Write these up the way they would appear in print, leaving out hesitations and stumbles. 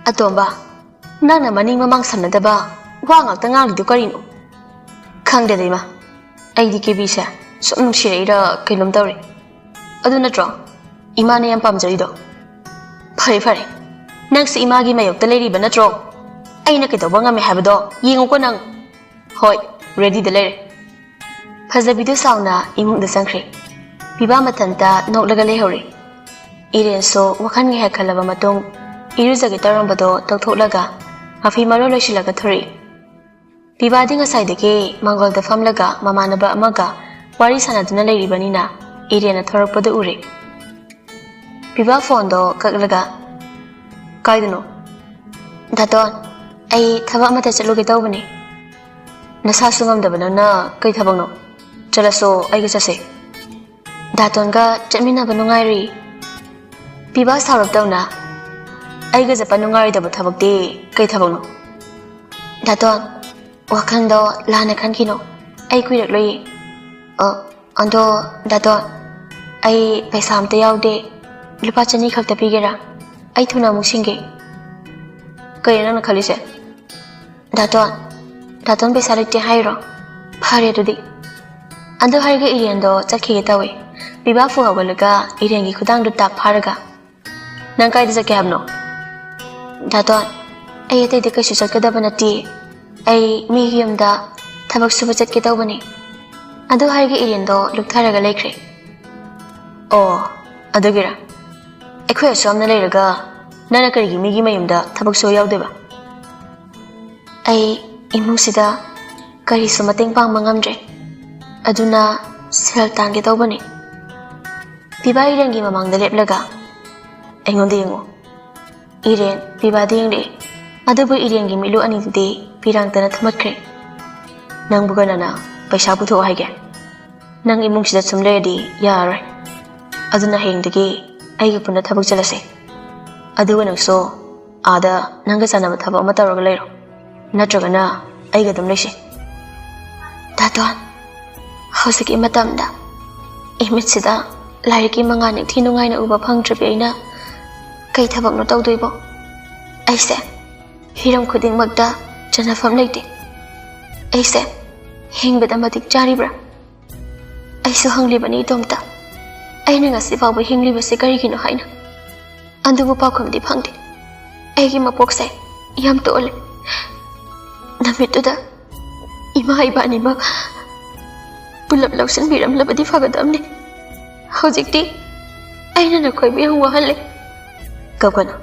Atomba, nana maning mamang samnadaba, wa ngakta nganglidu karino. Khangde dai ma. Ai di kebi sa, sum nungsireira kainom tawri. Adu natro, ima ne yam pamjarido. Phare phare. Nang si ima gi mayokta leiriba natro. Aina kaitawba ngame habado, yengu ko nang. Hoi, ready da leire. Phajabidu sauna imungda sangkhre. Biba matanta noklaga lehori. Iren so wakhan nge hakhalaba matung irujagi tarambado tawthoklaga mafi maro loisilaga thori. Bibadi ngasai dege mangolda famlaga mamanaba amaga wari sanaduna leiribanina irena thorakpada ure. Biba fondo kaklaga kaidano. Daton, ai thaba amata chatluge tawbani. Nasa sungamdaba nangna kai thabangno. Chalaso ai ga chase. Datonga chatminaba nungairi. Biba sarabdawna ai ga japa nungaridaba thabakti kai thabangno. Daton, wakando lana khankino ai kuirak loi. Ando daton ai paisa amta yaude lupa chani khakta pigera ai thuna musingge. Kai nang khalise. Daton paisa lekte hairo. Phare dudi. Ando harga iriando chakhi tawi. Biba fu hawalaga irengi khudang dutta pharaga. Nang kai disa ke habno. Daton ai ate de kasu chakadaba nati. Ai mi yumda thabak suba chatke tawbani. Ado harga iriando luktharaga lekre. Oh, adugira. Ekhoi asomna leiraga nana karigi migi mayumda thabak so yaudeba. Ai imungsida kari sumateng pang mangamdre. Aduna sel tangge tawbani. Biba irengi mamangda leplaga. Aingonde yengo. Iren biba dingre. Adubu irengi milu anidide pirangtana thamatkre. Nang buganana paisa putho haige. Nang imungsida sumlerdi yarai. Aduna hengdege aiga puna thabak chalase. Aduga nangso ada nangga sanaba thabak ama tawraga leiro. Natragana aiga dum leise. Daton hosiki matamda imitsida lairiki mangani thinungaina uba phangtrabi aina kai thabak no tawdoibo. Aise hiram khuding magda chanafam leite. Aise hingbeda matik charibra. Aisu hanglibani tomta. Aina ngasi fawba hinglibase karigino haina. Andubu pakhomdi phangde. Aigi mapokse yam tole. Namituda ima ibani mag pulap lausan biram labadi fagadamne. Hojikti aina nakhoi bihung wahalle. Kapkana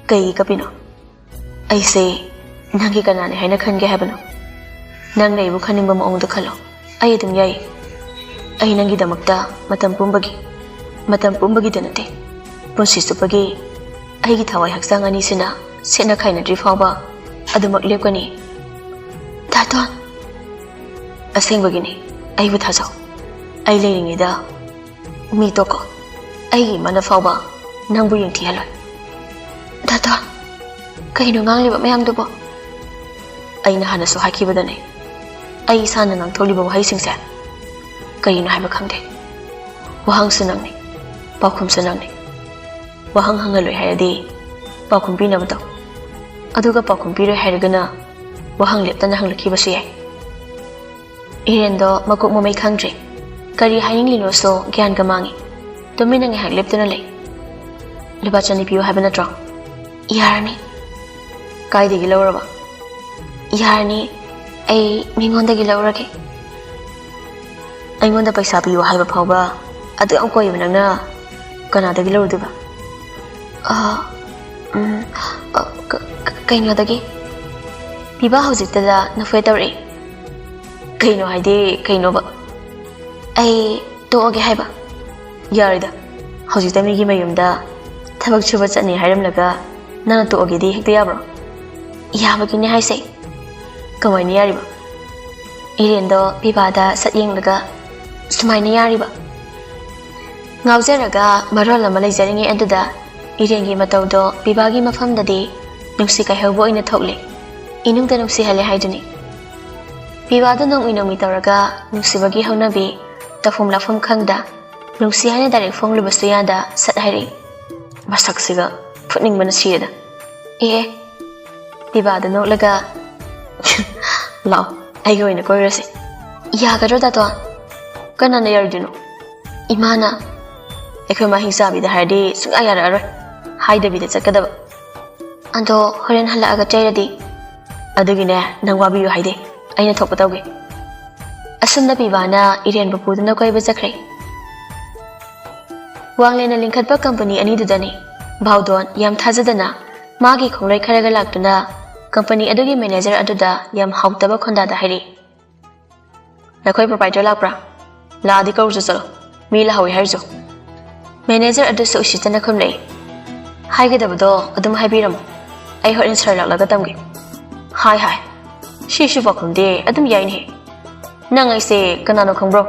kai kapino. Aise nangi kanane haina khange habano. Nang nei bu khaningba maongda khalo. Ai adum yai. Ai nangi damakta matam pumbagi danate. Punsi supagi aigi thawai haksang ani sina sena khaina dri fawba adumak lepkani. Daton asengbagini ai bu thajau. Ai leiringida mi toko aigi mana fawba nangbu yengthi haloi. Daton kaino ngangliba mayam dubo. Aina hana so hakibadane. Ai sana nang tholiba wahai singsa. Kaino haiba khangde. Wahang sunangni. Pakhum sunangni. Wahang hangaloi hayadi pakhum pina bataw. Aduga pakhum piro hairagana wahang leptana hanglakiba su yai. Irendo makuk momai khangdre. Kari haying lino so gyan gamangi. Tumina ngi hang leptana lay. Lupa chani piyo haiba natro. Yarani. Kaidagi lauraba. Yarani ai mingondagi laurage. Aingonda paisa piyo haiba phawba adu ang koy nangna kanadagi lauruduba. Kaino dagi biba hojiktada nafoi tawri. Kaino haide kaino ba. Ai toage haiba. Yarida hojikta migi mayumda thabak chuba chani hairamlaga nana toage di hekta yabro. Yabagini haise. Kamaini yariba. Irendo bibada satyenglaga sumaina yariba. Ngaujaraga marol ama leijaringi aduda irengi matawdo bibagi mafamdadi nungsi kaihawbo ina thokle. Inungda nungsi hale haiduni. Bibada nung inumi tawraga nungsibagi haunabi tafum lafum khangda nungsi hane direct phone lubasu yada sat hairi. Masaksiga putning bana siyada. ꯑꯦ ꯄꯤꯕꯥꯗ ꯅꯣꯛꯂꯒ ꯂꯥꯛꯑꯣ ꯑꯩꯒ ꯑꯣꯏꯅ ꯀꯣꯏꯔꯁꯤ ꯌꯥꯒꯗ꯭ꯔꯣ ꯗꯥꯇꯣꯟ ꯀꯅꯥꯅ ꯌꯥꯔꯣꯏꯗꯣꯏꯅꯣ ꯏꯃꯥꯅ ꯑꯩꯈꯣꯏ ꯃꯍꯤꯡ ꯆꯥꯕꯤꯗ ꯍꯥꯏꯔꯗꯤ ꯁꯨꯡꯌꯥ ꯌꯥꯔꯛꯑꯔꯣꯏ ꯍꯥꯏꯗꯕꯤꯗ ꯆꯠꯀꯗꯕ ꯑꯗꯣ ꯍꯣꯔꯦꯟ ꯍꯜꯂꯛꯑꯒ ꯆꯩꯔꯗꯤ ꯑꯗꯨꯒꯤꯅꯦ ꯅꯪ ꯋꯥꯕꯤꯌꯨ ꯍꯥꯏꯗꯦ ꯑꯩꯅ ꯊꯣꯛꯄ ꯇꯧꯒꯦ ꯑꯁꯨꯝꯅ ꯄꯤꯕꯥꯅ ꯏꯔꯦꯟꯕ ꯄꯨꯗꯨꯅ ꯀꯣꯏꯕ ꯆꯠꯈ꯭ꯔꯦ ꯋꯥꯡꯂꯦꯟꯅ ꯂꯤꯡꯈꯠꯄ ꯀꯝꯄꯅꯤ ꯑꯅꯤꯗꯨꯗꯅꯤ ꯚꯥꯎꯗꯣꯟ ꯌꯥꯝ ꯊꯥꯖꯗꯅ ꯃꯥꯒꯤ ꯈꯣꯡꯂꯩ ꯈꯔꯒ ꯂꯥꯛꯇꯨꯅ ꯀꯝꯄꯅꯤ ꯑꯗꯨꯒꯤ ꯃꯦꯅꯦꯖꯔ ꯑꯗꯨꯗ ꯌꯥꯝ ꯍꯥꯎꯇꯕ ꯈꯣꯟꯗꯥꯗ ꯍꯥꯏꯔꯤ ꯅꯈꯣꯏ ꯄ꯭ꯔꯣꯄꯥꯏꯇꯔ ꯂꯥꯛꯄ꯭ꯔꯥ ꯂꯥꯛꯑꯗꯤ ꯀꯧꯔꯨꯁꯨ ꯆꯠꯂꯣ ꯃꯤ ꯂꯥꯛꯍꯧꯏ ꯍꯥꯏꯔꯤꯁꯨ ꯃꯦꯅꯦꯖꯔ ꯑꯗꯨꯁꯨ ꯎꯁꯤꯠꯇꯅ ꯈꯨꯝꯂꯛꯏ ꯍꯥꯏꯒꯗꯕꯗꯣ ꯑꯗꯨꯝ ꯍꯥꯏꯕꯤꯔꯝꯃꯣ ꯑꯩ ꯍꯣꯔꯦꯟ ꯁꯔ ꯂꯥꯛꯂꯒ ꯇꯝꯒꯦ ꯍꯥꯏ ꯁꯤꯁꯨ ꯄꯥꯈꯨꯝꯗꯤ ꯑꯗꯨꯝ ꯌꯥꯏꯅꯦ ꯅꯪ ꯑꯩꯁꯦ ꯀꯅꯥꯅꯣ ꯈꯪꯕ꯭ꯔꯣ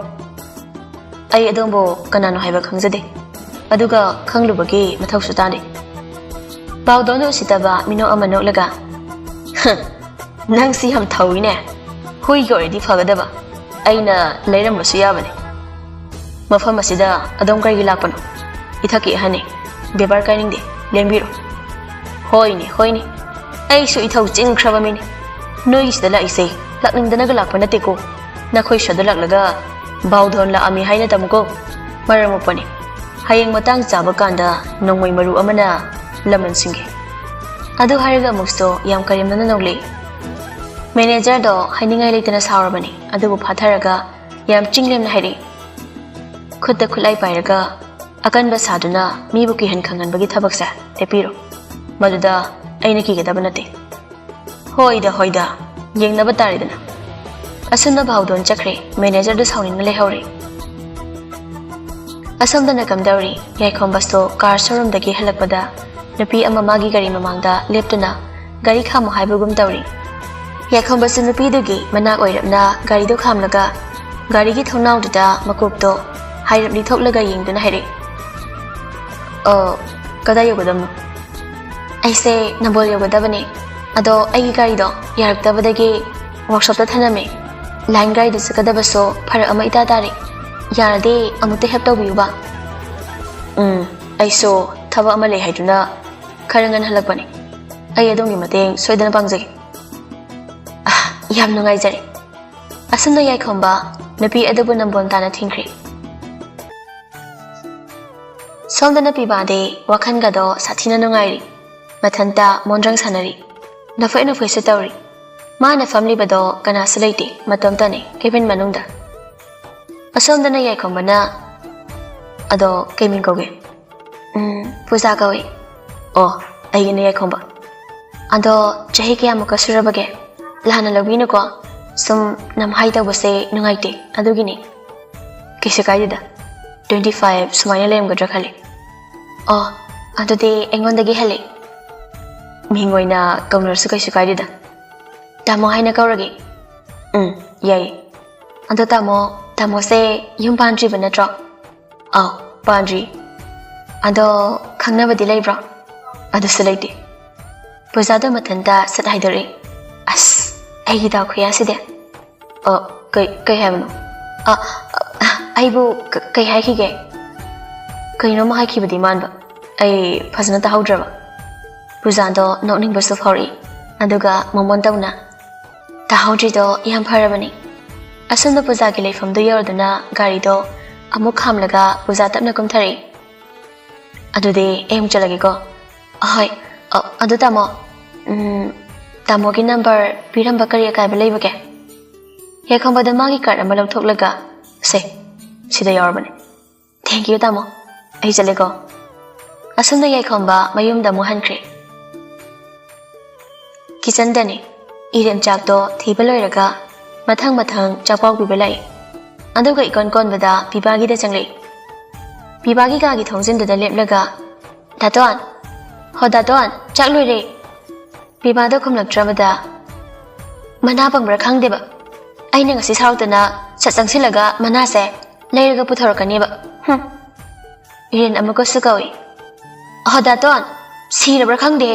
ꯑꯩ ꯑꯗꯣꯝꯕꯨ ꯀꯅꯥꯅꯣ ꯍꯥꯏꯕ ꯈꯪꯖꯗꯦ ꯑꯗꯨꯒ ꯈꯪꯂꯨꯕꯒꯤ ꯃꯊꯧꯁꯨ ꯇꯥꯗꯦ ꯚꯥꯎꯗꯣꯟꯅ ꯎꯁꯤꯠꯇꯕ ꯃꯤꯅꯣꯛ ꯑꯃ ꯅꯣꯛꯂꯒ ꯅꯪꯁꯤ ꯌꯥꯝ ꯊꯧꯏꯅꯦ ꯍꯨꯏꯒ ꯑꯣꯏꯔꯗꯤ ꯐꯒꯗꯕ ꯑꯩꯅ ꯂꯩꯔꯝꯕꯁꯨ ꯌꯥꯕꯅꯤ ꯃꯐꯝ ꯑꯁꯤꯗ ꯑꯗꯣꯝ ꯀꯔꯤꯒꯤ ꯂꯥꯛꯄꯅꯣ ꯏꯊꯛꯀꯤ ꯑꯍꯟꯅꯤ ꯕꯦꯕꯥꯔ ꯀꯥꯏꯅꯤꯡꯗꯦ ꯂꯦꯡꯕꯤꯔꯣ ꯍꯣꯏꯅꯦ ꯑꯩꯁꯨ ꯏꯊꯧ ꯆꯤꯟꯈ꯭ꯔꯕ ꯃꯤꯅꯤ ꯅꯣꯏꯒꯤꯁꯤꯗ ꯂꯥꯛꯏꯁꯦ ꯂꯥꯛꯅꯤꯡꯗꯅꯒ ꯂꯥꯛꯄ ꯅꯠꯇꯦꯀꯣ ꯅꯈꯣꯏ ꯁ꯭ꯋꯥꯏꯗ ꯂꯥꯛꯂꯒ ꯚꯥꯎꯗꯣꯟ ꯂꯥꯛꯑꯝꯃꯤ ꯍꯥꯏꯅ ꯇꯝꯃꯨꯀꯣ ꯃꯔꯝ ꯃꯣꯛꯄꯅꯤ ꯍꯌꯦꯡ ꯃꯇꯥꯡ ꯆꯥꯕ ꯀꯥꯟꯗ ꯅꯣꯡꯃꯩ ꯃꯔꯨ ꯑꯃꯅ ꯂꯃꯟ ꯁꯤꯟꯒꯦ ꯑꯗꯨ ꯍꯥꯏꯔꯒ ꯑꯃꯨꯛꯁꯨ ꯌꯥꯝ ꯀꯔꯦꯝꯅꯅ ꯅꯣꯛꯂꯛꯏ ꯃꯦꯅꯦꯖꯔꯗꯣ ꯍꯥꯏꯅꯤꯡꯉꯥꯏ ꯂꯩꯇꯅ ꯁꯥꯎꯔꯕꯅꯤ ꯑꯗꯨꯕꯨ ꯐꯥꯊꯔꯒ ꯌꯥꯝ ꯆꯤꯡꯂꯦꯝꯅ ꯍꯥꯏꯔꯛꯏ ꯈꯨꯠꯇ ꯈꯨꯠꯂꯥꯏ ꯄꯥꯏꯔꯒ ꯑꯀꯟꯕ ꯁꯥꯗꯨꯅ ꯃꯤꯕꯨ ꯀꯤꯍꯟ ꯈꯪꯍꯟꯕꯒꯤ ꯊꯕꯛꯁꯦ ꯂꯦꯞꯄꯤꯔꯣ ꯃꯗꯨꯗ ꯑꯩꯅ ꯀꯤꯒꯗꯕ ꯅꯠꯇꯦ ꯍꯣꯏꯗ ꯌꯦꯡꯅꯕ ꯇꯥꯔꯦꯗꯅ ꯑꯁꯨꯝꯅ ꯚꯥꯎꯗꯣꯟ ꯆꯠꯈ꯭ꯔꯦ ꯃꯦꯅꯦꯖꯔꯗꯨ ꯁꯥꯎꯅꯤꯡꯅ ꯂꯩꯍꯧꯔꯦ ꯑꯁꯣꯝꯗꯅ ꯀꯝꯗꯧꯔꯤ ꯌꯥꯏꯈꯣꯝꯕꯁꯇꯣ ꯀꯥꯔ ꯁꯣꯔꯨꯝꯗꯒꯤ ꯍꯜꯂꯛꯄꯗ ꯅꯨꯄꯤ ꯑꯃ ꯃꯥꯒꯤ ꯒꯥꯔꯤ ꯃꯃꯥꯡꯗ ꯂꯦꯞꯇꯨꯅ ꯒꯥꯔꯤ ꯈꯥꯝꯃꯨ ꯍꯥꯏꯕꯒꯨꯝ ꯇꯧꯔꯤ ꯌꯥꯏꯈꯣꯝꯕꯁꯨ ꯅꯨꯄꯤꯗꯨꯒꯤ ꯃꯅꯥꯛ ꯑꯣꯏꯔꯞꯅ ꯒꯥꯔꯤꯗꯨ ꯈꯥꯝꯂꯒ ꯒꯥꯔꯤꯒꯤ ꯊꯣꯡꯅꯥꯎꯗꯨꯗ ꯃꯀꯣꯛꯇꯣ ꯍꯥꯏꯔꯞ ꯂꯤꯊꯣꯛꯂꯒ ꯌꯦꯡꯗꯨꯅ ꯍꯥꯏꯔꯛꯏ ꯀꯗꯥꯏ ꯌꯧꯒꯗꯕꯅꯣ ꯑꯩꯁꯦ ꯅꯝꯕꯣꯜ ꯌꯧꯒꯗꯕꯅꯦ ꯑꯗꯣ ꯑꯩꯒꯤ ꯒꯥꯔꯤꯗꯣ ꯌꯥꯔꯛꯇꯕꯗꯒꯤ ꯋꯥꯔꯛꯁꯣꯞꯇ ꯊꯅꯝꯃꯦ ꯂꯥꯏꯟ ꯒꯥꯔꯤꯗ ꯆꯠꯀꯗꯕꯁꯨ ꯐꯔꯛ ꯑꯃ ꯏꯇꯥ ꯇꯥꯔꯦ ꯌꯥꯔꯗꯤ ꯑꯃꯨꯛꯇ ꯍꯦꯜꯞ ꯇꯧꯕꯤꯌꯨꯕ ꯑꯩꯁꯨ ꯊꯕꯛ ꯑꯃ ꯂꯩ ꯍꯥꯏꯗꯨꯅ ꯈꯔ ꯉꯟꯅ ꯍꯜꯂꯛꯄꯅꯤ ꯑꯩ ꯑꯗꯣꯝꯒꯤ ꯃꯇꯦꯡ ꯁꯣꯏꯗꯅ ꯄꯥꯡꯖꯒꯦ ꯌꯥꯝ ꯅꯨꯡꯉꯥꯏꯖꯔꯦ ꯑꯁꯨꯝꯅ ꯌꯥꯏꯈꯣꯝꯕ ꯅꯨꯄꯤ ꯑꯗꯨꯕꯨ ꯅꯝꯕꯣꯜ ꯇꯥꯅ ꯊꯤꯡꯈ꯭ꯔꯦ ꯁꯣꯝꯗꯅ ꯄꯤꯕꯥꯗꯤ ꯋꯥꯈꯜꯒꯗꯣ ꯁꯥꯊꯤꯅ ꯅꯨꯡꯉꯥꯏꯔꯤ ꯃꯊꯟꯇ ꯃꯣꯟꯗ꯭ꯔꯪ ꯁꯥꯟꯅꯔꯤ ꯅꯐꯣꯏꯁꯨ ꯇꯧꯔꯤ ꯃꯥꯅ ꯐꯝꯂꯤꯕꯗꯣ ꯀꯅꯥꯁꯨ ꯂꯩꯇꯦ ꯃꯇꯣꯝꯇꯅꯤ ꯀꯦꯕꯤꯟ ꯃꯅꯨꯡꯗ ꯑꯁꯣꯝꯗꯅ ꯌꯥꯏꯈꯣꯝꯕꯅ ꯑꯗꯣ ꯀꯩ ꯃꯤꯡ ꯀꯧꯒꯦ ꯄꯨꯖꯥ ꯀꯧꯏ ꯑꯣ ꯑꯩꯒꯤꯅ ꯌꯥꯏꯈꯣꯝꯕ ꯑꯗꯣ ꯆꯍꯤ ꯀꯌꯥꯃꯨꯛꯀ ꯁꯨꯔꯕꯒꯦ ꯂꯥꯟꯅ ꯂꯧꯕꯤꯅꯨꯀꯣ ꯁꯨꯝ ꯅꯝꯍꯥꯏ ꯇꯧꯕꯁꯦ ꯅꯨꯡꯉꯥꯏꯇꯦ ꯑꯗꯨꯒꯤꯅꯤ ꯀꯩꯁꯨ ꯀꯥꯏꯗꯦꯗ 25 ꯁꯨꯃꯥꯏꯅ ꯂꯩꯔꯝꯒꯗ꯭ꯔꯥ ꯈꯜꯂꯤ ꯑꯣ ꯑꯗꯨꯗꯤ ꯑꯩꯉꯣꯟꯗꯒꯤ ꯍꯜꯂꯤ ꯃꯤꯡ ꯑꯣꯏꯅ ꯀꯧꯅꯔꯁꯨ ꯀꯩꯁꯨ ꯀꯥꯏꯗꯦꯗ ꯇꯥꯃꯣ ꯍꯥꯏꯅ ꯀꯧꯔꯒꯦ ꯌꯥꯏꯌꯦ ꯑꯗꯣ ꯇꯥꯃꯣꯁꯦ ꯌꯨꯝ ꯄꯥꯟꯗ꯭ꯔꯤꯕ ꯅꯠꯇ꯭ꯔꯣ ꯑꯥꯎ ꯄꯥꯟꯗ꯭ꯔꯤ ꯑꯗꯣ ꯈꯪꯅꯕꯗꯤ ꯂꯩꯕ꯭ꯔꯣ ꯑꯗꯨꯁꯨ ꯂꯩꯇꯦ ꯄꯨꯖꯥꯗꯣ ꯃꯊꯟꯇ ꯁꯠ ꯍꯥꯏꯗꯣꯔꯛꯏ ꯑꯁ ꯑꯩꯒꯤ ꯗꯥꯎ ꯈꯨꯌꯥꯁꯤꯗꯤ ꯀꯩ ꯍꯥꯏꯕꯅꯣ ꯑꯩꯕꯨ ꯀꯩ ꯍꯥꯏꯈꯤꯒꯦ ꯀꯩꯅꯣꯝꯃ ꯍꯥꯏꯈꯤꯕꯗꯤ ꯃꯥꯟꯕ ꯑꯩ ꯐꯖꯅ ꯇꯥꯍꯧꯗ꯭ꯔꯕ ꯄꯨꯖꯥꯗꯣ ꯅꯣꯛꯅꯤꯡꯕꯁꯨ ꯐꯥꯎꯔꯛꯏ ꯑꯗꯨꯒ ꯃꯃꯣꯟ ꯇꯧꯅ ꯇꯥꯍꯧꯗ꯭ꯔꯤꯗꯣ ꯌꯥꯝ ꯐꯔꯕꯅꯤ ꯑꯁꯨꯝꯅ ꯄꯨꯖꯥꯒꯤ ꯂꯩꯐꯝꯗꯨ ꯌꯧꯔꯗꯨꯅ ꯒꯥꯔꯤꯗꯣ ꯑꯃꯨꯛ ꯈꯥꯝꯂꯒ ꯄꯨꯖꯥ ꯇꯞꯅ ꯀꯨꯝꯊꯔꯛꯏ ꯑꯗꯨꯗꯤ ꯑꯩ ꯑꯃꯨꯛ ꯆꯠꯂꯒꯦꯀꯣ ꯑꯍꯣꯏ ꯑꯗꯨ ꯇꯥꯃꯣꯒꯤ ꯅꯝꯕꯔ ꯄꯤꯔꯝꯕ ꯀꯔꯤ ꯑꯀꯥꯏꯕ ꯂꯩꯕꯒꯦ ꯌꯥꯏꯈꯣꯝꯕꯗ ꯃꯥꯒꯤ ꯀꯥꯔꯠ ꯑꯃ ꯂꯧꯊꯣꯛꯂꯒ ꯁꯤꯗ ꯌꯥꯎꯔꯕꯅꯦ ꯊꯦꯡꯀ꯭ꯌꯨ ꯇꯥꯃꯣ ꯑꯩ ꯆꯠꯂꯦꯀꯣ ꯑꯁꯨꯝꯅ ꯌꯥꯏꯈꯣꯝꯕ ꯃꯌꯨꯝꯗ ꯑꯃꯨꯛ ꯍꯟꯈ꯭ꯔꯦ ꯀꯤꯆꯟꯗꯅꯤ ꯏꯔꯦꯟ ꯆꯥꯛꯇꯣ ꯊꯤꯕ ꯂꯣꯏꯔꯒ ꯃꯊꯪ ꯆꯥꯛꯄꯥꯎ ꯄꯤꯕ ꯂꯥꯛꯏ ꯑꯗꯨꯒ ꯏꯀꯣꯟ ꯀꯣꯟꯕꯗ ꯄꯤꯕꯥꯒꯤꯗ ꯆꯪꯂꯛꯏ ꯄꯤꯕꯥꯒꯤ ꯀꯥꯒꯤ ꯊꯣꯡꯖꯤꯟꯗꯨꯗ ꯂꯦꯞꯂꯒ ꯗꯥꯇꯣꯟ ꯆꯥꯛ ꯂꯣꯏꯔꯦ ꯄꯤꯕꯥꯗꯣ ꯈꯨꯝꯂꯛꯇ꯭ꯔꯕꯗ ꯃꯅꯥ ꯄꯪꯕ꯭ꯔꯥ ꯈꯪꯗꯦꯕ ꯑꯩꯅ ꯉꯁꯤ ꯁꯥꯎꯔꯛꯇꯅ ꯁꯠ ꯆꯪꯁꯤꯜꯂꯒ ꯃꯅꯥꯁꯦ ꯂꯩꯔꯒ ꯄꯨꯊꯣꯔꯛꯀꯅꯦꯕ ꯏꯔꯦꯟ ꯑꯃꯨꯛꯀꯁꯨ ꯀꯧꯏ ꯗꯥꯇꯣꯟ ꯁꯤꯔꯕ꯭ꯔꯥ ꯈꯪꯗꯦ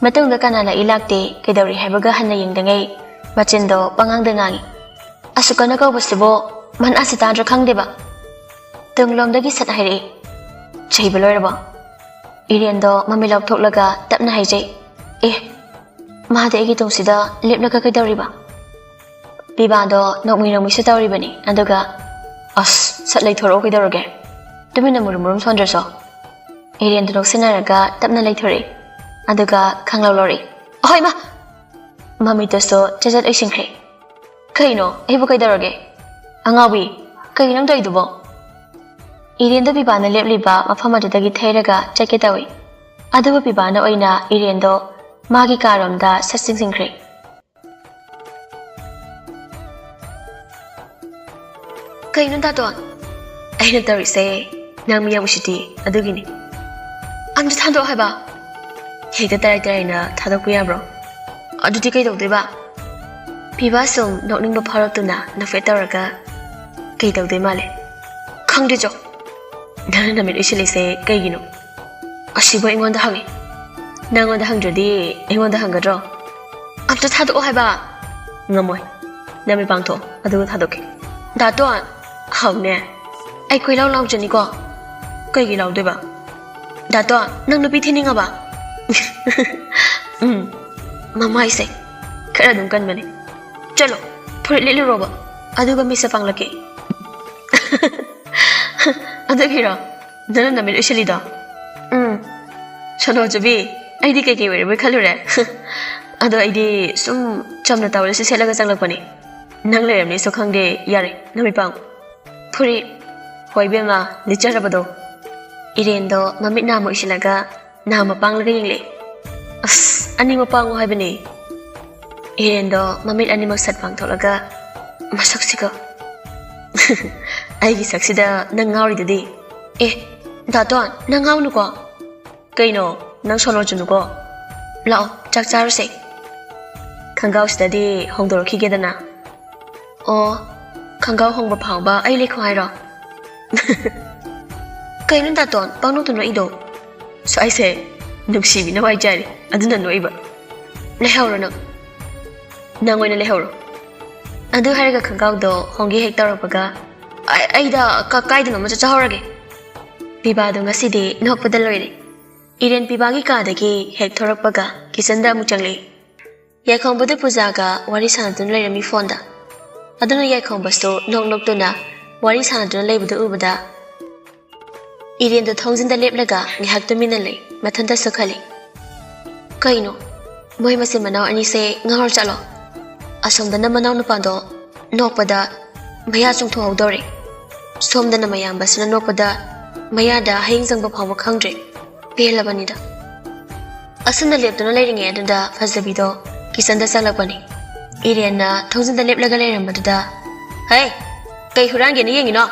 ꯃꯇꯨꯡꯗ ꯀꯅꯥ ꯂꯥꯛꯏ ꯂꯥꯛꯇꯦ ꯀꯩꯗꯧꯔꯤ ꯍꯥꯏꯕꯒ ꯍꯟꯅ ꯌꯦꯡꯗꯉꯩ ꯃꯆꯤꯟꯗꯣ ꯄꯉꯥꯡꯗ ꯉꯥꯡꯏ ꯑꯁꯨꯀꯅ ꯀꯧꯕꯁꯤꯕꯨ ꯃꯅꯥꯁꯤ ꯇꯥꯗ꯭ꯔꯥ ꯈꯪꯗꯦꯕ ꯇꯨꯡꯂꯣꯝꯗꯒꯤ ꯁꯠ ꯍꯥꯏꯔꯛꯏ ꯆꯩꯕ ꯂꯣꯏꯔꯕꯣ Iriendo mami laupthoklaga tapna haijai. Madi aigi tungsida lepnaga kaidawriba. Bibado nokmi sitawribani aduga satlai thoro kaidawrage. Tumina murum sondraso. Iriendo noksinaraga tapna laithori. Aduga khanglawlori. Ahoy ma! Mami tasto chajat aisingkhre. Kaino aibu kaidawrage. Angawi kainang doidubo. Iriendo bibana lepliba mafam adudagi thairaga chake tawi. Aduga bibana oina Iriendo magi karomda satsingkhre. Kaino dadon? Aina tarise nang miyam ushiti adugini. Amja thando haiba. Hekta tarai na thadokpu yabro. Adudi kaidawdeba. Biba sum nokningba pharotuna nafe tawraga kaidawde male. Khangdejo. Nana namit isilise kaigino. Asibo ingonda hangi. Nangonda hangjodi ingonda hangadro. Amta thadok haiba. Ngamoy. Nami bangtho aduga thadoke. Dadon haune. Ai koi law jani ko. Kaigi law deba. Dadon nang nupi thininga ba. Mama ise. Kara dum kan bane. Chalo. Furit lili roba. Aduga misa panglake. Adagiro. Nana namit isilida. Sono jabi. Aidi kay wari khalure. Ado aidi sum chamna tawle se selaga changlakpani. Nang leremni so khangde yare nami pang. Furit hoibema nicharabado. Iriendo mamit na mo isilaga nama panglaga yingle. Ani mo pango haibani. Iriendo mamit ani magsat pang tholaga masaksiga. Aigi saksida nang ngawri dadi. Dadon nang ngawnu ko. Kaino nang sono junu ko. Lao chak charuse. Khanggaw sidadi hongdor khigedana. Khanggaw hongba phangba ai lekho hairo. Kaino dadon pangno tuno ido. So I say nungsibi na waijari aduna noiba. Lehawro nang oina lehawro. Adu haraga khanggaw do hongi hektaropaga aida kaidino macha chahorage. Bibado ngasidi nokpada loire. Iren bibagi kadagi hektorakpaga kisanda mu changli. Yakhongbodu pujaga wari sanadun leirami fonda. Aduna yakhongbasto noktuna wari sanadun leibudu ubada. Iriendo thongjinda leplaga ngihak tuminale mathanda sakhali. Kaino moi mase manaw ani se ngahor chalo. Asomdana manaw nupando nokpada maya chungtho hawdore. Somdana mayamba sina nokpada mayada haingjangba phawba khangdre. Pelabanida. Asumna leptuna leiringe adunda fazabido kisanda salakpani. Irienna thongjinda leplaga leirambadda. Hey, kai hurange ni yengino.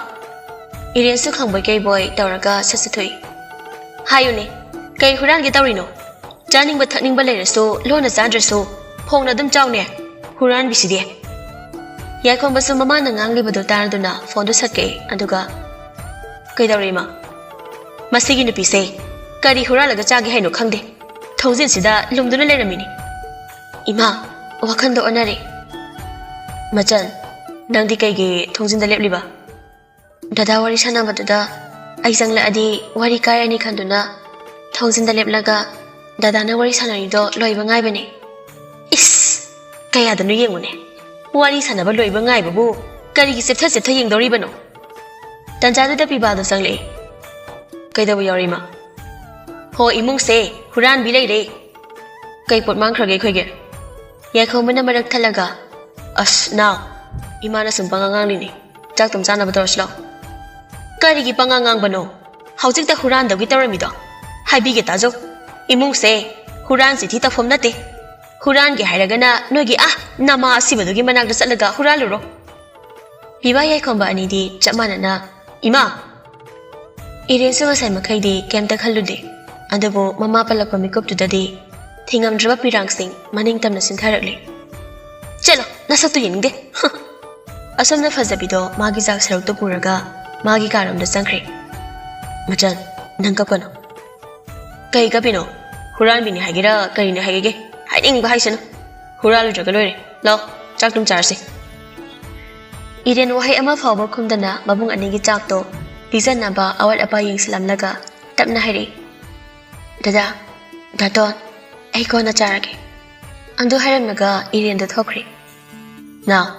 Irien su khangbai kai boy tawraga sasathui. Hayune, kai hurange tawrino. Janingba thakningba leiraso lona chandraso phongna dum chawne. Huran biside. Yakhongbasu mamana nganglibadu taraduna phone satke aduga kai tawrima. Masigi nupi se kari huralaga chagi haino khangde. Thongjin sida lumduna leiramini. Ima, wakhando onare. Machan, nangdi kaigi thongjinda lepliba. Dada wari sanabadada aisangla adi wari kayani khanduna thongjinda leplaga dadana wari sanarido loiba ngaibani. Kaya danu yengune. Wari sanaba loiba ngaibabu karigi septha yengdoribano. Tanjadada pibado sangle. Kaidabu yorima. Ho imung se huran bilai re. Kai pot mangkrage khoige. Yakhongmana marak thalaga. Now. Imana sum pangangang lini. Jak tum chana badorshlo. Karigi pangangang bano. Haujik ta huran dagi tawaramido. Haibige tajo. Imung se huran si thita phom nate. Huran ge hairagana nogi nama asibadugi managda satlaga huraluro. Biba yakhongba anidi chapmanana ima. Irien su ngasai makhaidi kemta khallude. Adubu mama palakpa mikuptudadi thingamdraba pirangsing maning tamna sintharakle. Chalo nasaktu yeningde. Asomna fazabido magi jak sarukto puraga magi karamda changkhre. Machan nang kapano. Kai kapino huran bini hagira karina hagege. Hainingba haisana. Huralu jaga loire. Lo chaktum charse. Irien wahai ama phawba khumdana mabung anigi chakto Lizanaba awal apa yang selam laga tapna hari. Dada, Daton, ay ko na charage. Ando haram naga iriyan da thokri. Now,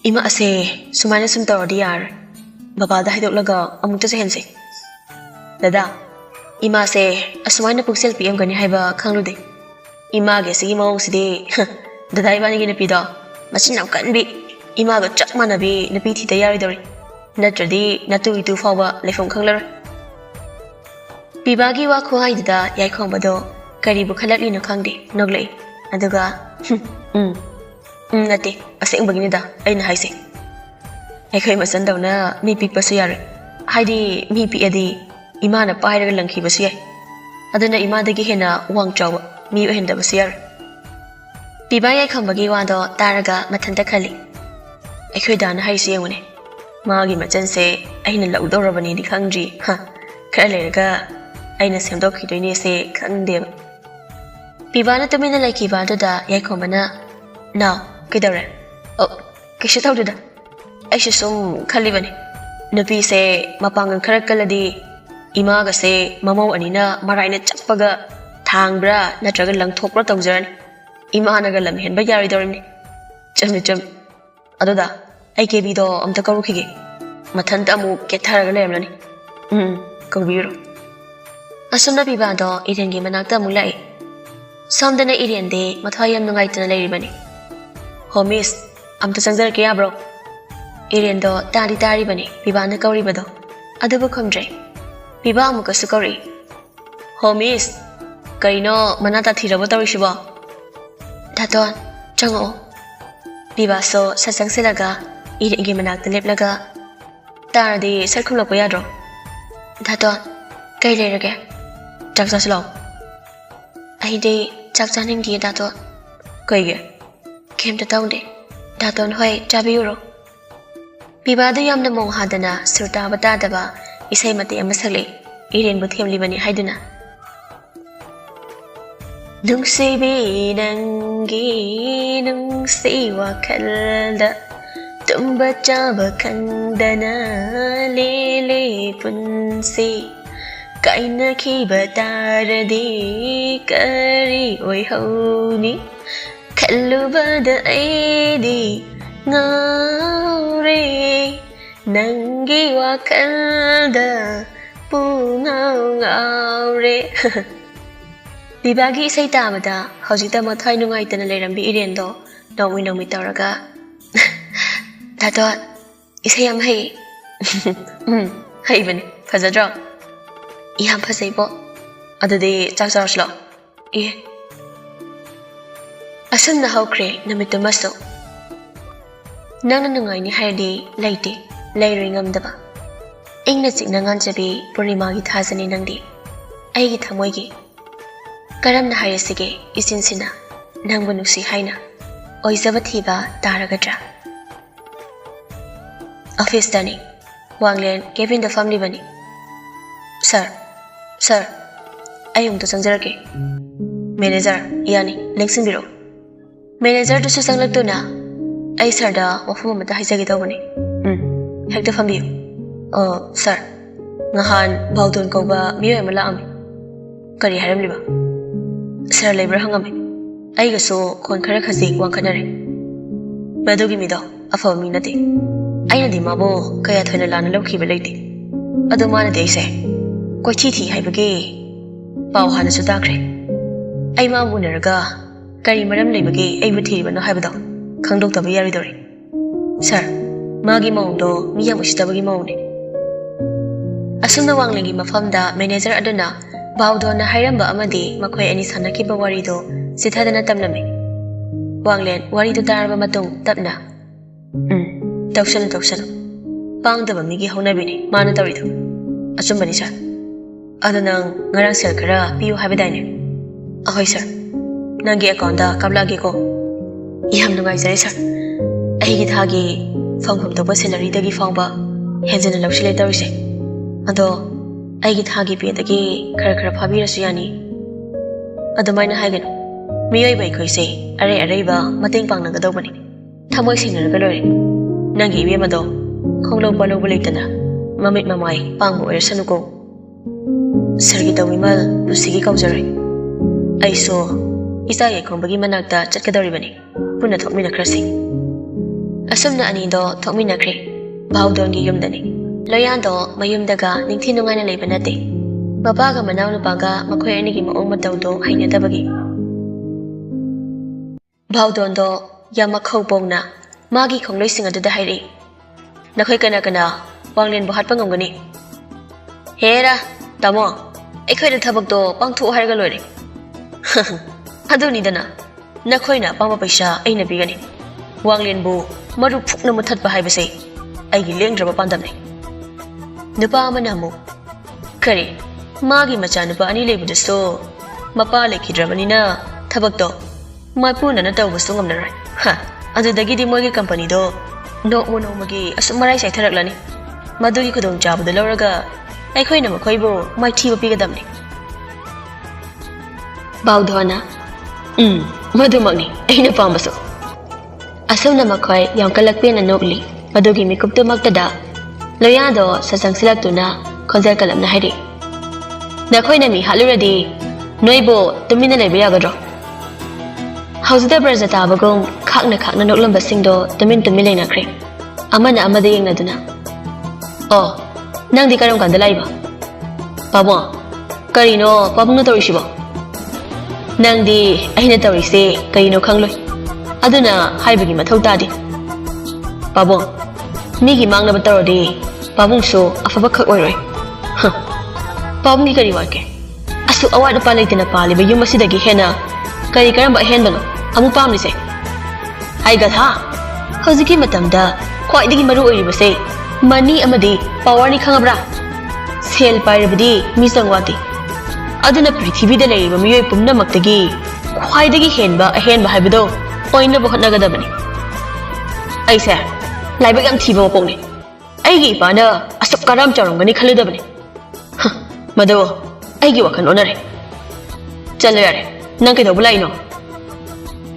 ima ase sumana sum tawdi yar. Baba da hidok laga amukta sa hensi. Dada, ima ase asumana puksel PM gani haiba khanglude. Ima ge sigi mawong sidi, dada ibani gi napi da, masin nam kanbi, ima ga chak manabi napi thita yari dori. Natradi natu itu fawa lefong khanglar. Bibagi wa khuai da yai khong bado kari bu khalat li no khangdi noglei. Aduga, nati, asing bagini da, ay na haise. Ay kay masan daw na mi pik pa suyari. Haydi mi pi adi, ima na pahiraga lang ki ba suyay. Ado na ima dagi hina wang chawa, mi uhinda ba suyari. Bibagi ay khong bagi wa do taraga matanda khali. Ay kay da na haise yung wane. Magi machan se, ay na lau daw rabani di khangji, ha. Kaya lairaga, ay na semdok hito ini se khangdeba. Bibana tumi na like ba do da yai ko mana now kidare oh kisha taw da ai shi sum khali bani nabi se mapangang kharak kaladi ima ga se mamaw anina marai na chappaga thangbra natraga langthokra tawjaran ima na ga lam hen ba yari dorni cham ado da ai ke bi do amta karu khige mathan ta mu ke tharaga lemlani kawbiro asumna biba do irengi manakta mu lai Somdana irian de mathayam nungai tana lai ribani. Homies, amta sangjar kya bro. Irian do tari bani, biba na kauri bado. Adabu komdre. Biba amuka sukari. Homies, karino manata thirabo tawi shiba. Daton, chango. Biba so sasang silaga, irian gi manak talip laga. Taradi sarkum lakpo yadro. Daton, kay leirage. Jaksa slow. Aide chakchaning gi dato koige kem ta taunde daton hoi chabiyuro bibadu yamna mong hadana surta bata daba isai mate amasale iren bu themli bani haiduna nungsibi nangi nungsi wa khalda tumba chaba kandana lele punsi Kaina ki bataradi kari oi hauni kallu bada aidi ngaure nangi wa kalda pungau ngaure Bibagi isai tamada hojita mathai nungai tana leirambi irendo nomi tawraga Dato isai am hai hai bani fazadro Ihan pasay po. Adadi chaksaras lo. Asam na hawkre na mitumaso. Nang nanungay ni Hardy laiti, layring amdaba. Ing nasik nangan sabi purimagi thasani nangdi. Ay gitamoy gi. Karam na hayasige isinsina nang bunusi hayna. Oy zabathiba taragadra. Office dani. Wanglen Kevin the family bani. Sir, ayung to sangjara Manager, yani, lengsin biro. Manager to susang to na. Ay sir da, wafu mamata haisagi daw bani. Hekta fambiyo. Oh, sir. Ngahan, baudun ko ba miyo ay malaam. Kari haram liba. Sir labor hangami. Ay gaso kon kara kasi wang kanare. Madugi mi daw, afaw mi nati. Ay na di mabo, kaya thoy na lana lawki balayti. Ado mana di ay say. Koi thi hai bagi pau hana su dakre ai ma mu naraga kari maram lei bagi ai bu thi bano hai bado khangdok ta yari dori sir magi maung do mi yang ushita bagi maung ne asumna wanglengi mafamda manager aduna baudo na hairamba amadi makhoi ani sanaki ba wari do sithadana tamname wanglen wari do taraba matung tapna tawsana pangdaba migi haunabini mana tawrido achumbani sir Ado nang ngarang sel kara piyu habidane. Ahoy sir. Nangi account da kablagi ko. Iham nungai jare sir. Ai gi thagi phangpham to salary dagi phangba henjana lawsi le tawise. Ado ai gi thagi pe dagi khara phabi rasu yani. Ado maina haigan. Miyoi bai khoi se are ba mating pang na gadaw bani. Thamoi singna ga lore. Nangi ibe mado khonglo palo bulaitana. Mamit mamai pangbo er sanuko. ꯁꯔꯒꯤ ꯇꯧꯃꯤꯃꯜ ꯂꯨꯁꯤꯒꯤ ꯀꯧꯖꯔꯦ ꯑꯩꯁꯨ ꯏꯆꯥ ꯌꯥꯏꯈꯣꯡꯕꯒꯤ ꯃꯅꯥꯛꯇ ꯆꯠꯀꯗꯧꯔꯤꯕꯅꯤ ꯄꯨꯟꯅ ꯊꯣꯛꯃꯤꯟꯅꯈ꯭ꯔꯁꯤ ꯑꯁꯨꯝꯅ ꯑꯅꯤꯗꯣ ꯊꯣꯛꯃꯤꯟꯅꯈ꯭ꯔꯦ ꯚꯥꯎꯗꯣꯟꯒꯤ ꯌꯨꯝꯗꯅꯤ ꯂꯣꯌꯥꯟꯗꯣ ꯃꯌꯨꯝꯗꯒ ꯅꯤꯡꯊꯤ ꯅꯨꯡꯉꯥꯏꯅ ꯂꯩꯕ ꯅꯠꯇꯦ ꯃꯄꯥꯒ ꯃꯅꯥꯎꯅꯨꯄꯥꯒ ꯃꯈꯣꯏ ꯑꯅꯤꯒꯤ ꯃꯑꯣꯡ ꯃꯇꯧꯗꯣ ꯍꯩꯅꯗꯕꯒꯤ ꯚꯥꯎꯗꯣꯟꯗꯣ ꯌꯥꯝ ꯃꯈꯧ ꯄꯣꯡꯅ ꯃꯥꯒꯤ ꯈꯣꯡꯂꯩꯁꯤꯡ ꯑꯗꯨꯗ ꯍꯥꯏꯔꯛꯏ ꯅꯈꯣꯏ ꯀꯅꯥ ꯀꯅꯥ ꯋꯥꯡꯂꯦꯟꯕꯨ ꯍꯥꯠꯄ ꯉꯝꯒꯅꯤ ꯍꯦꯔꯥ ꯇꯥꯃꯣ ꯑꯩꯈꯣꯏꯅ ꯊꯕꯛꯇꯣ ꯄꯥꯡꯊꯣꯛꯑꯣ ꯍꯥꯏꯔꯒ ꯂꯣꯏꯔꯦ ꯑꯗꯨꯅꯤꯗꯅ ꯅꯈꯣꯏꯅ ꯑꯄꯥꯝꯕ ꯄꯩꯁꯥ ꯑꯩꯅ ꯄꯤꯒꯅꯤ ꯋꯥꯡꯂꯦꯟꯕꯨ ꯃꯔꯨ ꯐꯨꯛꯅ ꯃꯨꯠꯊꯠꯄ ꯍꯥꯏꯕꯁꯦ ꯑꯩꯒꯤ ꯂꯦꯡꯗ꯭ꯔꯕ ꯄꯥꯟꯗꯝꯅꯤ ꯅꯨꯄꯥ ꯑꯃꯅ ꯑꯃꯨꯛ ꯀꯔꯤ ꯃꯥꯒꯤ ꯃꯆꯥꯅꯨꯄꯥ ꯑꯅꯤ ꯂꯩꯕꯗꯨꯁꯨ ꯃꯄꯥ ꯂꯩꯈꯤꯗ꯭ꯔꯕꯅꯤꯅ ꯊꯕꯛꯇꯣ ꯃꯥꯏꯄꯨꯅꯅ ꯇꯧꯕꯁꯨ ꯉꯝꯅꯔꯣꯏ ꯑꯗꯨꯗꯒꯤꯗꯤ ꯃꯣꯏꯒꯤ ꯀꯝꯄꯅꯤꯗꯣ ꯅꯣꯡꯃ ꯅꯣꯡꯃꯒꯤ ꯑꯁꯨꯝ ꯃꯔꯥꯏ ꯆꯥꯏꯊꯔꯛꯂꯅꯤ ꯃꯗꯨꯒꯤ ꯈꯨꯗꯣꯡꯆꯥꯕꯗꯨ ꯂꯧꯔꯒ ꯑꯩꯈꯣꯏꯅ ꯃꯈꯣꯏꯕꯨ ꯃꯥꯏꯊꯤꯕ ꯄꯤꯒꯗꯕꯅꯤ ꯚꯥꯎꯗꯣꯟꯅ ꯃꯗꯨꯃꯛꯅꯤ ꯑꯩꯅ ꯄꯥꯝꯕꯁꯨ ꯑꯁꯨꯝꯅ ꯃꯈꯣꯏ ꯌꯥꯝꯀꯠꯂꯛꯄꯦꯅ ꯅꯣꯛꯂꯤ ꯃꯗꯨꯒꯤ ꯃꯤꯀꯨꯞꯇꯨꯃꯛꯇꯗ ꯂꯣꯌꯥꯗꯣ ꯁꯆꯪꯁꯤꯜꯂꯛꯇꯨꯅ ꯈꯣꯟꯖꯦꯜ ꯀꯜꯂꯞꯅ ꯍꯥꯏꯔꯛꯏ ꯅꯈꯣꯏꯅ ꯃꯤ ꯍꯥꯠꯂꯨꯔꯗꯤ ꯅꯣꯏꯕꯨ ꯇꯨꯃꯤꯟꯅ ꯂꯩꯕ ꯌꯥꯒꯗ꯭ꯔꯣ ꯍꯧꯖꯤꯛꯇ ꯕ꯭ꯔꯖ ꯇꯥꯕꯒꯨꯝ ꯈꯥꯛꯅ ꯈꯥꯛꯅ ꯅꯣꯛꯂꯝꯕꯁꯤꯡꯗꯣ ꯇꯨꯃꯤꯟ ꯇꯨꯃꯤꯟ ꯂꯩꯅꯈ꯭ꯔꯦ ꯑꯃꯅ ꯑꯃꯗ ꯌꯦꯡꯅꯗꯨꯅ ꯑꯣ ꯅꯪꯗꯤ ꯀꯔꯝ ꯀꯥꯟꯗ ꯂꯥꯛꯏꯕ ꯄꯥꯕꯨꯡ ꯀꯔꯤꯅꯣ ꯄꯥꯕꯨꯡꯅ ꯇꯧꯔꯤꯁꯤꯕꯣ ꯅꯪꯗꯤ ꯑꯩꯅ ꯇꯧꯔꯤꯁꯦ ꯀꯔꯤꯅꯣ ꯈꯪꯂꯣꯏ ꯑꯗꯨꯅ ꯍꯥꯏꯕꯒꯤ ꯃꯊꯧ ꯇꯥꯗꯦ ꯄꯥꯕꯨꯡ ꯃꯤꯒꯤ ꯃꯥꯡꯅꯕ ꯇꯧꯔꯗꯤ ꯄꯥꯕꯨꯡꯁꯨ ꯑꯐꯕ ꯈꯛ ꯑꯣꯏꯔꯣꯏ ꯄꯥꯕꯨꯡꯒꯤ ꯀꯔꯤ ꯋꯥꯠꯀꯦ ꯑꯁꯨꯛ ꯑꯋꯥꯠ ꯑꯄꯥ ꯂꯩꯇꯅ ꯄꯥꯜꯂꯤꯕ ꯌꯨꯝ ꯑꯁꯤꯗꯒꯤ ꯍꯦꯟꯅ ꯀꯔꯝꯕ ꯑꯍꯦꯟꯕꯅꯣ ꯑꯃꯨꯛ ꯄꯥꯝꯂꯤꯁꯦ ꯍꯥꯏꯒꯊꯥ ꯍꯧꯖꯤꯛꯀꯤ ꯃꯇꯝꯗ ꯈ꯭ꯋꯥꯏꯗꯒꯤ ꯃꯔꯨ ꯑꯣꯏꯔꯤꯕꯁꯦ ꯃꯅꯤ ꯑꯃꯗꯤ ꯄꯥꯋꯔꯅꯤ ꯈꯪꯉꯕ꯭ꯔꯥ ꯁꯦꯜ ꯄꯥꯏꯔꯕꯗꯤ ꯃꯤꯆꯪ ꯋꯥꯠꯇꯦ ꯑꯗꯨꯅ ꯄ꯭ꯔꯤꯊꯤꯕꯤꯗ ꯂꯩꯔꯤꯕ ꯃꯤꯑꯣꯏ ꯄꯨꯝꯅꯃꯛꯇꯒꯤ ꯈ꯭ꯋꯥꯏꯗꯒꯤ ꯍꯦꯟꯕ ꯑꯍꯦꯟꯕ ꯍꯥꯏꯕꯗꯣ ꯑꯣꯏꯅꯕ ꯍꯣꯠꯅꯒꯗꯕꯅꯤ ꯑꯩꯁꯦ ꯂꯥꯏꯕꯛ ꯌꯥꯝ ꯊꯤꯕ ꯃꯄꯣꯛꯅꯤ ꯑꯩꯒꯤ ꯏꯄꯥꯅ ꯑꯁꯨꯛ ꯀꯔꯝ ꯆꯥꯎꯔꯝꯒꯅꯤ ꯈꯜꯂꯨꯗꯕꯅꯤ ꯃꯗꯨ ꯑꯩꯒꯤ ꯋꯥꯈꯜ ꯑꯣꯟꯅꯔꯦ ꯆꯠꯂꯣ ꯌꯥꯔꯦ ꯅꯪ ꯀꯩꯗꯧꯕ ꯂꯥꯛꯏꯅꯣ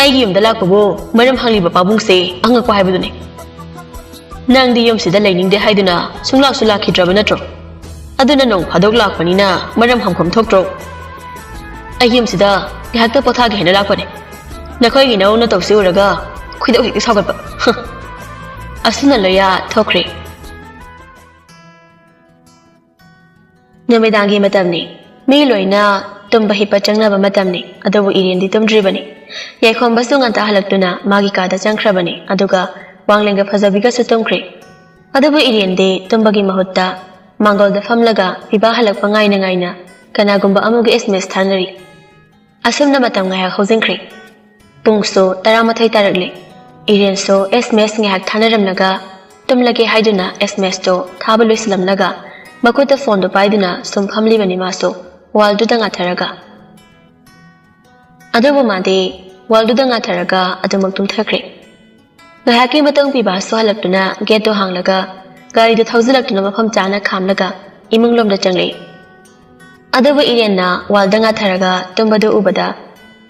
ꯑꯩꯒꯤ ꯌꯨꯝꯗ ꯂꯥꯛꯄꯕꯨ ꯃꯔꯝ ꯍꯪꯂꯤꯕ ꯄꯥꯕꯨꯡꯁꯦ ꯑꯉꯛꯄ ꯍꯥꯏꯕꯗꯨꯅꯤ ꯅꯪꯗꯤ ꯌꯨꯝꯁꯤꯗ ꯂꯩꯅꯤꯡꯗꯦ ꯍꯥꯏꯗꯨꯅ ꯁꯨꯡꯂꯥꯛꯁꯨ ꯂꯥꯛꯈꯤꯗ꯭ꯔꯕ ꯅꯠꯇ꯭ꯔꯣ ꯑꯗꯨꯅ ꯅꯣꯡ ꯐꯥꯗꯣꯛ ꯂꯥꯛꯄꯅꯤꯅ ꯃꯔꯝ ꯍꯪꯐꯝ ꯊꯣꯛꯇ꯭ꯔꯣ ꯑꯩ ꯌꯨꯝꯁꯤꯗ ꯉꯥꯏꯍꯥꯛꯇ ꯄꯣꯊꯥꯒꯦ ꯍꯥꯏꯅ ꯂꯥꯛꯄꯅꯤ ꯅꯈꯣꯏꯒꯤ ꯅꯧꯅ ꯇꯧꯁꯤ ꯎꯔꯒ ꯈꯣꯏꯗꯧ ꯍꯦꯛꯇ ꯁꯥꯎꯒꯠꯄ ꯑꯁꯨꯝꯅ ꯂꯣꯌꯥ ꯊꯣꯛꯈ꯭ꯔꯦ ꯅꯨꯃꯤꯗꯥꯡꯒꯤ ꯃꯇꯝꯅꯤ ꯃꯤ ꯂꯣꯏꯅ ꯇꯨꯝꯕ ꯍꯤꯞꯄ ꯆꯪꯅꯕ ꯃꯇꯝꯅꯤ ꯑꯗꯨꯕꯨ ꯏꯔꯦꯟꯗꯤ ꯇꯨꯝꯗ꯭ꯔꯤꯕꯅꯤ ꯌꯥꯏꯈꯣꯝꯕꯁꯨ ꯉꯟꯇꯥ ꯍꯜꯂꯛꯇꯨꯅ ꯃꯥꯒꯤ ꯀꯥꯗ ꯆꯪꯈ꯭ꯔꯕꯅꯤ ꯑꯗꯨꯒ ꯋꯥꯡꯂꯦꯟꯒ ꯐꯖꯕꯤꯒꯁꯨ ꯇꯨꯝꯈ꯭ꯔꯦ ꯑꯗꯨꯕꯨ ꯏꯔꯦꯟꯗꯤ ꯇꯨꯝꯕꯒꯤ ꯃꯍꯨꯠꯇ ꯃꯥꯡꯒꯣꯜꯗ ꯐꯝꯂꯒ ꯄꯤꯕꯥ ꯍꯜꯂꯛꯄ ꯉꯥꯏꯅ ꯉꯥꯏꯅ ꯀꯅꯥꯒꯨꯝꯕ ꯑꯃꯒꯤ SMS ꯊꯥꯅꯔꯤ ꯑꯁꯨꯝꯅ ꯃꯇꯝ ꯉꯥꯏꯍꯥꯛ ꯍꯧꯖꯤꯟꯈ꯭ꯔꯦ ꯄꯨꯡꯁꯨ 11 ꯇꯥꯔꯛꯂꯤ ꯏꯔꯦꯟꯁꯨ SMS ꯉꯥꯏꯍꯥꯛ ꯊꯥꯅꯔꯝꯂꯒ ꯇꯨꯝꯂꯒꯦ ꯍꯥꯏꯗꯨꯅ SMSꯇꯣ ꯊꯥꯕ ꯂꯣꯏꯁꯤꯜꯂꯝꯂꯒ ꯃꯈꯨꯠꯇ ꯐꯣꯟꯗꯣ ꯄꯥꯏꯗꯨꯅ ꯁꯨꯝ ꯐꯝꯂꯤꯕꯅꯤ ꯃꯥꯁꯨ ꯋꯥꯜꯗꯨꯗ ꯉꯥꯊꯔꯒ ꯑꯗꯨꯕꯨ ꯃꯥꯗꯤ ꯋꯥꯜꯗꯨꯗ ꯉꯥꯊꯔꯒ ꯑꯗꯨꯃꯛ ꯇꯨꯝꯊꯈ꯭ꯔꯦ ꯉꯥꯏꯍꯥꯛꯀꯤ ꯃꯇꯨꯡ ꯄꯤꯕꯥꯁꯨ ꯍꯜꯂꯛꯇꯨꯅ ꯒꯦꯠꯇꯣ ꯍꯥꯡꯂꯒ ꯒꯥꯔꯤꯗꯣ ꯊꯧꯖꯤꯜꯂꯛꯇꯨꯅ ꯃꯐꯝ ꯆꯥꯅ ꯈꯥꯝꯂꯒ ꯏꯃꯨꯡꯂꯣꯝꯗ ꯆꯪꯂꯛꯏ ꯑꯗꯨꯕꯨ ꯏꯔꯦꯟꯅ ꯋꯥꯜꯗ ꯉꯥꯊꯔꯒ ꯇꯨꯝꯕꯗꯨ ꯎꯕꯗ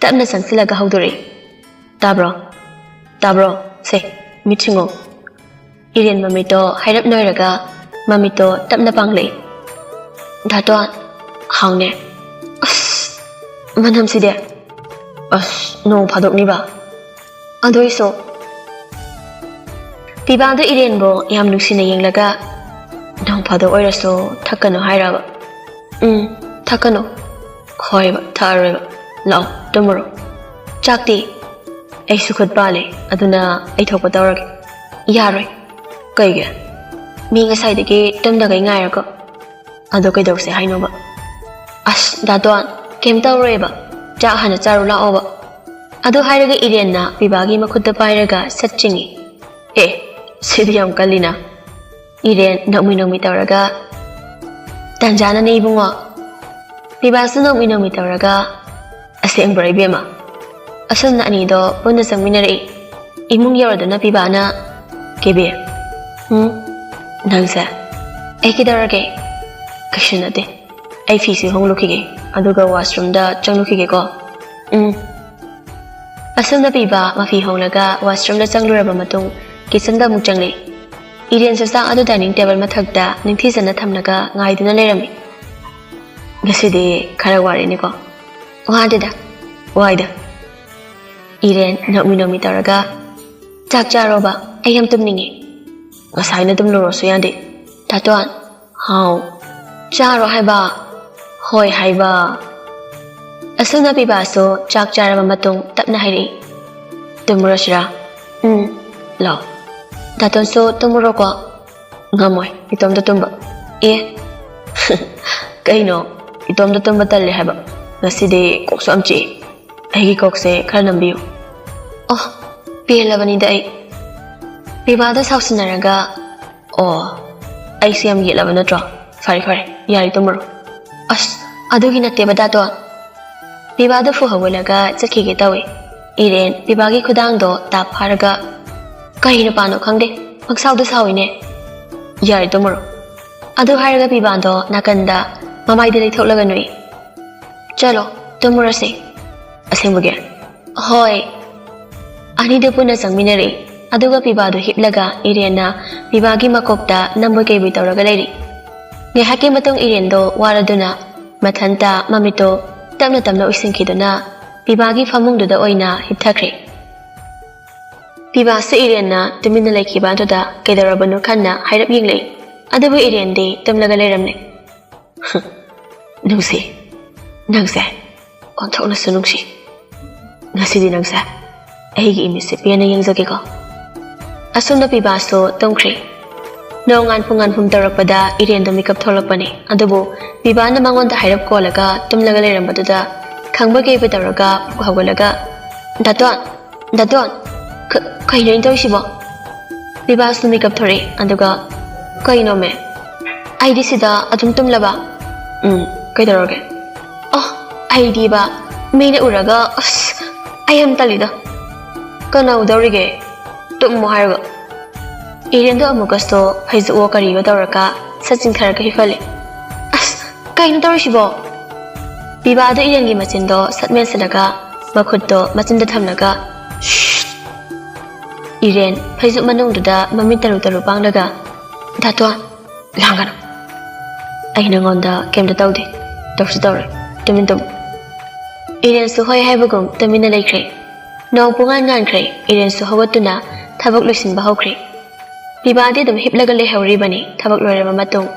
ꯇꯞꯅ ꯆꯪꯁꯤꯜꯂꯒ ꯍꯧꯗꯣꯔꯛꯏ ꯇꯥꯕ꯭ꯔꯣ ꯁꯦ ꯃꯤꯠ ꯁꯤꯡꯉꯣ ꯏꯔꯦꯟ ꯃꯃꯤꯠꯇꯣ ꯍꯥꯏꯔꯞ ꯅꯣꯏꯔꯒ ꯃꯃꯤꯠꯇꯣ ꯇꯞꯅ ꯄꯥꯡꯂꯛꯏ ꯗꯥꯇꯣꯟ ꯍꯥꯎꯅꯦ ꯑꯁ ꯃꯅꯝꯁꯤꯗꯤ ꯅꯣꯡ ꯐꯥꯗꯣꯛꯅꯤꯕ ꯑꯗꯨꯏꯁꯨ ꯄꯤꯕꯥꯗꯣ ꯏꯔꯦꯟꯕꯨ ꯌꯥꯝ ꯅꯨꯡꯁꯤꯅ ꯌꯦꯡꯂꯒ ꯅꯣꯡ ꯐꯥꯗꯣꯛ ꯑꯣꯏꯔꯁꯨ ꯊꯛꯀꯅꯨ ꯍꯥꯏꯔꯕ ꯊꯛꯀꯅꯨ ꯍꯣꯏꯕ ꯊꯛꯑꯔꯣꯏꯕ ꯂꯥꯛꯑꯣ ꯇꯨꯝꯃꯨꯔꯣ ꯆꯥꯛꯇꯤ ꯑꯩꯁꯨ ꯈꯨꯠ ꯄꯥꯜꯂꯦ ꯑꯗꯨꯅ ꯑꯩ ꯊꯣꯛꯄ ꯇꯧꯔꯒꯦ ꯌꯥꯔꯣꯏ ꯀꯩꯒꯤ ꯃꯤ ꯉꯁꯥꯏꯗꯒꯤ ꯇꯨꯝꯗꯒꯩ ꯉꯥꯏꯔꯒ ꯑꯗꯣ ꯀꯩꯗꯧꯁꯦ ꯍꯥꯏꯅꯣꯕ ꯑꯁ ꯗꯥꯇꯣꯟ ꯀꯩꯝ ꯇꯧꯔꯣꯏꯕ ꯆꯥꯛ ꯍꯥꯟꯅ ꯆꯥꯔꯨ ꯂꯥꯛꯑꯣꯕ ꯑꯗꯨ ꯍꯥꯏꯔꯒ ꯏꯔꯦꯟꯅ ꯄꯤꯕꯥꯒꯤ ꯃꯈꯨꯠꯇ ꯄꯥꯏꯔꯒ ꯁꯠ ꯆꯤꯡꯉꯤ ꯁꯤꯗꯤ ꯌꯥꯝ ꯀꯜꯂꯤꯅ ꯏꯔꯦꯟ ꯅꯣꯛꯃꯤ ꯇꯧꯔꯒ ꯇꯟꯖꯥꯅꯅꯦ ꯏꯕꯨꯡꯉꯣ ꯄꯤꯕꯥꯁꯨ ꯅꯣꯛꯃꯤ ꯇꯧꯔꯒ ꯑꯁꯦꯡꯕ꯭ꯔꯥ ꯏꯕꯦꯝꯃ ꯑꯁꯨꯝꯅ ꯑꯅꯤꯗꯣ ꯄꯨꯟꯅ ꯆꯪꯃꯤꯟꯅꯔꯛꯏ ꯏꯃꯨꯡ ꯌꯧꯔꯗꯨꯅ ꯄꯤꯕꯥꯅ ꯀꯦꯕꯤ ꯅꯪꯁꯦ ꯑꯩ ꯀꯩꯗꯧꯔꯒꯦ ꯀꯩꯁꯨ ꯅꯠꯇꯦ ꯑꯩ ꯐꯤꯁꯤ ꯍꯣꯡꯂꯨꯈꯤꯒꯦ ꯑꯗꯨꯒ ꯋꯥꯁꯔꯨꯝꯗ ꯆꯪꯂꯨꯈꯤꯒꯦꯀꯣ ꯑꯁꯨꯝꯅ ꯄꯤꯕꯥ ꯃꯐꯤ ꯍꯣꯡꯂꯒ ꯋꯥꯁꯔꯨꯝꯗ ꯆꯪꯂꯨꯔꯕ ꯃꯇꯨꯡ ꯀꯤꯆꯟꯗ ꯑꯃꯨꯛ ꯆꯪꯂꯛꯏ ꯏꯔꯦꯟꯁꯨ ꯆꯥꯛ ꯑꯗꯨ ꯗꯥꯏꯅꯤꯡ ꯇꯦꯕꯜ ꯃꯊꯛꯇ ꯅꯤꯡꯊꯤꯖꯅ ꯊꯝꯂꯒ ꯉꯥꯏꯗꯨꯅ ꯂꯩꯔꯝꯃꯤ Gasidi Karawariniko. Wadida, Wida. Iren Nominomi Taraga. Takjaroba, I am Tumningi. Masina Tumloro Suyandi. Tatuan, how? Charo Haiba, Hoi Haiba. Asuna Pibaso, Chak Jaramatung, Tapnahiri. Tumurashira. Law. Taton so Tumuroko. Ngamoy, itom tumba. Kaino, itom tumba tali haba. Naside kokso amchi. Agi kokse karanambiyo. Oh, pila bani dai. Pibada sausinaraga. Oh, ay siyam yela bana tro. Fari, yari tumuro. As, adugi na teba dato. Pibada fuhawalaga tsakige tawi. Iren, pibagi kudang do tap haraga. Kahino pano kangde, magsawdo sawine. Yari tumuro. Adu haraga pibando nakanda mamay dilay tholaga nui. Chalo, tumuro si. Asing bugyan. Hoy. Ani de puna sang minari. Aduga pibado hiplaga irena pibagi makokta namboy kay bitauraga layri. Ngahaki matong irendo waraduna mathanta mamito tamna usinkiduna pibagi famungduda oina hipthakre. Piba sa irena tuminalay kibando da kaidarabano kanna hairap yinglay. Adabu irende tamlaga layramne. Nangse. Ontok na sunungsi. Ngasidi nangse. Ahigi imisip yan na yung zagi ko. Asum na pibaso tongkri. Noongan pungan tarakpada irendo mikap tholakpani. Adabu piba na mangonda hairap ko laga tumlaga layrambado da kangba kay pitaraga puhawalaga. Daton. Kaino yung tawag sibo? Pibaso na mikap thori. Anduga kaino me. Ay di sida atumtumla ba? Kay daroge. Oh, ay di ba? May nauraga. Ayam talida. Kanaw dawrige. Tummo haraga. Irendo amugasto haizuo kariba dawraka sachin kharaga hifale. Kaino dawri sibo? Bibado irengi machindo satmen salaga makhutto machinda thamnaga. Iren haizu manungduda mami taru panglaga. Dato langano. Ay nangonda kemda tawdi. Tawsi tawre. Tumintum. Iren su hoy haibagum tamina laikre. Nong pungan ngankre. Iren su hawatuna tabak lusin bahawkre. Pibadi dum hiplaga lehawri bani tabak lore mamatung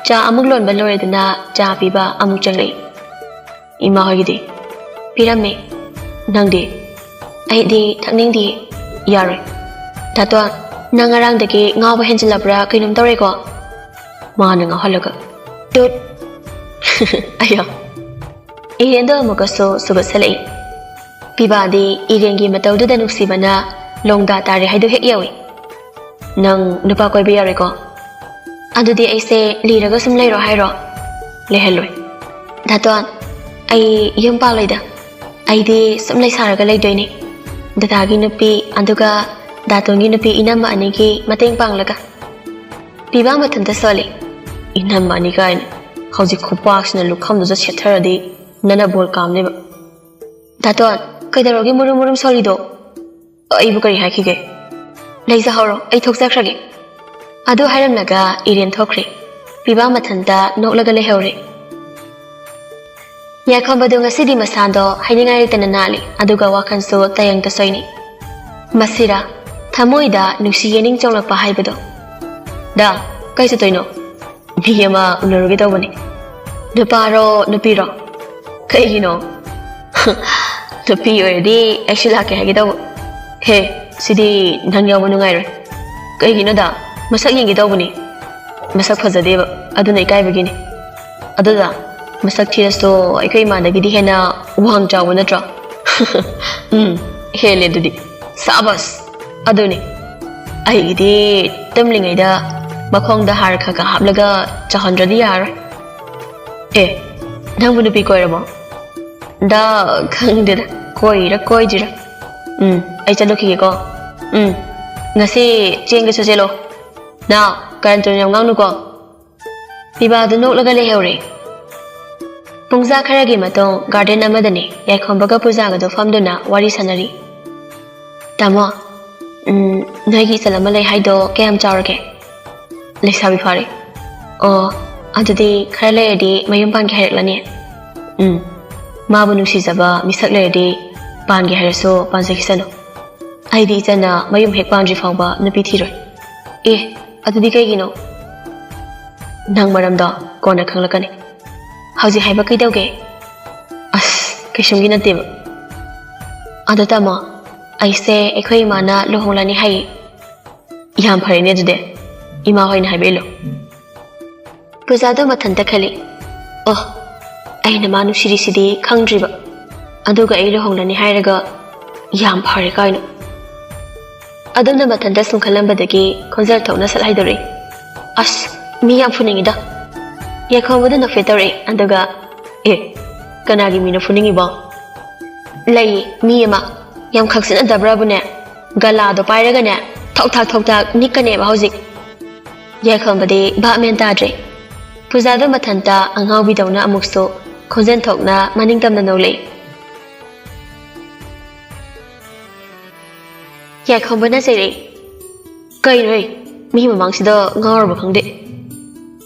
cha amuk lon balore duna cha piba amuk changlay. Ima hoygidi. Pirame. Nangdi. Ay di takning di yare. Dato nangarang dagi ngawa henjilabra kainum tawre ko. Mga nga halaga. Tut. Ayo. Irendo amukaso subat salai. Pibadi irengi matawdo da nuksibana longda tari haido hek yawi. Nang nupa koy biyari ko. Adudi ay se liraga sumlayro hayro. Leheloy. Datoan ay yung palay da. Ay di sumlay saraga laydoy ni. Datagi nupi anduga datongi nupi inama anigi mateng panglaga. Piba matanda soli. Inama aniga ini. Hauzik kupak na lukham doza shetharadi nana bol kam neba. Daton kaidarogi murum solido. Ay bukari hakige. Laisa horo ay thoksakrage. Ado haram naga iren thokre. Piba matanda noklaga lehore. Yakhambado ngasidi masando hainingari tananali aduga wakanso tayang tasoyni. Masira thamoida nusiyening chonglakpa haibado. Da kaisa toino. Biyama unarugi tawbani. Nuparo nupiro. Kaigino. Nupi oirdi actually ke hagi taw. He sidi nang yaw manungay. Kaigino da masak yengi tawbani. Masak phajadeba aduna ikai bagini. Aduda masak thirasto aikai managidi hena wang chaw natra. Hele dudi. Sabas aduni. Aigidi tamlingai da Makhongda harkhaga haplaga chahandradi yar. Nang bunu pi koiramo. Da khangdira koijira. Ai chaloki ko. Ngasi chenga chelo. Na kan ton yang ngangnu ko. Piba du noklaga lehore. Pungza kharagi matong garden amadani yakhombaga puja ga do famduna wari sanari. Tamo nagi salama lai haido kayam chawrake. Laisabi fare. Oh, adudi kharale di mayumpan ke harik lani. Mabu nungsijaba misak lerdi pangi haraso panjakisano. Aidi ichana mayum hek pandri fawba nupi thiroi. Adudi kaigino? Nang maramda kona khanglakani. Hauji haiba kaidauge? Kaisumgi nateba. Ado tama aise ekhoi mana lohonglani hai. Yam phare ne jude. Ima hoina haibelo. Pujado mathanta khali. Aina manu siri sidi khangdriba. Aduga ai lohonglani hairaga yam phare kaino. Adamna mathanta sumkhalambadagi khonjal thokna salhaidori. Mi yam funingida. Yakhawada na fetore aduga kanagi mina funingi ba. Lai mi ama yam khaksina dabrabune gala do pairaga ne thok nikane ba hojik. Yakhawbade ba men tadre. Pujado mathanta anghaw bidawna amukso khonjen thokna maningtamna nolei. Yakhawbana sere kai noi mi mamangsida ngawrba khangde.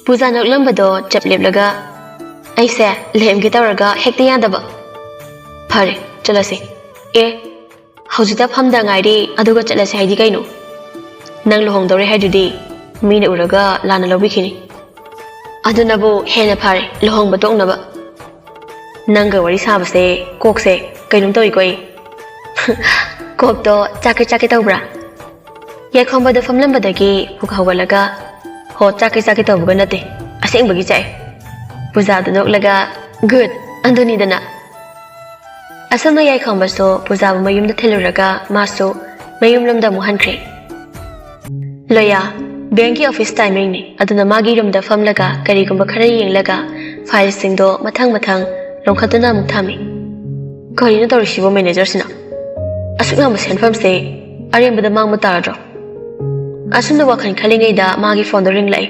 Puja naklambado chapleplaga aise lemge tawraga hekta yadaba. Phare chalase. Hojita phamda ngairi aduga chalase haidi kaino. Nang lohongdore haidudi mina uraga lana lobikhini. Adunabu hena phare lohongba toknaba. Nangga wari sabase kokse kainum toy koi. Kokto chake tawbra. Yakhawbada famlambadagi pukhawalaga ho chake tawbuga nate asengbagi chai. Pujado noklaga good anduni dana. Asama yakhawbaso pujabu mayumda theluraga maso mayumlamda muhankre. Loya banki office timing ni aduna magi rumda famlaga karigumba khara yenglaga file singdo mathang longkhatuna muthami. Karina tawrisibo manager sina. Asukna masenfam se arembada mangma taradro. Asunda wakhan khalingaida magi phone ring lai.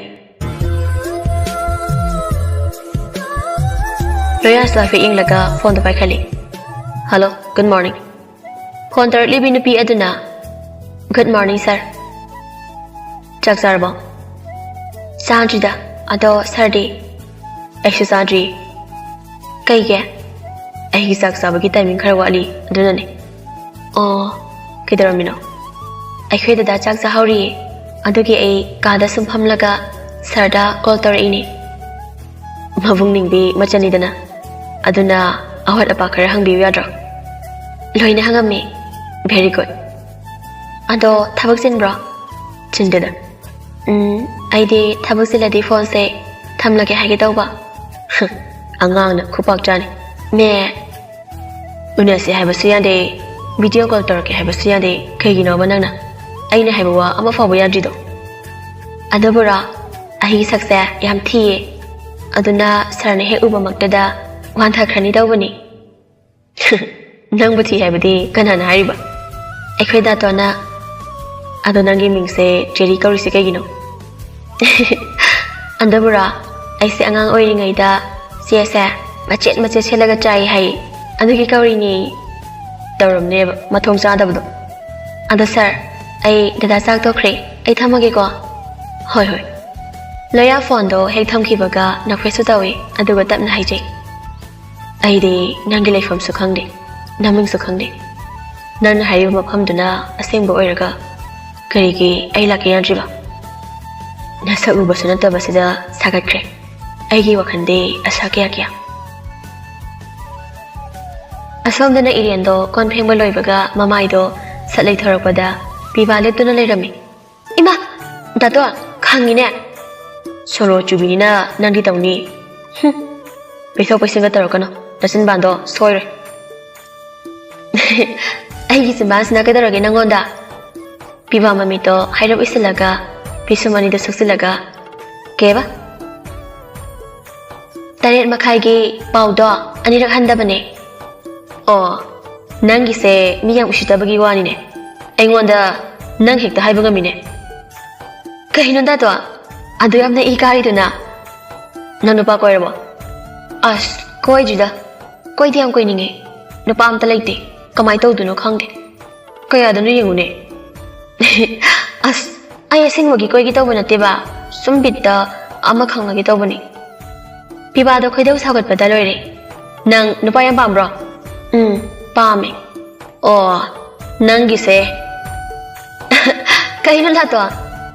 Loya slafi inglaga phone pai khali. Hello, good morning. Phone tarli binupi aduna. Good morning sir. Chak sarba. Sanjida ado sardi. Aishu sadri. Kaige. Ai sak sabagi timing khara wali aduna ne. Kidaramino. Ai khweda da chak sahawri. Adugi ai kada sum phamlaga sarda call tawrani. Mabung ningbi machani dana. Aduna awat apa khara hangbi yadra. Loina hangami. Very good. Ado thabak sinbra. Chindada. Aidi thabak siladi phone se thamlage hage tawba. Angang na khupak jani. Me unase haibasu yade video call torke haibasu yade kaigino banana. Aina haibawa ama fawa yadrido. Adabura ahi saksa yam thiye. Aduna sarne he uba maktada wantha khrani dawbani. Nang buthi haibadi kanana hariba. Ekhweda tona adonangi mingse jeri kaurisi kaigino. Andabura aise angang oiringaida siasa macet selaga chai hai adugi kaurini tawramne mathong chadabdo. Ada sir ai dada sak tokre ai thamage ko. Hoi Loya phone do hek thamkibaga nakwesu tawi aduga tapna haijai. Ai de nangi leifam su khangde naming su khangde. Nan hayu maphamduna asengba oiraga karigi ai laki yandriba. Nasa ubasu nataba sida sagatkre. Aigi wakhande asa kya. Asomdana iriendo kon phengba loibaga mamaido satlai thorakpada piba leptuna leirami. Ima dato khangine solo chubinina nangdi tawni. Peso paisinga tarakano dasin bando soire. Aigi simbasna kadarage nangonda. Piba mamito hairab isilaga pisumani da suksilaga keba. Taret makhaygi paudo anirak handabane. Nangi se miyang usitabagi wani ne. Aingonda nang hekta haibaga mine. Kahino dato adu yamna ikari duna. Nang nupa koirabo. Koi juda. Koi diyam koi ninge. Nupa amta laite. Kamay tawduno khangde. Kaya dunu yengune. Ay asingwagi koi gitaw banateba. Sumbita ama khanglagi tawbani. Piba do khoidaw sagat pada loire. Nang nupa yang pambro? Pame. Oh, nang gise. Kayo na to.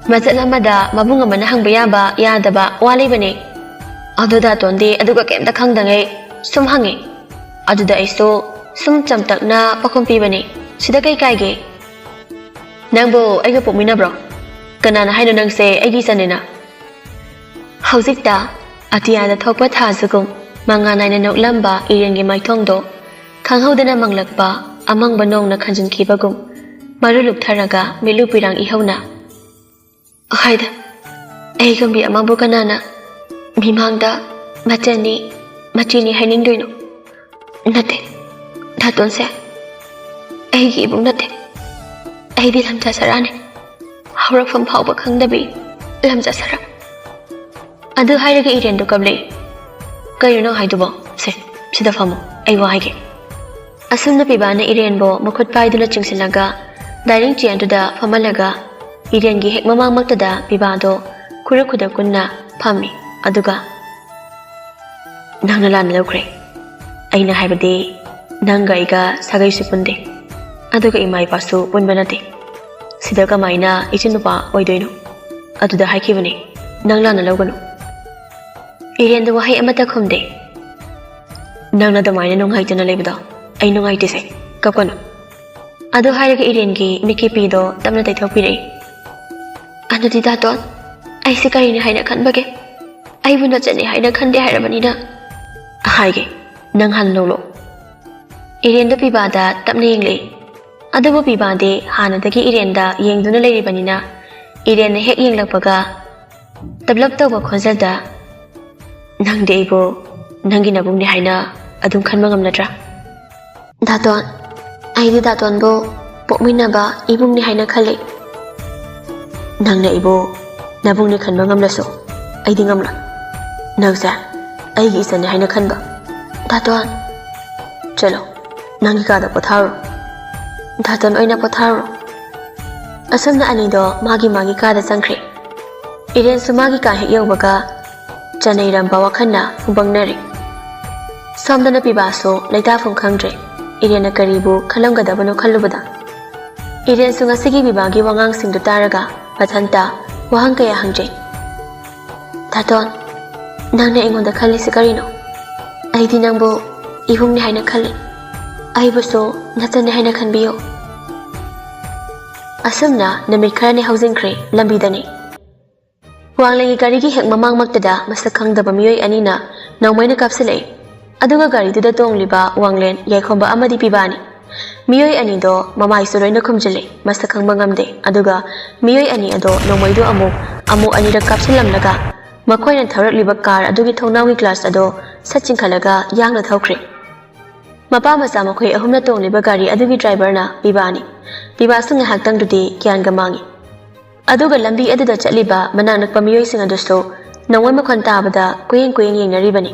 Masalamada mabunga man hang bayaba yadaba wali bane. Aduda tonde aduga kemta khangdangai sum hangi. Aduda iso sum chamtakna pakhompi bane. Sida kai kaige. Nangbo aiga pokmina bro. Kanana haino nangse aigi sanena. Hauzikta atiyada thokpa thasugum manganai na noklamba irengi maithongdo khanghaudana manglakpa amangba nongna khanjinkhibagum maruluk tharaga milu pirang ihona haida aigambi amambu kanana mimangda machini hainingdoino nate dhatonse aigi ibung nate aidi lamja sarane hawrafam phawba khangdabi lamja sara adu hairaga irendo kable kayuno haidubo se sida famu ai wa haige asumna pibana irenbo makhut paiduna chingsilaga dining chair famalaga irengi hek mamangmaktada pibado khuda kunna phami aduga nangna lan lawkre aina haibade nanga iga sagai supunde aduga imai pasu punbanate sida kamaina ichinupa oidoino aduda haikibani nangla na lawganu irendu wahai amata khumde nangna damaina nunghai lebdo ai nunghai tise kapkanu adu hairaga irengi mikipido tamna taithopire anadi daton ai sikari ni haina khanbage ai buna chani haina khande hairabanina haige nang han lolo irendu pibada tamna yengle adubu pibade hanadagi irenda yengduna leiribanina iren hek yenglakpaga develop tawba khonjada nang deibo nangi nabungni haina adum khanma ngamnatra daton aidi daton bo pokminaba ibungni haina khale nangna ibo nabungni khanma ngamlaso aidi ngamla nangsa aigi isani haina khanba daton chalo nangi kada potharo daton oina potharo asamna anido magi kada changkhre iren sumagi ka hek yobaga chanai ramba wakhanna fubangnari somdana pibaso laita phum khangdre irena karibu khalamgadabano khallubada iren sunga sigi bibagi wangang singdu taraga pathanta wahang kaya hangje taton nangna ingonda khalli sikarino aidi nangbo ihumni haina khalli aibuso natane haina khanbiyo asumna namit kharani haujingkhre lambidani wanglengi garigi hek mamangmaktada masak khangdaba miyoi anina nawmaina kapsilei aduga gari duda tongliba wanglen yaikhomba amadi pibani miyoi ani do mamai soroina khumjile masak khangba ngamde aduga miyoi ani ado nawmaido amu ani ra kapsilamlaga makhoina tharakliba car adugi thongnawi class ado sachingkhalaga yangna thaukhre mapa macha makhoi ahumna tongliba gari adugi driver na pibani pibasunga haktang dudi kyan gamangi aduga lambi aduda chaliba manangnak pamiyoi sing adusto nawai makhon tabada kuyeng yengnaribani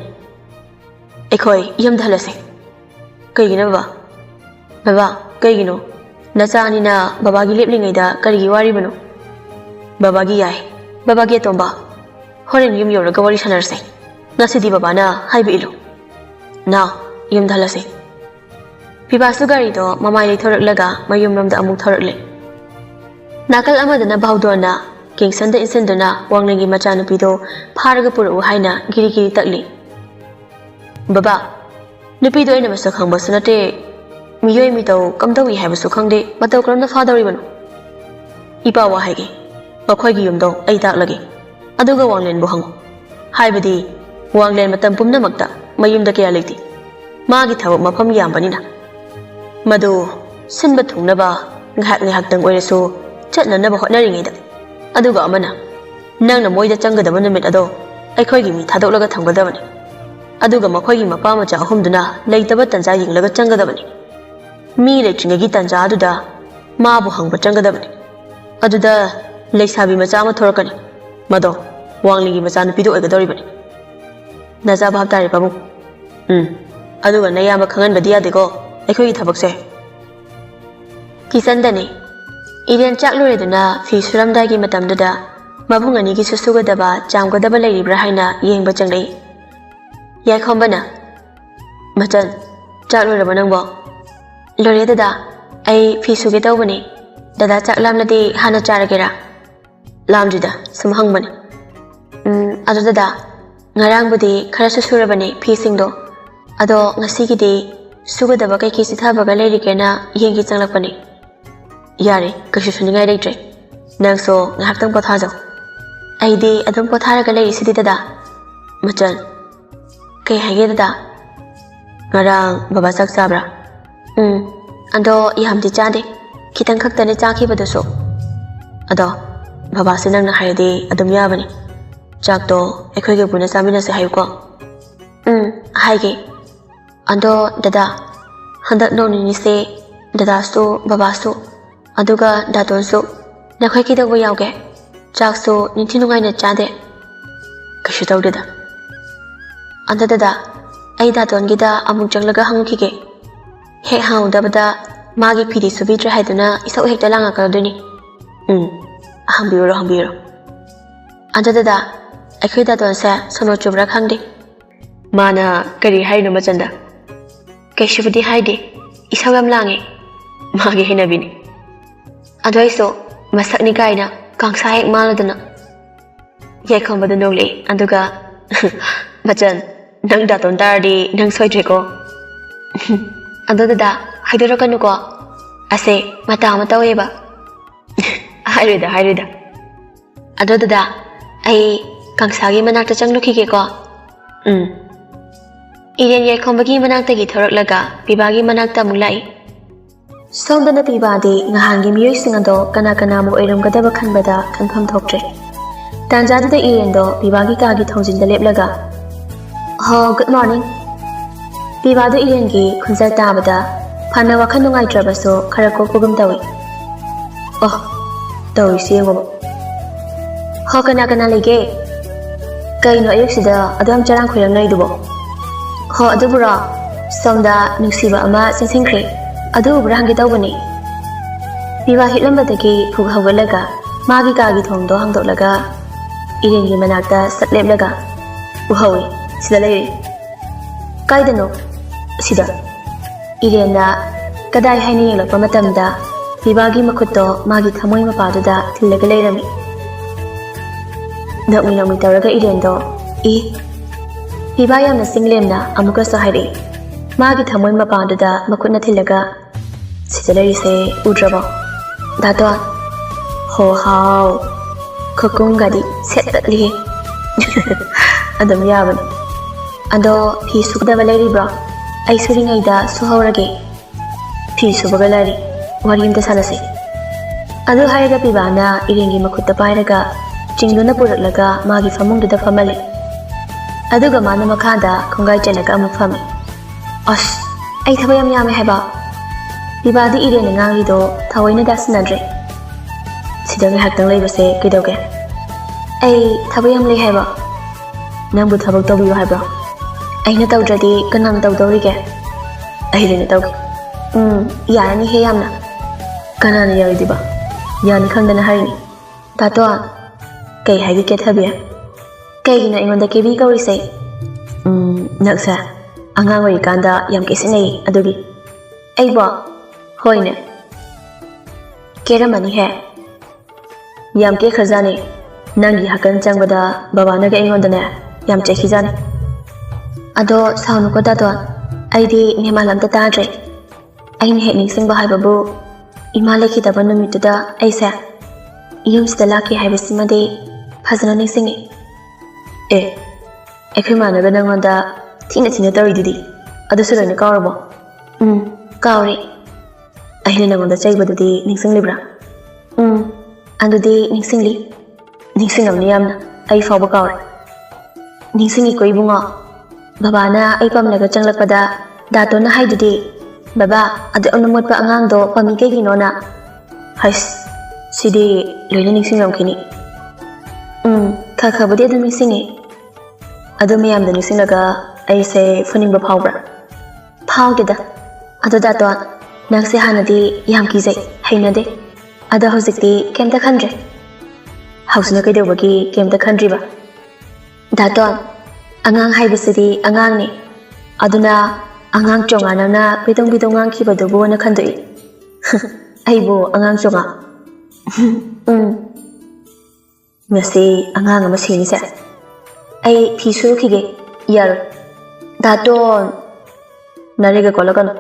ekhoi yamdhalase kaigina baba kaigino nachani na babagi leplingaida karigi wari bano babagi yai babagi tomba horen yum yoraga wari sanarse nasidi baba na haibi ilu na yamdhalase pibasu gari do mamai le thoraklaga mayum ramda amuk thorakle nakal amadana baudona kingsanda insenduna wanglengi machanupido pharaga puru haina giri takli baba nupido ina masak khangba sunate miyoi mitau kamdawi haibasu khangde matau karamna fadari banu ipa wa haige bakhoigi yumdo ai taklage aduga wanglen bu hango haibadi wanglen matam pumnamakta mayumda kaya leiti magi thawak mafam yambanina madu sinba thungnaba ngahak tang oirasu chatnanaba hotnaringeida aduga amana nangna moida changadaba numit ado aikhoigi mi thadolaga thamgadabani aduga makhoigi mapa macha ahumduna leitaba tanja yinglaga changadabani mi lechingi tanja aduda mabu hangba changadabani aduda leisabi macha ma thorakani mado wanglingi macha nupido oigadoribani naja bhab tare babu aduga nayama khangan badi yadego aikhoigi thabakse kisandane iren chaklureduna fi suramdagi matamdada mabungani gi susugadaba chamgadaba leiribra haina yengba changlei yaikhambana Machan, chak loi raba nangbo. Lore dada, ai fi suge tawbani. Dada chak lamladi hana charagera. Lamjida, sum hangbani. Ado dada, ngarang budi khara surabani fi singdo. Ado ngasigidi sugadaba kai kisi thabaga leirigena yengi changlakpani. Yare, kashi suningai leitre. Nangso ngahaktang pothajaw. Aidi adum potharaga leirisidi dada. Machan, kay haige dada. Ngarang baba sak sabra. Ando yamdi chade. Kitang khaktani chakhibadasu. Ado baba se nangna hairadi adum yabani. Chakto ekhoige puna chaminase hayuko. Haige. Ando dada handak noni se dada su baba su aduga daton su nakhoi kidagbo yauge. Chak su nintinungai na chade. Kashu tawdada. Anda dada ai daton gida amuk janglaga hangukige. Hek haudabada magi pidi subitra haiduna isau hekta langa kaladuni. Hangbiro. Anda dada akhoi daton sa sono chubra khangde. Mana kari haino machanda. Kaishubudi haide isau yam lange. Magi hinabini. Adwaiso masakni kaina kangsa hek maladana. Yekhambada nole anduga Machan, nang daton tardi nang soidreko. Ando dada haidorakanuko. Ase mata weba. Hairida. Ado dada ai kangsagi manakta changlukige ko. Irian yekhambagi manaktagi thoraklaga pibagi manakta mulai. Somdana pibadi ngahangi miyoising ado kana mo oiramgadaba khanbada kanpham thoktre. Tanjadada Iriando pibagi kagi thongjinda leplaga. Good morning. Pibadu Iriangi khunjal tabada phana wakhan nungai trabaso khara kokogum tawi. Tawi siengo. Kana lege. Kaino ayuksida adam charang khoyang nai dubo. Adubura somda nusiba ama singsingkhre. Adu branggi tawbani. Piba hitlambadagi phug hawalaga magi kagi thongdo hangdoklaga Iriangi manakta satleplaga uhawi sida leiri. Kaidano sida Irianna kadai haini yelakpa matamda pibagi makutto magi thamoi mapaduda thillaga leirami. Nakmi tawraga Iriando piba yamna singlemna amuka sahari magi thamoi mapaduda makutna thillaga sida leirise udraba. Dato hao kokongadi setatli. Adam yabani. Ando fi sugdaba leiribra ai suringaida suhaurage. Fi subaga lari warimta sanase. Adu hairaga pibana Iriangi makutta pairaga chingduna puraklaga magi famungduda famali. Aduga mana makhada khongai chalaga amuk fami. Ai thabayam yame haiba. Pibadi Irian ngangido thawaina dasinadre. Sidagi haktang leibase kidauge. Ai thabayam lei haiba. Nambu thabak tawbiyo haibra. Aina tawdradi kanang tawdawrige. Airina tawge. Yarani he yamna. Kanana yaridiba. Yani khangdana harini. Tatoa kay haigi ke thabiya. Kaygina ingonda kebi kawrise. Naksa angang warikanda yam kesinai adugi. Aiba hoine. Keramani he. Yam ke khazane. Nangi hakan changbada babanaga ingondane yam chekhijane. Ado saunuko dato aidi nemalamta tadre. Aine hek ningsingba haibabu ima lekhidaba numituda aisa yumsida laki haibasimadi phajana ningsingi. Ekhui managa nangonda thina tawrididi adusu loina kawrabo. Kawri. Aina nangonda chaibadudi ningsinglibra. Andudi ningsingli. Ningsingamni yamna ai fawba kawre. Ningsingi ko ibungo. Babana ai pamlaga changlakpada datona haidudi. Baba adu onamotpa angangdo pami kaygino na. Sidi loina ningsingramkini. Kakhabudi adu ningsingi. Adu mayamda ningsinglaga ai se funingba phawbra. Phawdeda. Adu dato nangse hanadi yam kizai hainade. Adu hojikti kemta khandre. Hausna kaidawbagi kemta khandriba. Dato angang haibasidi angang ni. Aduna Angang chonga nana pitong ngangkhibadubu na khandoi. Aibo angang chonga. Ngasi angang ama sini sa. Ai phi surukhige yar. Daton narega kolagano.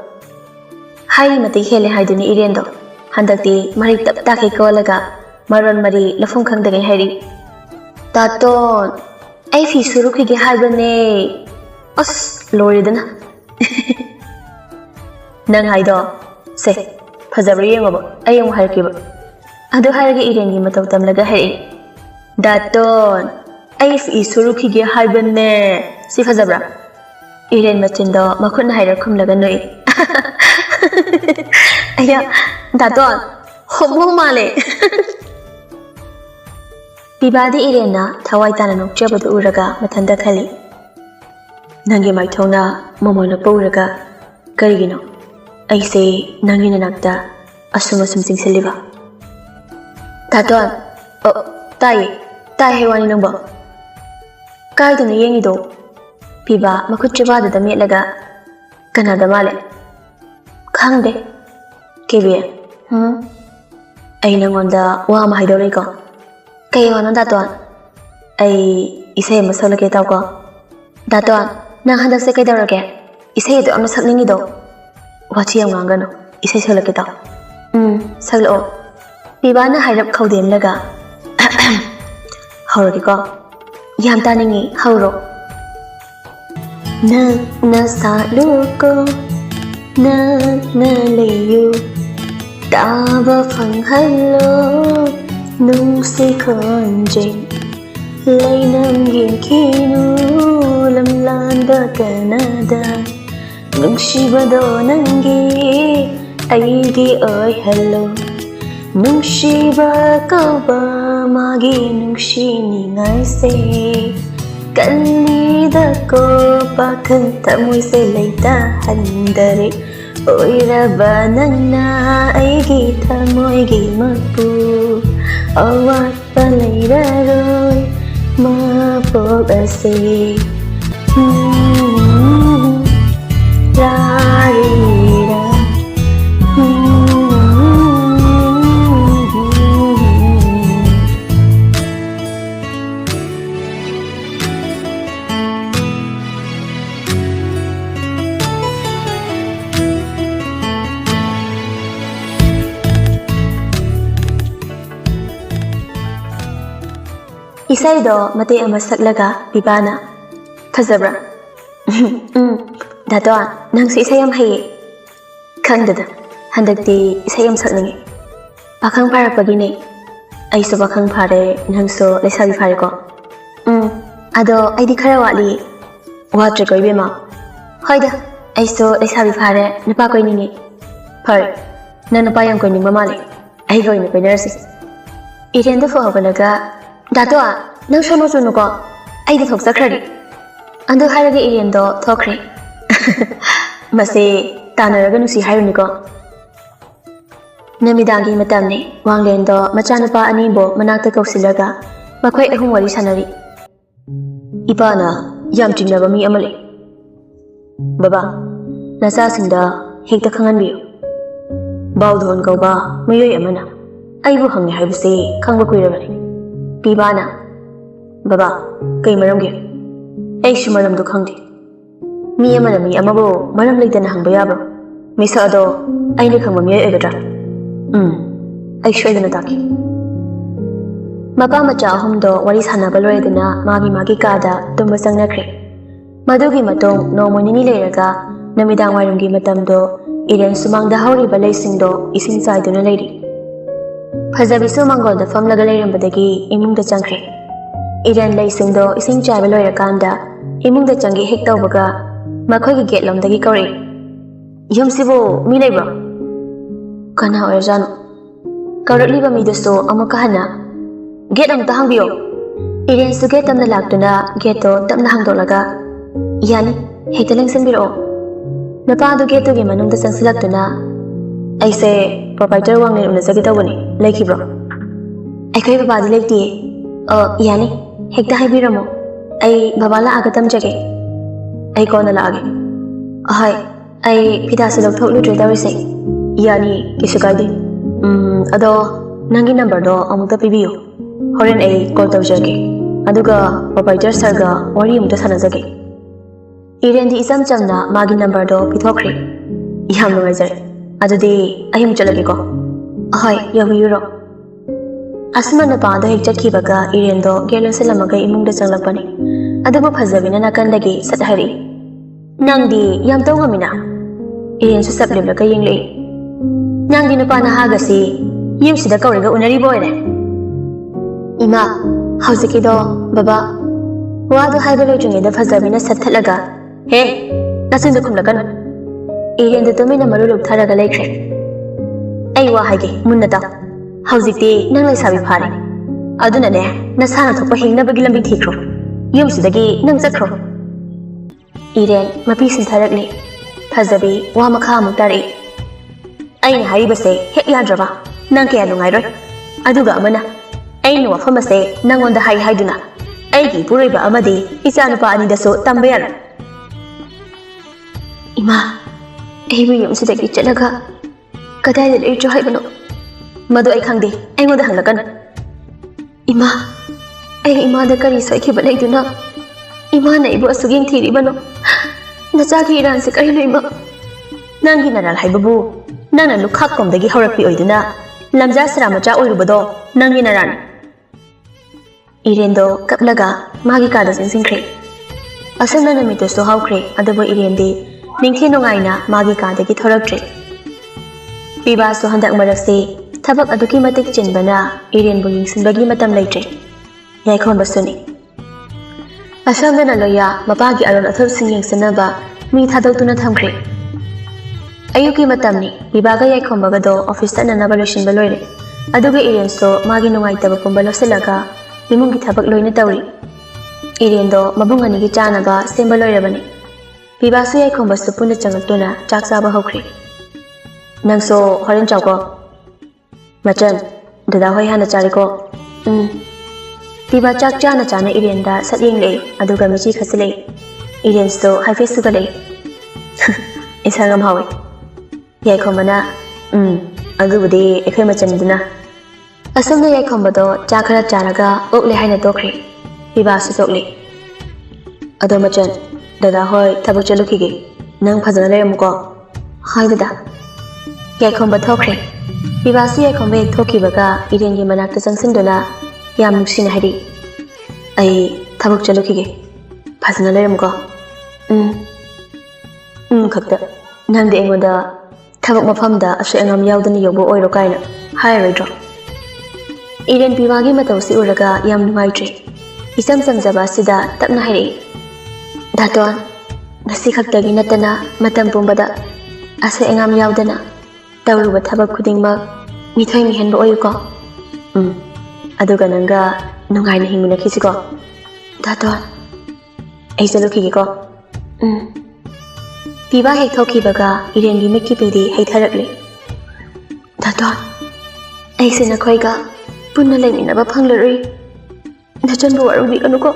Hai mati hele haiduni irendo. Handakti mari tap take kolaga maron mari lafum khangdagai hairi. Daton ai phi surukhige haibane. As loridana. Nang haido se phajabri yengoba ayong harkiba adu harge irengi matau tamlaga hai daton ai fi surukhige haibane si phajabra iren machindo makhun haira khumlaga noi aya daton homo male bibadi irena thawai tana nokchabadu uraga mathanda khali nangi maithona momoina puraga karigino aise nangi nanakta asum singsiliba daton tai hewani nangba kai dana yengi do piba makuchba da metlaga kanada male khangde kebe ai nangonda wa ma haidore ko kai wana daton ai ise masalake taw ko daton nang handak se kai darage ise do amna sakningi do wachi yang ngangano ise salake ta saglo pibana hairap khaudem laga hawragi ko yam taningi hawro na salu ko na leyu taba phang hallo nung si khonjing lay nam gin kinu lam landa kanada nungshibado nangi aigi oi hello nungshiba kauba magi nungshini ngai se kanida ko pakhang tamoi se leita handare oiraba nangna aigi thamoi gi mapu awat palaira roi ma pogase Isai do mate ama saklaga bibana fazabra daton nang si isayam haye khangdada handakti isayam sakningi pakhang parapagine aiso pakhang phare nangso lesabi phare ko ado aidi khara wali watre koi bema hoida aiso lesabi phare napa koi ningi phare na napa yang koi ningma male ai koi ni penersi irenda fo hogalaga dato nang sono sono ko ai da thok sakrari ando harage irendo thokre mase tanaraga nusi hairuni ko namidangi matamne wanglendo machanapa ani bo manakta kausilaga makhoi ahum wari sanari ipana yam chingnaba mi amale baba nasa singda hekta khangan biyo bawdon kauba mayoi amana aibu hangi haibse khangba kuirabani pibana baba kai maramge ai shi maramdu khangde mi amana mi amabo maram leitana hangba yaba misa ado ai ne khangba mi ai egadra ai shoidana taki mapa macha ahumdo wari sanaba loredana magi kada tumba sangnakre madugi matong nomoni leiraga namidang wairumgi matamdo iren sumangda hauriba leisingdo ising saiduna leiri Fazabisu mangolda famlaga leirambadagi imungda changkre iren leisingdo ising chaiba loirakanda imungda changi hek tawbaga makhoigi gate lomdagi kauri yumsibo mi leibra kana oirjano kaurakliba midaso amuka hana gate amta hangbiyo iren su gate tamna laktuna gate to tamna hangdolaga yani hekta lengsanbiro napadu gate gi manungda changsilaktuna aise proprietor wangne unasagi tawani leki bro ai kai baba di lekti yani hekta haibiramo ai baba la aga tamjage ai kona la age ahai ꯑꯩ ꯐꯤꯗꯥꯁꯦ ꯂꯧꯊꯣꯛꯂꯨꯗ꯭ꯔꯦ ꯇꯧꯔꯤꯁꯦ ꯌꯥꯅꯤ ꯀꯩꯁꯨ ꯀꯥꯏꯗꯦ ꯑꯗꯣ ꯅꯪꯒꯤ ꯅꯝꯕꯔꯗꯣ ꯑꯃꯨꯛꯇ ꯄꯤꯕꯤꯌꯨ ꯍꯣꯔꯦꯟ ꯑꯩ ꯀꯣꯜ ꯇꯧꯖꯒꯦ ꯑꯗꯨꯒ ꯄ꯭ꯔꯣꯄꯥꯏꯇꯔ ꯁꯔꯒ ꯋꯥꯔꯤ ꯑꯃꯨꯛꯇ ꯁꯥꯟꯅꯖꯒꯦ ꯏꯔꯦꯟꯗꯤ ꯏꯆꯝ ꯆꯝꯅ ꯃꯥꯒꯤ ꯅꯝꯕꯔꯗꯣ ꯄꯤꯊꯣꯛꯈ꯭ꯔꯦ ꯌꯥꯝ ꯅꯨꯡꯉꯥꯏꯖꯔꯦ ꯑꯗꯨꯗꯤ ꯑꯩ ꯑꯃꯨꯛ ꯆꯠꯂꯒꯦꯀꯣ ꯍꯣꯏ ꯌꯧꯕꯤꯌꯨꯔꯣ ꯑꯁꯨꯝꯅ ꯅꯨꯄꯥꯗꯣ ꯍꯦꯛ ꯆꯠꯈꯤꯕꯒ ꯏꯔꯦꯟꯗꯣ ꯒꯦꯠ ꯂꯣꯟꯁꯤꯜꯂꯝꯃꯒ ꯏꯃꯨꯡꯗ ꯆꯪꯂꯛꯄꯅꯤ ꯑꯗꯨꯕꯨ ꯐꯖꯕꯤꯅ ꯅꯥꯀꯟꯗꯒꯤ ꯁꯠ ꯍꯥꯏꯔꯛꯏ ꯅꯪꯗꯤ ꯌꯥꯝ ꯇꯧꯉꯝꯃꯤꯅ ꯏꯔꯦꯟꯁꯨ ꯆꯞ ꯂꯦꯞꯂꯒ ꯌꯦꯡꯂꯛꯏ ꯅꯪꯗꯤ ꯅꯨꯄꯥ ꯅꯍꯥꯒꯁꯤ ꯌꯨꯝꯁꯤꯗ ꯀꯧꯔꯒ ꯎꯅꯔꯤꯕ ꯑꯣꯏꯔꯦ ꯏꯃꯥ ꯍꯧꯖꯤꯛꯀꯤꯗꯣ ꯕꯕꯥ ꯋꯥꯗꯣ ꯍꯥꯏꯕ ꯂꯣꯏꯗ꯭ꯔꯤꯉꯩꯗ ꯐꯖꯕꯤꯅ ꯁꯠꯊꯠꯂꯒ ꯍꯦ ꯅꯆꯤꯟꯗꯣ ꯈꯨꯝꯂꯛꯀꯅꯨ ꯏꯔꯦꯟꯗꯣ ꯇꯨꯃꯤꯟꯅ ꯃꯔꯨ ꯂꯨꯞꯊꯔꯒ ꯂꯩꯈ꯭ꯔꯦ ꯑꯩ ꯋꯥ ꯍꯥꯏꯒꯦ ꯃꯨꯟꯅ ꯇꯥꯎ ꯍꯧꯖꯤꯛꯇꯤ ꯅꯪ ꯂꯩꯁꯥꯕꯤ ꯐꯥꯔꯦ ꯑꯗꯨꯅꯅꯦ ꯅꯁꯥꯅ ꯊꯣꯛꯄ ꯍꯤꯡꯅꯕꯒꯤ ꯂꯝꯕꯤ ꯊꯤꯈ꯭ꯔꯣ ꯌꯨꯝꯁꯤꯗꯒꯤ ꯅꯪ ꯆꯠꯈ꯭ꯔꯣ ꯏꯔꯦꯟ ꯃꯄꯤ ꯁꯤꯟꯊꯔꯛꯂꯤ ꯐꯖꯕꯤ ꯋꯥ ꯃꯈꯥ ꯑꯃꯨꯛ ꯇꯥꯔꯛꯏ ꯑꯩꯅ ꯍꯥꯏꯔꯤꯕꯁꯦ ꯍꯦꯛ ꯌꯥꯗ꯭ꯔꯕ ꯅꯪ ꯀꯌꯥ ꯅꯨꯡꯉꯥꯏꯔꯣꯏ ꯑꯗꯨꯒ ꯑꯃꯅ ꯑꯩꯅ ꯋꯥꯐꯝ ꯑꯁꯦ ꯅꯪꯉꯣꯟꯗ ꯍꯥꯏꯗꯨꯅ ꯑꯩꯒꯤ ꯏꯄꯨꯔꯣꯏꯕ ꯑꯃꯗꯤ ꯏꯆꯥꯅꯨꯄꯥ ꯑꯅꯤꯗꯁꯨ ꯇꯝꯕ ꯌꯥꯔꯣꯏ ꯏꯃꯥ ꯑꯩꯕꯨ ꯌꯨꯝꯁꯤꯗꯒꯤ ꯆꯠꯂꯒ ꯀꯗꯥꯏꯗ ꯂꯩꯔꯤꯆꯣ ꯍꯥꯏꯕꯅꯣ ꯃꯗꯨ ꯑꯩ ꯈꯪꯗꯦ ꯑꯩꯉꯣꯟꯗ ꯍꯪꯂꯛꯀꯅꯨ ꯏꯃꯥ ꯑꯩ ꯏꯃꯥꯗ ꯀꯔꯤ ꯁꯣꯏꯈꯤꯕ ꯂꯩꯗꯨꯅ ꯏꯃꯥꯅ ꯑꯩꯕꯨ ꯑꯁꯨꯛ ꯌꯦꯡꯊꯤꯔꯤꯕꯅꯣ ꯅꯆꯥꯒꯤ ꯏꯔꯥꯟꯁꯦ ꯀꯔꯤꯅꯣ ꯏꯃꯥ ꯅꯪꯒꯤ ꯅꯔꯥꯜ ꯍꯥꯏꯕꯕꯨ ꯅꯪꯅ ꯂꯨꯈꯥꯛꯀꯣꯝꯗꯒꯤ ꯍꯧꯔꯛꯄꯤ ꯑꯣꯏꯗꯨꯅ ꯂꯝꯖꯥ ꯁꯔꯥ ꯃꯆꯥ ꯑꯣꯏꯔꯨꯕꯗꯣ ꯅꯪꯒꯤ ꯅꯔꯥꯜꯅꯤ ꯏꯔꯦꯟꯗꯣ ꯀꯞꯂꯒ ꯃꯥꯒꯤ ꯀꯥꯗ ꯆꯪꯁꯤꯟꯈ꯭ꯔꯦ ꯑꯁꯨꯝꯅ ꯅꯨꯃꯤꯠꯇꯨꯁꯨ ꯍꯧꯈ꯭ꯔꯦ ꯑꯗꯨꯕꯨ ꯏꯔꯦꯟꯗꯤ ꯅꯤꯡꯊꯤ ꯅꯨꯡꯉꯥꯏꯅ ꯃꯥꯒꯤ ꯀꯥꯗꯒꯤ ꯊꯣꯔꯛꯇ꯭ꯔꯦ ꯄꯤꯕꯥꯁꯨ ꯍꯟꯗꯛ ꯃꯔꯛꯁꯦ ꯊꯕꯛ ꯑꯗꯨꯛꯀꯤ ꯃꯇꯤꯛ ꯆꯤꯟꯕꯅ ꯏꯔꯦꯟꯕꯨ ꯌꯦꯡꯁꯤꯟꯕꯒꯤ ꯃꯇꯝ ꯂꯩꯇ꯭ꯔꯦ ꯌꯥꯏꯈꯣꯝꯕꯁꯨꯅꯤ ꯑꯁꯣꯝꯗꯅ ꯂꯣꯌꯥ ꯃꯄꯥꯒꯤ ꯑꯔꯣꯟ ꯑꯊꯨꯞꯁꯤꯡ ꯌꯦꯡꯁꯤꯟꯅꯕ ꯃꯤ ꯊꯥꯗꯣꯛꯇꯨꯅ ꯊꯝꯈ꯭ꯔꯦ ꯑꯌꯨꯛꯀꯤ ꯃꯇꯝꯅꯤ ꯄꯤꯕꯥꯒ ꯌꯥꯏꯈꯣꯝꯕꯒꯗꯣ ꯑꯣꯐꯤꯁ ꯆꯠꯅꯅꯕ ꯂꯣꯏꯁꯤꯟꯕ ꯂꯣꯏꯔꯦ ꯑꯗꯨꯒ ꯏꯔꯦꯟꯁꯨ ꯃꯥꯒꯤ ꯅꯨꯡꯉꯥꯏꯇꯕ ꯄꯨꯝꯕ ꯂꯧꯁꯤꯜꯂꯒ ꯏꯃꯨꯡꯒꯤ ꯊꯕꯛ ꯂꯣꯏꯅ ꯇꯧꯔꯤ ꯏꯔꯦꯟꯗꯣ ꯃꯕꯨꯡ ꯑꯅꯤꯒꯤ ꯆꯥꯅꯕ ꯁꯦꯝꯕ ꯂꯣꯏꯔꯕꯅꯤ ꯄꯤꯕꯥꯁꯨ ꯌꯥꯏꯈꯣꯝꯕꯁꯨ ꯄꯨꯟꯅ ꯆꯪꯂꯛꯇꯨꯅ ꯆꯥꯛ ꯆꯥꯕ ꯍꯧꯈ꯭ꯔꯦ ꯅꯪꯁꯨ ꯍꯣꯔꯦꯟ ꯆꯥꯎꯀꯣ ꯃꯆꯟ ꯗꯗꯥ ꯍꯣꯏ ꯍꯥꯟꯅ ꯆꯥꯔꯤꯀꯣ ꯄꯤꯕꯥ ꯆꯥꯛ ꯆꯥꯅ ꯆꯥꯅ ꯏꯔꯦꯟꯗ ꯁꯠ ꯌꯦꯡꯂꯛꯏ ꯑꯗꯨꯒ ꯃꯤꯆꯤ ꯈꯠꯆꯤꯜꯂꯛꯏ ꯏꯔꯦꯟꯁꯨ ꯍꯥꯏꯐꯦꯠ ꯁꯨꯒꯠꯂꯛꯏ ꯏꯟꯁꯥꯡ ꯌꯥꯝ ꯍꯥꯎꯏ ꯌꯥꯏꯈꯣꯝꯕꯅ ꯑꯗꯨꯕꯨꯗꯤ ꯑꯩꯈꯣꯏ ꯃꯆꯟꯗꯨꯅ ꯑꯁꯨꯝꯅ ꯌꯥꯏꯈꯣꯝꯕꯗꯣ ꯆꯥꯛ ꯈꯔ ꯆꯥꯔꯒ ꯑꯣꯛꯂꯦ ꯍꯥꯏꯅ ꯇꯣꯛꯈ꯭ꯔꯦ ꯄꯤꯕꯥꯁꯨ ꯇꯣꯛꯂꯤ ꯑꯗꯣ ꯃꯆꯟ ꯗꯗꯥ ꯍꯣꯏ ꯊꯕꯛ ꯆꯠꯂꯨꯈꯤꯒꯦ ꯅꯪ ꯐꯖꯅ ꯂꯩꯔꯝꯃꯨꯀꯣ ꯍꯣꯏ ꯗꯗꯥ ꯌꯥꯏꯈꯣꯝꯕ ꯊꯣꯛꯈ꯭ꯔꯦ ꯄꯤꯕꯥꯁꯨ ꯌꯥꯏꯈꯣꯝꯕ ꯍꯦꯛ ꯊꯣꯛꯈꯤꯕꯒ ꯏꯔꯦꯟꯒꯤ ꯃꯅꯥꯛꯇ ꯆꯪꯁꯤꯟꯗꯨꯅ ꯌꯥꯝ ꯅꯨꯡꯁꯤꯅ ꯍꯥꯏꯔꯤ ꯑꯩ ꯊꯕꯛ ꯆꯠꯂꯨꯈꯤꯒꯦ ꯐꯖꯅ ꯂꯩꯔꯝꯃꯨꯀꯣ ꯈꯛꯇ ꯅꯪꯗꯤ ꯑꯩꯉꯣꯟꯗ ꯊꯕꯛ ꯃꯐꯝꯗ ꯑꯁꯣꯏ ꯑꯉꯥꯝ ꯌꯥꯎꯗꯅ ꯌꯧꯕ ꯑꯣꯏꯔꯣ ꯀꯥꯏꯅ ꯍꯥꯏꯔꯣꯏꯗ꯭ꯔꯣ ꯏꯔꯦꯟ ꯄꯤꯕꯥꯒꯤ ꯃꯇꯧꯁꯤ ꯎꯔꯒ ꯌꯥꯝ ꯅꯨꯡꯉꯥꯏꯇ꯭ꯔꯦ ꯏꯆꯝ ꯆꯝꯖꯕ ꯑꯁꯤꯗ ꯇꯞꯅ ꯍꯥꯏꯔꯛꯏ ꯗꯥꯇꯣꯟ ꯉꯁꯤ ꯈꯛꯇꯒꯤ ꯅꯠꯇꯅ ꯃꯇꯝ ꯄꯨꯝꯕꯗ ꯑꯁꯣꯏ ꯑꯉꯥꯝ ꯌꯥꯎꯗꯅ ꯇꯧꯔꯨꯕ ꯊꯕꯛ ꯈꯨꯗꯤꯡꯃꯛ ꯃꯤꯊꯣꯏ ꯃꯤꯍꯦꯟꯕ ꯑꯣꯏꯌꯨꯀꯣ ꯑꯗꯨꯒ ꯅꯪꯒ ꯅꯨꯡꯉꯥꯏꯅ ꯍꯤꯡꯃꯤꯟꯅꯈꯤꯁꯤꯀꯣ ꯗꯥꯇꯣꯟ ꯑꯩ ꯆꯠꯂꯨꯈꯤꯒꯦꯀꯣ ꯄꯤꯕꯥ ꯍꯦꯛ ꯊꯣꯛꯈꯤꯕꯒ ꯏꯔꯦꯟꯒꯤ ꯃꯤꯠꯀꯤ ꯄꯤꯗꯤ ꯍꯩꯊꯔꯛꯂꯤ ꯗꯥꯇꯣꯟ ꯑꯩꯁꯦ ꯅꯈꯣꯏꯒ ꯄꯨꯟꯅ ꯂꯩꯃꯤꯟꯅꯕ ꯐꯪꯂꯔꯨꯏ ꯅꯆꯟꯕꯨ ꯋꯥꯔꯧꯕꯤꯒꯅꯨꯀꯣ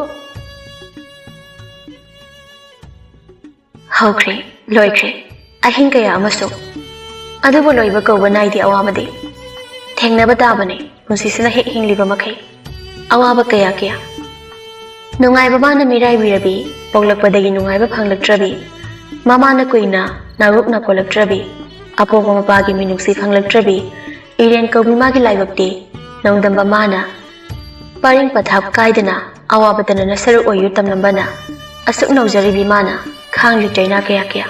ꯍꯧꯈ꯭ꯔꯦ ꯂꯣꯏꯈ꯭ꯔꯦ ꯑꯍꯤꯡ ꯀꯌꯥ ꯑꯃꯁꯨ ꯑꯗꯨꯕꯨ ꯂꯣꯏꯕ ꯀꯧꯕ ꯅꯥꯏꯗꯦ ꯑꯋꯥꯕꯗꯤ ꯊꯦꯡꯅꯕ ꯇꯥꯕꯅꯤ ꯄꯨꯟꯁꯤꯁꯤꯅ ꯍꯦꯛ ꯍꯤꯡꯂꯤꯕ ꯃꯈꯩ ꯑꯋꯥꯕ ꯀꯌꯥ ꯀꯌꯥ ꯅꯨꯡꯉꯥꯏꯕ ꯃꯥꯅ ꯃꯤꯔꯥꯏꯕꯤꯔꯕꯤ ꯄꯣꯛꯂꯛꯄꯗꯒꯤ ꯅꯨꯡꯉꯥꯏꯕ ꯐꯪꯂꯛꯇ꯭ꯔꯕꯤ ꯃꯃꯥꯅ ꯀꯨꯏꯅ ꯅꯥꯔꯨꯛꯅ ꯀꯣꯜꯂꯛꯇ꯭ꯔꯕꯤ ꯑꯄꯣꯛꯄ ꯃꯄꯥꯒꯤ ꯃꯤꯅꯨꯡꯁꯤ ꯐꯪꯂꯛꯇ꯭ꯔꯕꯤ ꯏꯔꯦꯟ ꯀꯧꯕꯤ ꯃꯥꯒꯤ ꯂꯥꯏꯕꯛꯇꯤ ꯅꯣꯡꯗꯝꯕ ꯃꯥꯅ ꯄꯔꯤꯡ ꯄꯊꯥꯞ ꯀꯥꯏꯗꯅ ꯑꯋꯥꯕꯇꯅ ꯁꯔꯨꯛ ꯑꯣꯏꯌꯨ ꯇꯝꯂꯝꯕꯅ ꯑꯁꯨꯛ ꯅꯧꯖꯔꯤꯕꯤ ꯃꯥꯅ ꯈꯥꯡꯂꯤ ꯆꯩꯅꯥ ꯀꯌꯥ ꯀꯌꯥ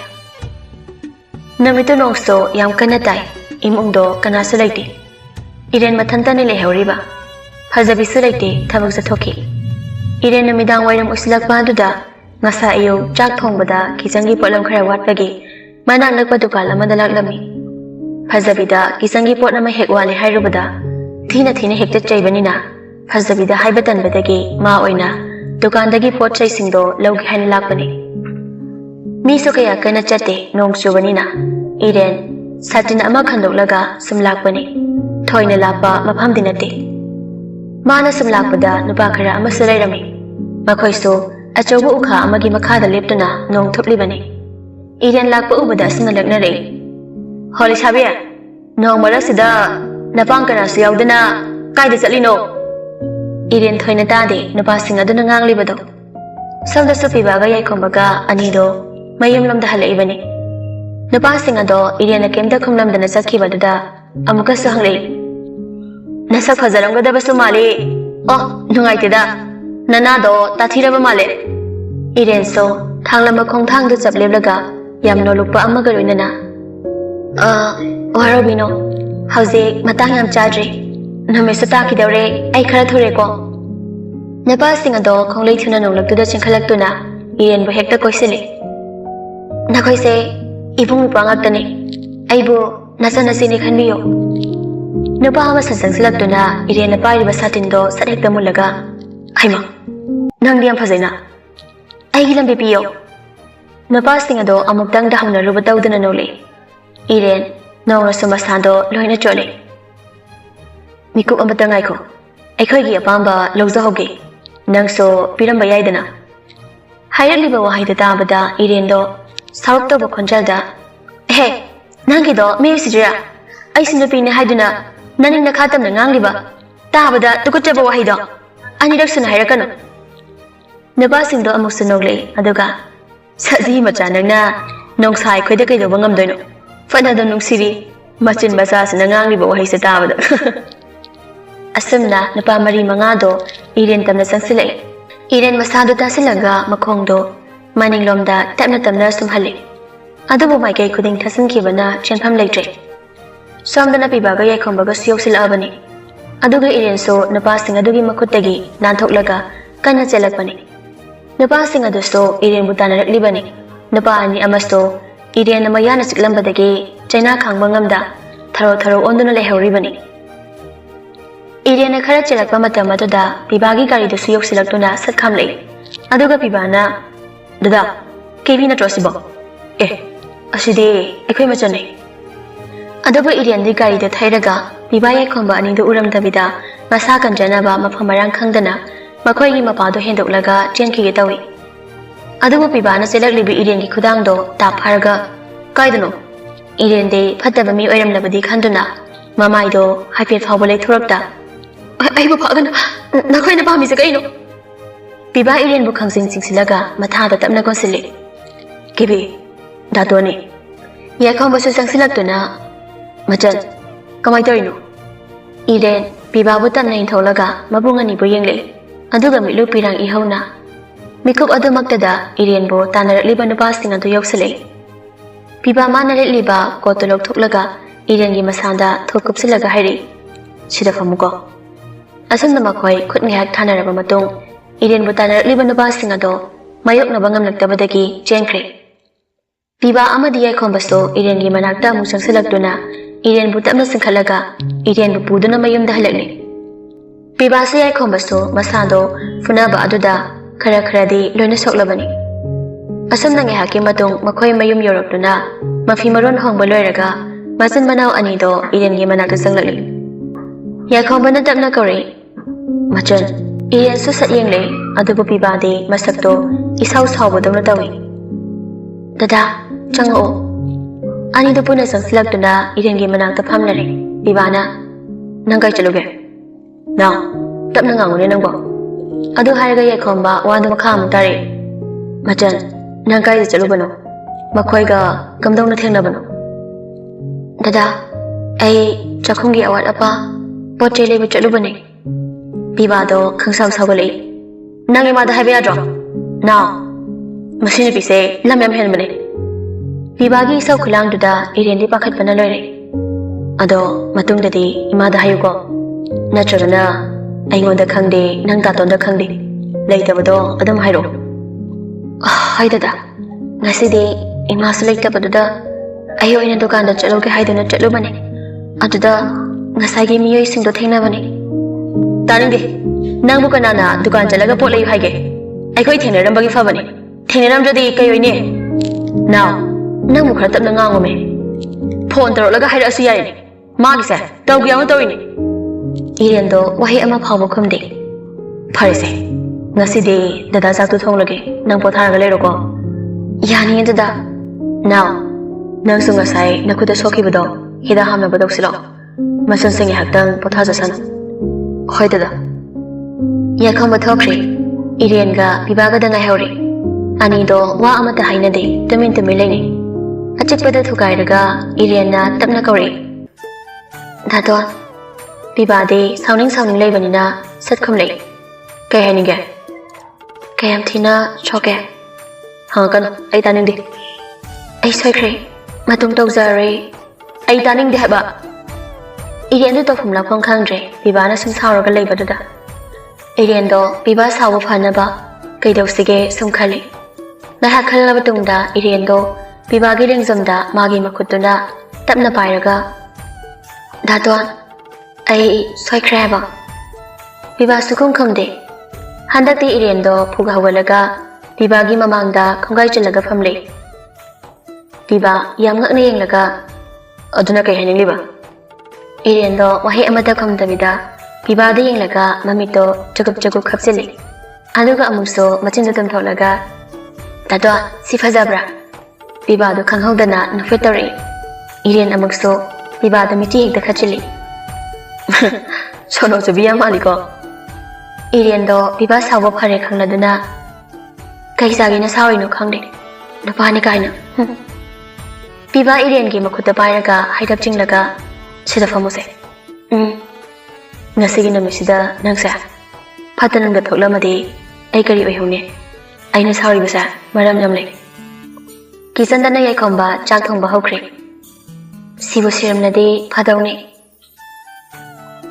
ꯅꯨꯃꯤꯠꯇꯨ ꯅꯣꯡꯁꯨ ꯌꯥꯝ ꯀꯟꯅ ꯇꯥꯏ ꯏꯃꯨꯡꯗꯣ ꯀꯅꯥꯁꯨ ꯂꯩꯇꯦ ꯏꯔꯦꯟ ꯃꯊꯟꯇꯅꯤ ꯂꯩꯍꯧꯔꯤꯕ ꯐꯖꯕꯤꯁꯨ ꯂꯩꯇꯦ ꯊꯕꯛ ꯆꯠꯊꯣꯛꯈꯤ ꯏꯔꯦꯟ ꯅꯨꯃꯤꯗꯥꯡ ꯋꯥꯏꯔꯝ ꯎꯁꯤꯜꯂꯛꯄ ꯑꯗꯨꯗ ꯉꯁꯥꯏ ꯑꯌꯨꯛ ꯆꯥꯛ ꯊꯣꯡꯕꯗ ꯀꯤꯆꯪꯒꯤ ꯄꯣꯠꯂꯝ ꯈꯔ ꯋꯥꯠꯄꯒꯤ ꯃꯅꯥꯛ ꯅꯛꯄ ꯗꯨꯀꯥꯟ ꯑꯃꯗ ꯂꯥꯛꯂꯝꯃꯤ ꯐꯖꯕꯤꯗ ꯀꯤꯆꯪꯒꯤ ꯄꯣꯠ ꯑꯃ ꯍꯦꯛ ꯋꯥꯠꯂꯦ ꯍꯥꯏꯔꯨꯕꯗ ꯊꯤꯅ ꯊꯤꯅ ꯍꯦꯛꯇ ꯆꯩꯕꯅꯤꯅ ꯐꯖꯕꯤꯗ ꯍꯥꯏꯕ ꯇꯟꯕꯗꯒꯤ ꯃꯥ ꯑꯣꯏꯅ ꯗꯨꯀꯥꯟꯗꯒꯤ ꯄꯣꯠ ꯆꯩꯁꯤꯡꯗꯣ ꯂꯧꯒꯦ ꯍꯥꯏꯅ ꯂꯥꯛꯄꯅꯤ ꯃꯤꯁꯨ ꯀꯌꯥ ꯀꯟꯅ ꯆꯠꯇꯦ ꯅꯣꯡ ꯆꯨꯕꯅꯤꯅ ꯏꯔꯦꯟ ꯁꯥꯇꯤꯟ ꯑꯃ ꯈꯟꯗꯣꯛꯂꯒ ꯁꯨꯝ ꯂꯥꯛꯄꯅꯤ ꯊꯣꯏꯅ ꯂꯥꯞꯄ ꯃꯐꯝꯗꯤ ꯅꯠꯇꯦ ꯃꯥꯅ ꯁꯨꯝ ꯂꯥꯛꯄꯗ ꯅꯨꯄꯥ ꯈꯔ ꯑꯃꯁꯨ ꯂꯩꯔꯝꯃꯤ ꯃꯈꯣꯏꯁꯨ ꯑꯆꯧꯕ ꯎꯈꯥ ꯑꯃꯒꯤ ꯃꯈꯥꯗ ꯂꯦꯞꯇꯨꯅ ꯅꯣꯡ ꯊꯨꯞꯂꯤꯕꯅꯤ Eden lakpa ubada asina laknare. Holy Sabia, no marasida, Napankana Siaudana, Kaida Salino. Eden Toina Dadi, Napasing Adunangang Libado. Some the Sopibaga Yakombaga, Anido, Mayum Lam the Halevani. Napasing Ado, Eden came the Kumlam the Nasaki Badada, Amukasangli. Nasa Fazaranga de Basumali. Oh, Nungaitida. Nanado, Tatira Male. Eden so, Tanglama Kong Tang the Sableblaga, Yamno Lupa Amagarinana. Warabino, Howse, Matangam Chadri, Namisataki the Ray, I Karatureko. Napasing a dog, Kong Latuna no look to the Chinkalactuna, Eden Behecta Koisili. Nakoise, Ibum Pangatani, Aibu, Nasanasini Kandio. Napama Sansalactuna, Eden a pile of a satin door, Sadik the Mulaga. Haima, Nandiam Pazena. Aigilam Bipio. Napasing a door, Amutang down a Rubatau than a noli. Eden, no Sumasando, Loina Jolly. Miku Amatangaiko. I could get a bamba, Lozahogi. Nang so, Piramba Yadana. Higher liver wahida dabada, Eden do, South of Conjalda. Hey, Nangido, Mesijra. I seen the pin Hiduna, none in the Katam and Nangiba. Dabada, to Kutaba Wahido. Anirakson Hirakano. Nabasing do Amusanogli, Aduga. Sadi Machanana, Nong Sai Quidaka the Wangam Dono. Fanado Nung City, Machin Basas and Nangiba Wahisata. Asumna, Napamari Mangado, Eden Tamna Sansile. Eden Masado Tasilaga, Makondo, Manning Lomda, Tamnatam Nursum Hali. Adobo my gay couldn't Tassan Kibana, Champam Lake. Some the Napibaga Yakombaga Siosil Albany. Aduga Eden so, Napasing Adugi Makutagi, Nantok Laga, Kana Zelapani. Napasing Adusto, Eden Butana Libani. Napani Amasto, Eden Namayana Lambadagi, China Kang Bangamda, Taro Onduna Leho Ribani. Eden a Karachela Pamata Matoda, Pibagi Gari the Siok Silactuna, Satkamli. Aduga Pibana, Dada, Kevin a Trosibo. Ashide, Equimachone. Adobo Eden the Gari the Tairaga, Pibaya Combani the Uram Davida, Masakan Janaba, Mapamaran Kangdana, Makoyi Mapado Hendolaga, Jenki Getawi. Adobo Pibana Selagli Eden Kudangdo, Tap Harga, Kaidano. Eden de Patabami Oram Labadi Kanduna, Mamaido, Happy Fabule Turapta. I will pardon, not quite about Miss Againo. Piba Eden Bukang Sing Silaga, Matada Tamna Consili. Gibi, Dadoni. Yakomba Sansilactuna, Majan, Kamaiterino. Eden, Piba Butan in Tolaga, Mabungani Buyangli, Aduga Milu Pirang Ihona. Mikuk Adumaktada, Eden Bo, Tanner Liban passing unto Yoksele. Piba Mana Liba, Kotolok Tuklaga, Eden Yimasanda, Tokupsilaga Hari. Shida Famugo. Asam the Makoi couldn't have Tanner Matung, Eden Butana Liban passing a door, Mayok Nabangam Naktabadaki, Jenkri. Piba Amadia Combasto, Eden Yimanakta Musang Silactuna, Eden Butamna Sinkalaga, Eden Bupuduna Mayum the Halali. Piba Sia Combasto, Masando, Funaba Aduda, Karakradi, Lunasok Labani. Asam Nangi Hakimatung, Makoi Mayum Yorokuna, Mafimaron Hong Baloraga, Masan Manao Anido, Eden Yimanaka Sangali. Yakombana Dabna Kori. Machan, Eden Susat Yangley, Adubu Pibadi, Masakto, is house Hobodona Dawi. Dada, Chango Ani the Puna Sanslactuna, Eden Gimanak the Pamnari, Pibana, Nangai Chaluge. Now, Dabnangang Nenango. Adu Haraga Yakomba, one of Makam Dari. Machan, Nangai Chalubano, Makoiga, Kamdona Tenabano. Dada, I Chakungi Awat Apa. Potele with Chalubani. Pibado, Kangsam Sabali. Nangima the Habiadro. Now, Machine say, Lamam Helmani. Pibagi so kulang to the Eden Packet Panalori. Ado, Matung the Imada Hayugo. Naturana, I want the Kandi, Nangat on the Kandi. Later, Vado, Adam Hiro. Haidada. Nasidi, Imasulate Tabada. I owe in a Dukan the Chaloka Haidana Chalubani. Aduda. Nasagi Mio is in the Tinavani. Tandy, Namukanana, Dukan Jalaga Poli Hage. I quite in a Rambagi Favani. Tinam to the Kayoine. Now, Namukatam Nangame. Ponto Laga Hidasiani. Magsa, Dogi Amotoini. Eden do, why am a power come day? Paris. Nasidi, the Daza to Tolagi, Nampotara Lerogo. Yani into that. Now, nang sunga sai nakuda soki bado hida hamna bado silo. Masan singi haktang pothaja sana. Hoi dada. Ya kamba thokri. Irian ga bibaga da ngai hori. Ani do wa amata haina de tamin laini. Achik pada thukai raga Irian na tapna kauri. Dato. Biba de sauning lay banina sat khum lay. Kay hani ga. Kayam thina choke. Hangan ai taning di. Ai soikre. Matung tau zare. Ai taning di haba. Irian do tofum la phong khang re. Biba na sim saw raga lay badada. Irian do biba saw phana ba. Kai dau sige sum khali. Na hakal la batung da Irian do biba gi lengzam da magi makutuna tapna pai raga. Dato. Ai soikre ba. Biba sukum khamde. Handakti Irian do phuga hawalaga biba gi mamang da khongai chilaga phamle. Biba yam ngakna yenglaga aduna kai haning liba. Irian do wahi amata khamdabida biba da yenglaga mamito jagup khapsili. Aduga amuso machinda tam tholaga Dato si fazabra. Biba do khanghaudana nufetari. Irian amukso biba da miti hekda khachili. Sono chubiya maliko. Irian do biba sawo phare khangladuna kai sagi na sawino khangde. Napani kaina. Biba Irian gi makhuta pairaga haidap chinglaga sida famuse. Ngasigi namisida nangsa. Phatanam da thoklamadi ai kari oihune. Aina sawri basa maram namle. Kisandana yai khomba chak thongba hokre. Sibu siramnadi phadawne.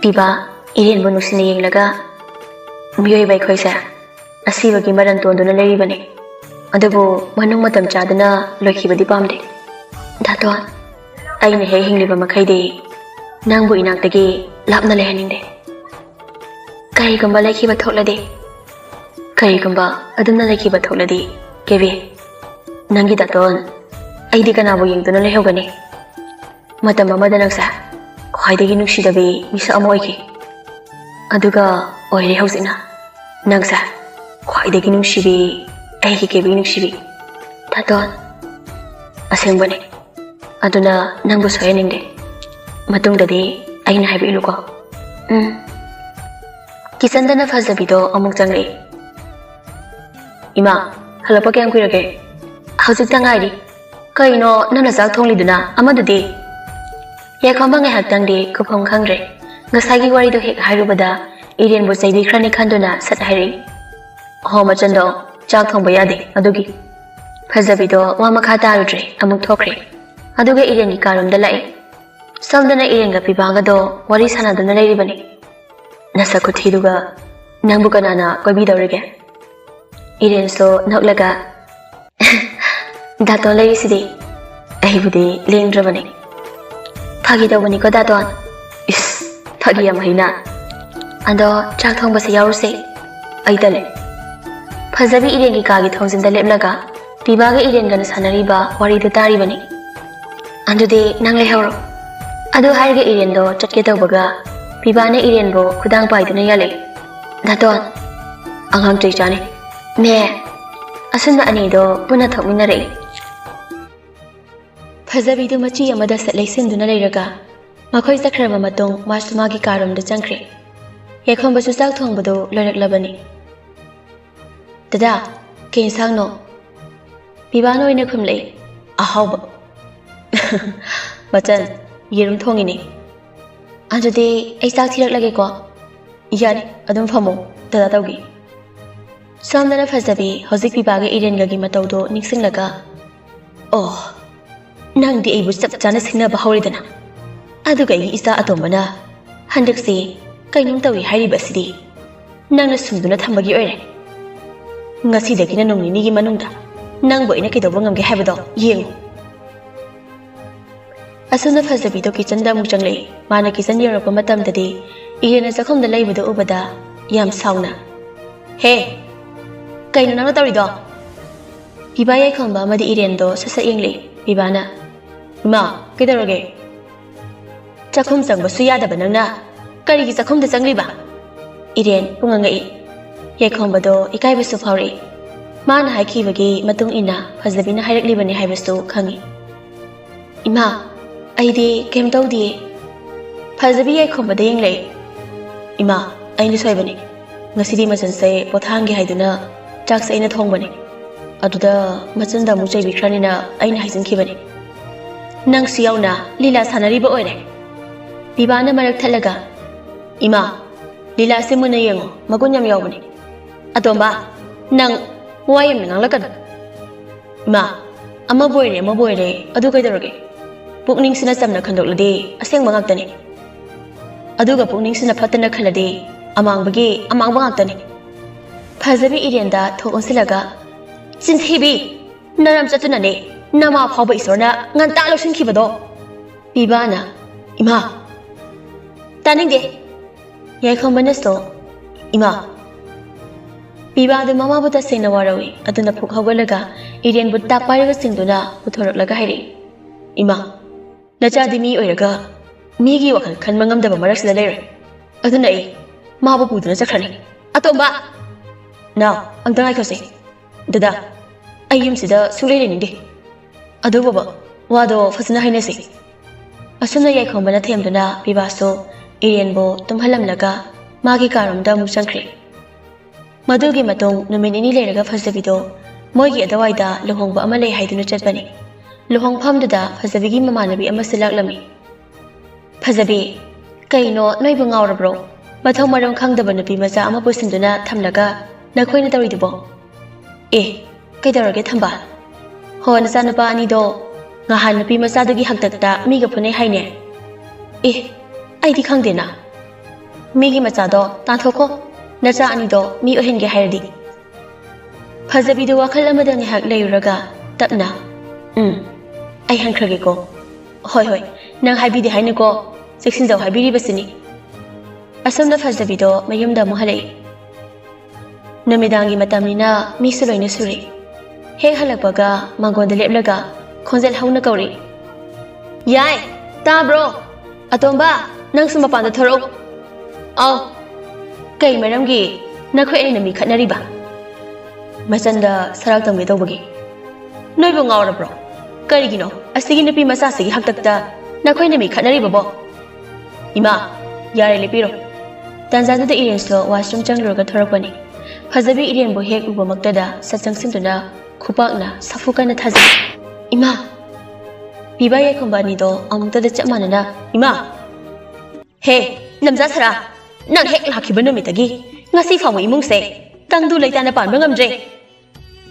Biba Irian bu nusine yenglaga miyoi bai khoisa asibagi maran tonduna leiribane. Adubu manung matam chadana lokhibadi pamde. Dato aina he hingliba makhaide nangbu inaktagi lapna lehaningde. Kai gamba lekhiba thoklade. Kai gamba adumna lekhiba thokladi kebi nangi daton aidi kanabu yengduna lehogani. Matam amada nangsa khwaidagi nungsidabi misa ama oiki. Aduga oire hausina nangsa khwaidagi nungsibi aigi kebi nungsibi. Daton asengbane aduna nangbu soyaningde. Matungdadi aina haibi iluko. Kisandana fazabido amuk jangli. Ima halapa kyam kuirage. Hausik tangairi. Kaino nana jak thongliduna amadudi. Yakhamba ngai haktangdi kuphom khangre. Ngasagi wari do hek hairubada Irian bu chaibi khrani khanduna sat hairi. Ho machando jak thongba yade adugi. Fazabido wa makha tarudre amuk thokre. Aduga Irian gi karum da lai. Samdana Irian ga bibaga do wari sanaduna leiribani. Nasa kuthiduga nangbu kanana koibi dawrige. Irian so noklaga Dato leisidi aibudi lengdrabani. Phagi dawani ko daton. Is phagi yam haina. Ando chak thongba se yawrse. Aidale. Phazabi Irian gi kagi thongsinda lepnaga bibaga Irian gana sanariba wari du taribani. Andude nangle hawro. Adu hairge Irian do chatke tawbaga Bibana Irian bo khudang paiduna yale. Daton angang trai chane. Me asunna ani do puna thokminare. Phazabi du machi amada satlaisin duna leiraga makhoi sakhraba matung masumagi karam da changkhre. Yekhomba su chak thongbado loiraklabani. Dada ke insang no. Bibano ine khumlei ahawba. Bachan yerum thongini. Anjudi ai chak thirak ko. Yani adum phamo tada tawgi. Samdana Fazabi hozik bibaga Irian gagi matawdo niksinglaga. Oh nangdi aibu chap chana singna bahauridana. Aduga igi isa atombana handaksi kainung tawi hairibasidi. Nangna sumduna thambagi oire. Ngasidagi na nungni gi manungda. Nangbo ina kidawba ngamge haibado yengu. Asuna Fazabi do kitchen muk changle mana kitchen yorokpa matamdadi Irian chakhomda leibado ubada yam sauna. He kaino nangna tawrido. Biba yai khomba amadi Irian do sasa yengli bibana. Ma kidaroge. Chakhom changba su yadaba nangna karigi chakhomda changliba. Irian pungangai. Yai khomba do ikaiba su phawri. ꯃꯥꯅ ꯍꯥꯏꯈꯤꯕꯒꯤ ꯃꯇꯨꯡ ꯏꯟꯅ ꯐꯖꯕꯤꯅ ꯍꯥꯏꯔꯛꯂꯤꯕꯅꯤ ꯍꯥꯏꯕꯁꯨ ꯈꯪꯉꯤ꯫ ꯏꯃꯥ, ꯑꯩꯗꯤ ꯀꯩꯝ ꯇꯧꯗꯤꯌꯦ꯫ ꯐꯖꯕꯤ ꯌꯥꯏꯈꯣꯝꯕꯗ ꯌꯦꯡꯂꯛꯏ꯫ ꯏꯃꯥ, ꯑꯩꯅ ꯁꯣꯏꯕꯅꯤ꯫ ꯉꯁꯤꯗꯤ ꯃꯆꯟꯁꯦ ꯄꯣꯊꯥꯍꯟꯒꯦ ꯍꯥꯏꯗꯨꯅ ꯆꯥꯛꯁꯦ ꯑꯩꯅ ꯊꯣꯡꯕꯅꯤ꯫ ꯑꯗꯨꯗ ꯃꯆꯟꯗ ꯑꯃꯨꯛ ꯆꯩꯕꯤꯈ꯭ꯔꯅꯤꯅ ꯑꯩꯅ ꯍꯥꯏꯖꯤꯟꯈꯤꯕꯅꯤ꯫ ꯅꯪꯁꯨ ꯌꯥꯎꯅ ꯂꯤꯂꯥ ꯁꯥꯟꯅꯔꯤꯕ ꯑꯣꯏꯔꯦ꯫ ꯄꯤꯕꯥꯅ ꯃꯔꯛ ꯊꯠꯂꯒ, ꯏꯃꯥ, ꯂꯤꯂꯥꯁꯦ ꯃꯨꯟꯅ ꯌꯦꯡꯉꯣ, ꯃꯒꯨꯟ ꯌꯥꯝ ꯌꯥꯎꯕꯅꯤ꯫ ꯑꯇꯣꯝꯕ, ꯅꯪ ꯋꯥ ꯌꯥꯝꯅ ꯉꯥꯡꯂꯛꯀꯅꯨ꯫ ꯏꯃꯥ, ꯑꯃꯕꯨ ꯑꯣꯏꯔꯦ ꯑꯗꯨ ꯀꯩꯗꯧꯔꯒꯦ? ꯄꯨꯛꯅꯤꯡꯁꯤꯅ ꯆꯝꯅ ꯈꯟꯗꯣꯛꯂꯗꯤ ꯑꯁꯦꯡꯕ ꯉꯥꯛꯇꯅꯤ꯫ ꯑꯗꯨꯒ ꯄꯨꯛꯅꯤꯡꯁꯤꯅ ꯐꯠꯇꯅ ꯈꯜꯂꯗꯤ ꯑꯃꯥꯡꯕꯒꯤ ꯑꯃꯥꯡꯕ ꯉꯥꯛꯇꯅꯤ꯫ ꯐꯖꯕꯤ ꯏꯔꯦꯟꯗ ꯊꯣꯛ ꯑꯣꯟꯁꯤꯜꯂꯒ, ꯆꯤꯟꯊꯤꯕꯤ, ꯅꯔꯝ ꯆꯠꯇꯨꯅꯅꯦ ꯅꯃꯥ ꯐꯥꯎꯕ ꯏꯁꯣꯔꯅ ꯉꯟꯇꯥ ꯂꯧꯁꯤꯟꯈꯤꯕꯗꯣ꯫ ꯄꯤꯕꯥꯅ, ꯏꯃꯥ, ꯇꯥꯅꯤꯡꯗꯦ꯫ ꯌꯥꯏꯈꯣꯝꯕꯅꯁꯨ, ꯏꯃꯥ꯫ ꯄꯤꯕꯥꯗꯨ ꯃꯃꯥꯕꯨ ꯇꯁꯦꯡꯅ ꯋꯥꯔꯧꯏ꯫ ꯑꯗꯨꯅ ꯐꯨꯛ ꯍꯧꯒꯠꯂꯒ ꯏꯔꯦꯟꯕꯨ ꯇꯥꯞ ꯄꯥꯏꯔꯒ ꯆꯤꯡꯗꯨꯅ ꯄꯨꯊꯣꯔꯛꯂꯒ ꯍꯥꯏꯔꯛꯏ, ꯏꯃꯥ, ꯅꯆꯥꯗꯤ ꯃꯤ ꯑꯣꯏꯔꯒ ꯃꯤꯒꯤ ꯋꯥꯈꯜ ꯈꯟꯕ ꯉꯝꯗꯕ ꯃꯔꯛꯁꯤꯗ ꯂꯩꯔꯣꯏ꯫ ꯑꯗꯨꯅ ꯑꯩ ꯃꯥꯕꯨ ꯄꯨꯗꯨꯅ ꯆꯠꯈ꯭ꯔꯅꯤ꯫ ꯑꯇꯣꯝꯕ! ꯅꯥꯎ, ꯑꯝꯇ ꯉꯥꯏꯈꯣꯁꯦ꯫ ꯗꯗꯥ, ꯑꯩ ꯌꯨꯝꯁꯤꯗ ꯁꯨꯡꯂꯩ ꯂꯩꯅꯤꯡꯗꯦ꯫ ꯑꯗꯨꯕꯨꯕ ꯋꯥꯗꯣ ꯐꯖꯅ ꯍꯥꯏꯅꯁꯤ꯫ ꯑꯁꯨꯝꯅ ꯌꯥꯏꯈꯣꯝꯕꯅ ꯊꯦꯝꯗꯨꯅ ꯄꯤꯕꯥꯁꯨ ꯏꯔꯦꯟꯕꯨ ꯇꯨꯝꯍꯜꯂꯝꯂꯒ ꯃꯥꯒꯤ ꯀꯥꯔꯣꯝꯗ ꯑꯃꯨꯛ ꯆꯪꯈ꯭ꯔꯦ꯫ ꯃꯗꯨꯒꯤ ꯃꯇꯨꯡ ꯅꯨꯃꯤꯠ ꯅꯤꯅꯤ ꯂꯩꯔꯒ ꯐꯖꯕꯤꯗꯣ ꯃꯣꯏꯒꯤ ꯑꯗꯨꯋꯥꯏꯗ ꯂꯨꯍꯣꯡꯕ ꯑꯃ ꯂꯩ ꯍꯥꯏꯗꯨꯅ ꯆꯠꯄꯅꯤ꯫ ꯂꯨꯍꯣꯡꯐꯝꯗꯨꯗ ꯐꯖꯕꯤꯒꯤ ꯃꯃꯥꯟꯅꯕꯤ ꯑꯃꯁꯨ ꯂꯥꯛꯂꯝꯃꯤ꯫ ꯐꯖꯕꯤ, ꯀꯩꯅꯣ ꯅꯣꯏꯕꯨ ꯉꯥꯎꯔꯕ꯭ꯔꯣ? ꯃꯊꯣꯡ ꯃꯔꯝ ꯈꯪꯗꯕ ꯅꯨꯄꯤ ꯃꯆꯥ ꯑꯃ ꯄꯨꯁꯤꯟꯗꯨꯅ ꯊꯝꯂꯒ ꯅꯈꯣꯏꯅ ꯇꯧꯔꯤꯗꯨꯕꯣ? ꯑꯦ, ꯀꯩꯗꯧꯔꯒꯦ ꯊꯝꯕꯥꯜ? ꯍꯣ, ꯅꯆꯥꯅꯨꯄꯥ ꯑꯅꯤꯗꯣ ꯉꯍꯥꯟ ꯅꯨꯄꯤ ꯃꯆꯥꯗꯨꯒꯤ ꯍꯥꯛꯇꯛꯇ ꯃꯤꯒ ꯐꯨꯅꯩ ꯍꯥꯏꯅꯦ꯫ ꯑꯦ, ꯑꯩꯗꯤ ꯈꯪꯗꯦꯅ꯫ ꯃꯤꯒꯤ ꯃꯆꯥꯗꯣ ꯇꯥꯟꯊꯣꯛꯈꯣ, ꯅꯆꯥ ꯑꯅꯤꯗꯣ ꯃꯤ ꯑꯣꯏꯍꯟꯒꯦ ꯍꯥꯏꯔꯗꯤ꯫ ꯐꯖꯕꯤꯗꯨ ꯋꯥꯈꯜ ꯑꯃꯗ ꯉꯥꯏꯍꯥꯛ ꯂꯩꯔꯨꯔꯒ ꯇꯞꯅ, ꯑꯩ ꯍꯟꯈ꯭ꯔꯒꯦꯀꯣ꯫ ꯍꯣꯏ, ꯅꯪ ꯍꯥꯏꯕꯤꯗꯦ ꯍꯥꯏꯅꯨꯀꯣ, ꯆꯦꯛꯁꯤꯟꯖꯧ ꯍꯥꯏꯕꯤꯔꯤꯕꯁꯤꯅꯤ꯫ ꯑꯁꯨꯝꯅ ꯐꯖꯕꯤꯗꯣ ꯃꯌꯨꯝꯗ ꯑꯃꯨꯛ ꯍꯜꯂꯛꯏ꯫ ꯅꯨꯃꯤꯗꯥꯡꯒꯤ ꯃꯇꯝꯅꯤꯅ ꯃꯤꯁꯨ ꯂꯣꯏꯅ ꯁꯨꯔꯤ꯫ ꯍꯦꯛ ꯍꯜꯂꯛꯄꯒ ꯃꯥꯡꯒꯣꯟꯗ ꯂꯦꯞꯂꯒ ꯈꯣꯟꯖꯦꯜ ꯍꯧꯅ ꯀꯧꯔꯤ, ꯌꯥꯏ, ꯇꯥꯕ꯭ꯔꯣ? ꯑꯇꯣꯝꯕ, ꯅꯪꯁꯨ ꯃꯄꯥꯟꯗ ꯊꯣꯔꯛꯎ꯫ ꯑꯥꯎ꯫ ꯀꯩ ꯃꯔꯝꯒꯤ ꯅꯈꯣꯏ ꯑꯅꯤꯅ ꯃꯤ ꯈꯠꯅꯔꯤꯕ? ꯃꯆꯟꯗ ꯁꯔꯥꯛ ꯇꯝꯒꯦ ꯇꯧꯕꯒꯤ꯫ ꯅꯣꯏꯕꯨ ꯉꯥꯎꯔꯕ꯭ꯔꯣ? ꯀꯔꯤꯒꯤꯅꯣ ꯑꯁꯤꯒꯤ ꯅꯨꯄꯤ ꯃꯆꯥꯁꯤꯒꯤ ꯍꯥꯛꯇꯛꯇ ꯅꯈꯣꯏꯅ ꯃꯤ ꯈꯠꯅꯔꯤꯕꯕꯣ? ꯏꯃꯥ, ꯌꯥꯔꯦ ꯂꯦꯞꯄꯤꯔꯣ꯫ ꯇꯥꯟꯖꯥꯗꯨꯗ ꯏꯔꯦꯟꯁꯨ ꯋꯥꯁꯔꯨꯝ ꯆꯪꯂꯨꯔꯒ ꯊꯣꯔꯛꯄꯅꯤ꯫ ꯐꯖꯕꯤ ꯏꯔꯦꯟꯕꯨ ꯍꯦꯛ ꯎꯕꯃꯛꯇꯗ ꯁꯠ ꯆꯪꯁꯤꯟꯗꯨꯅ ꯈꯨꯄꯥꯛꯅ ꯁꯥꯐꯨ ꯀꯟꯅ ꯊꯥꯖꯩ꯫ ꯏꯃꯥ! ꯄꯤꯕꯥ ꯌꯥꯏꯈꯣꯝꯕ ꯑꯅꯤꯗꯣ ꯑꯃꯨꯛꯇꯗ ꯆꯞ ꯃꯥꯟꯅꯅ, ꯏꯃꯥ! ꯍꯦ, ꯅꯝꯖꯥꯁꯔꯥ! ꯅꯪ ꯍꯦꯛ ꯂꯥꯛꯈꯤꯕ ꯅꯨꯃꯤꯠꯇꯒꯤ ꯉꯁꯤ ꯐꯥꯎꯕ ꯏꯃꯨꯡꯁꯦ ꯇꯪꯗꯨ ꯂꯩꯇꯥꯅ ꯄꯥꯟꯕ ꯉꯝꯗ꯭ꯔꯦ꯫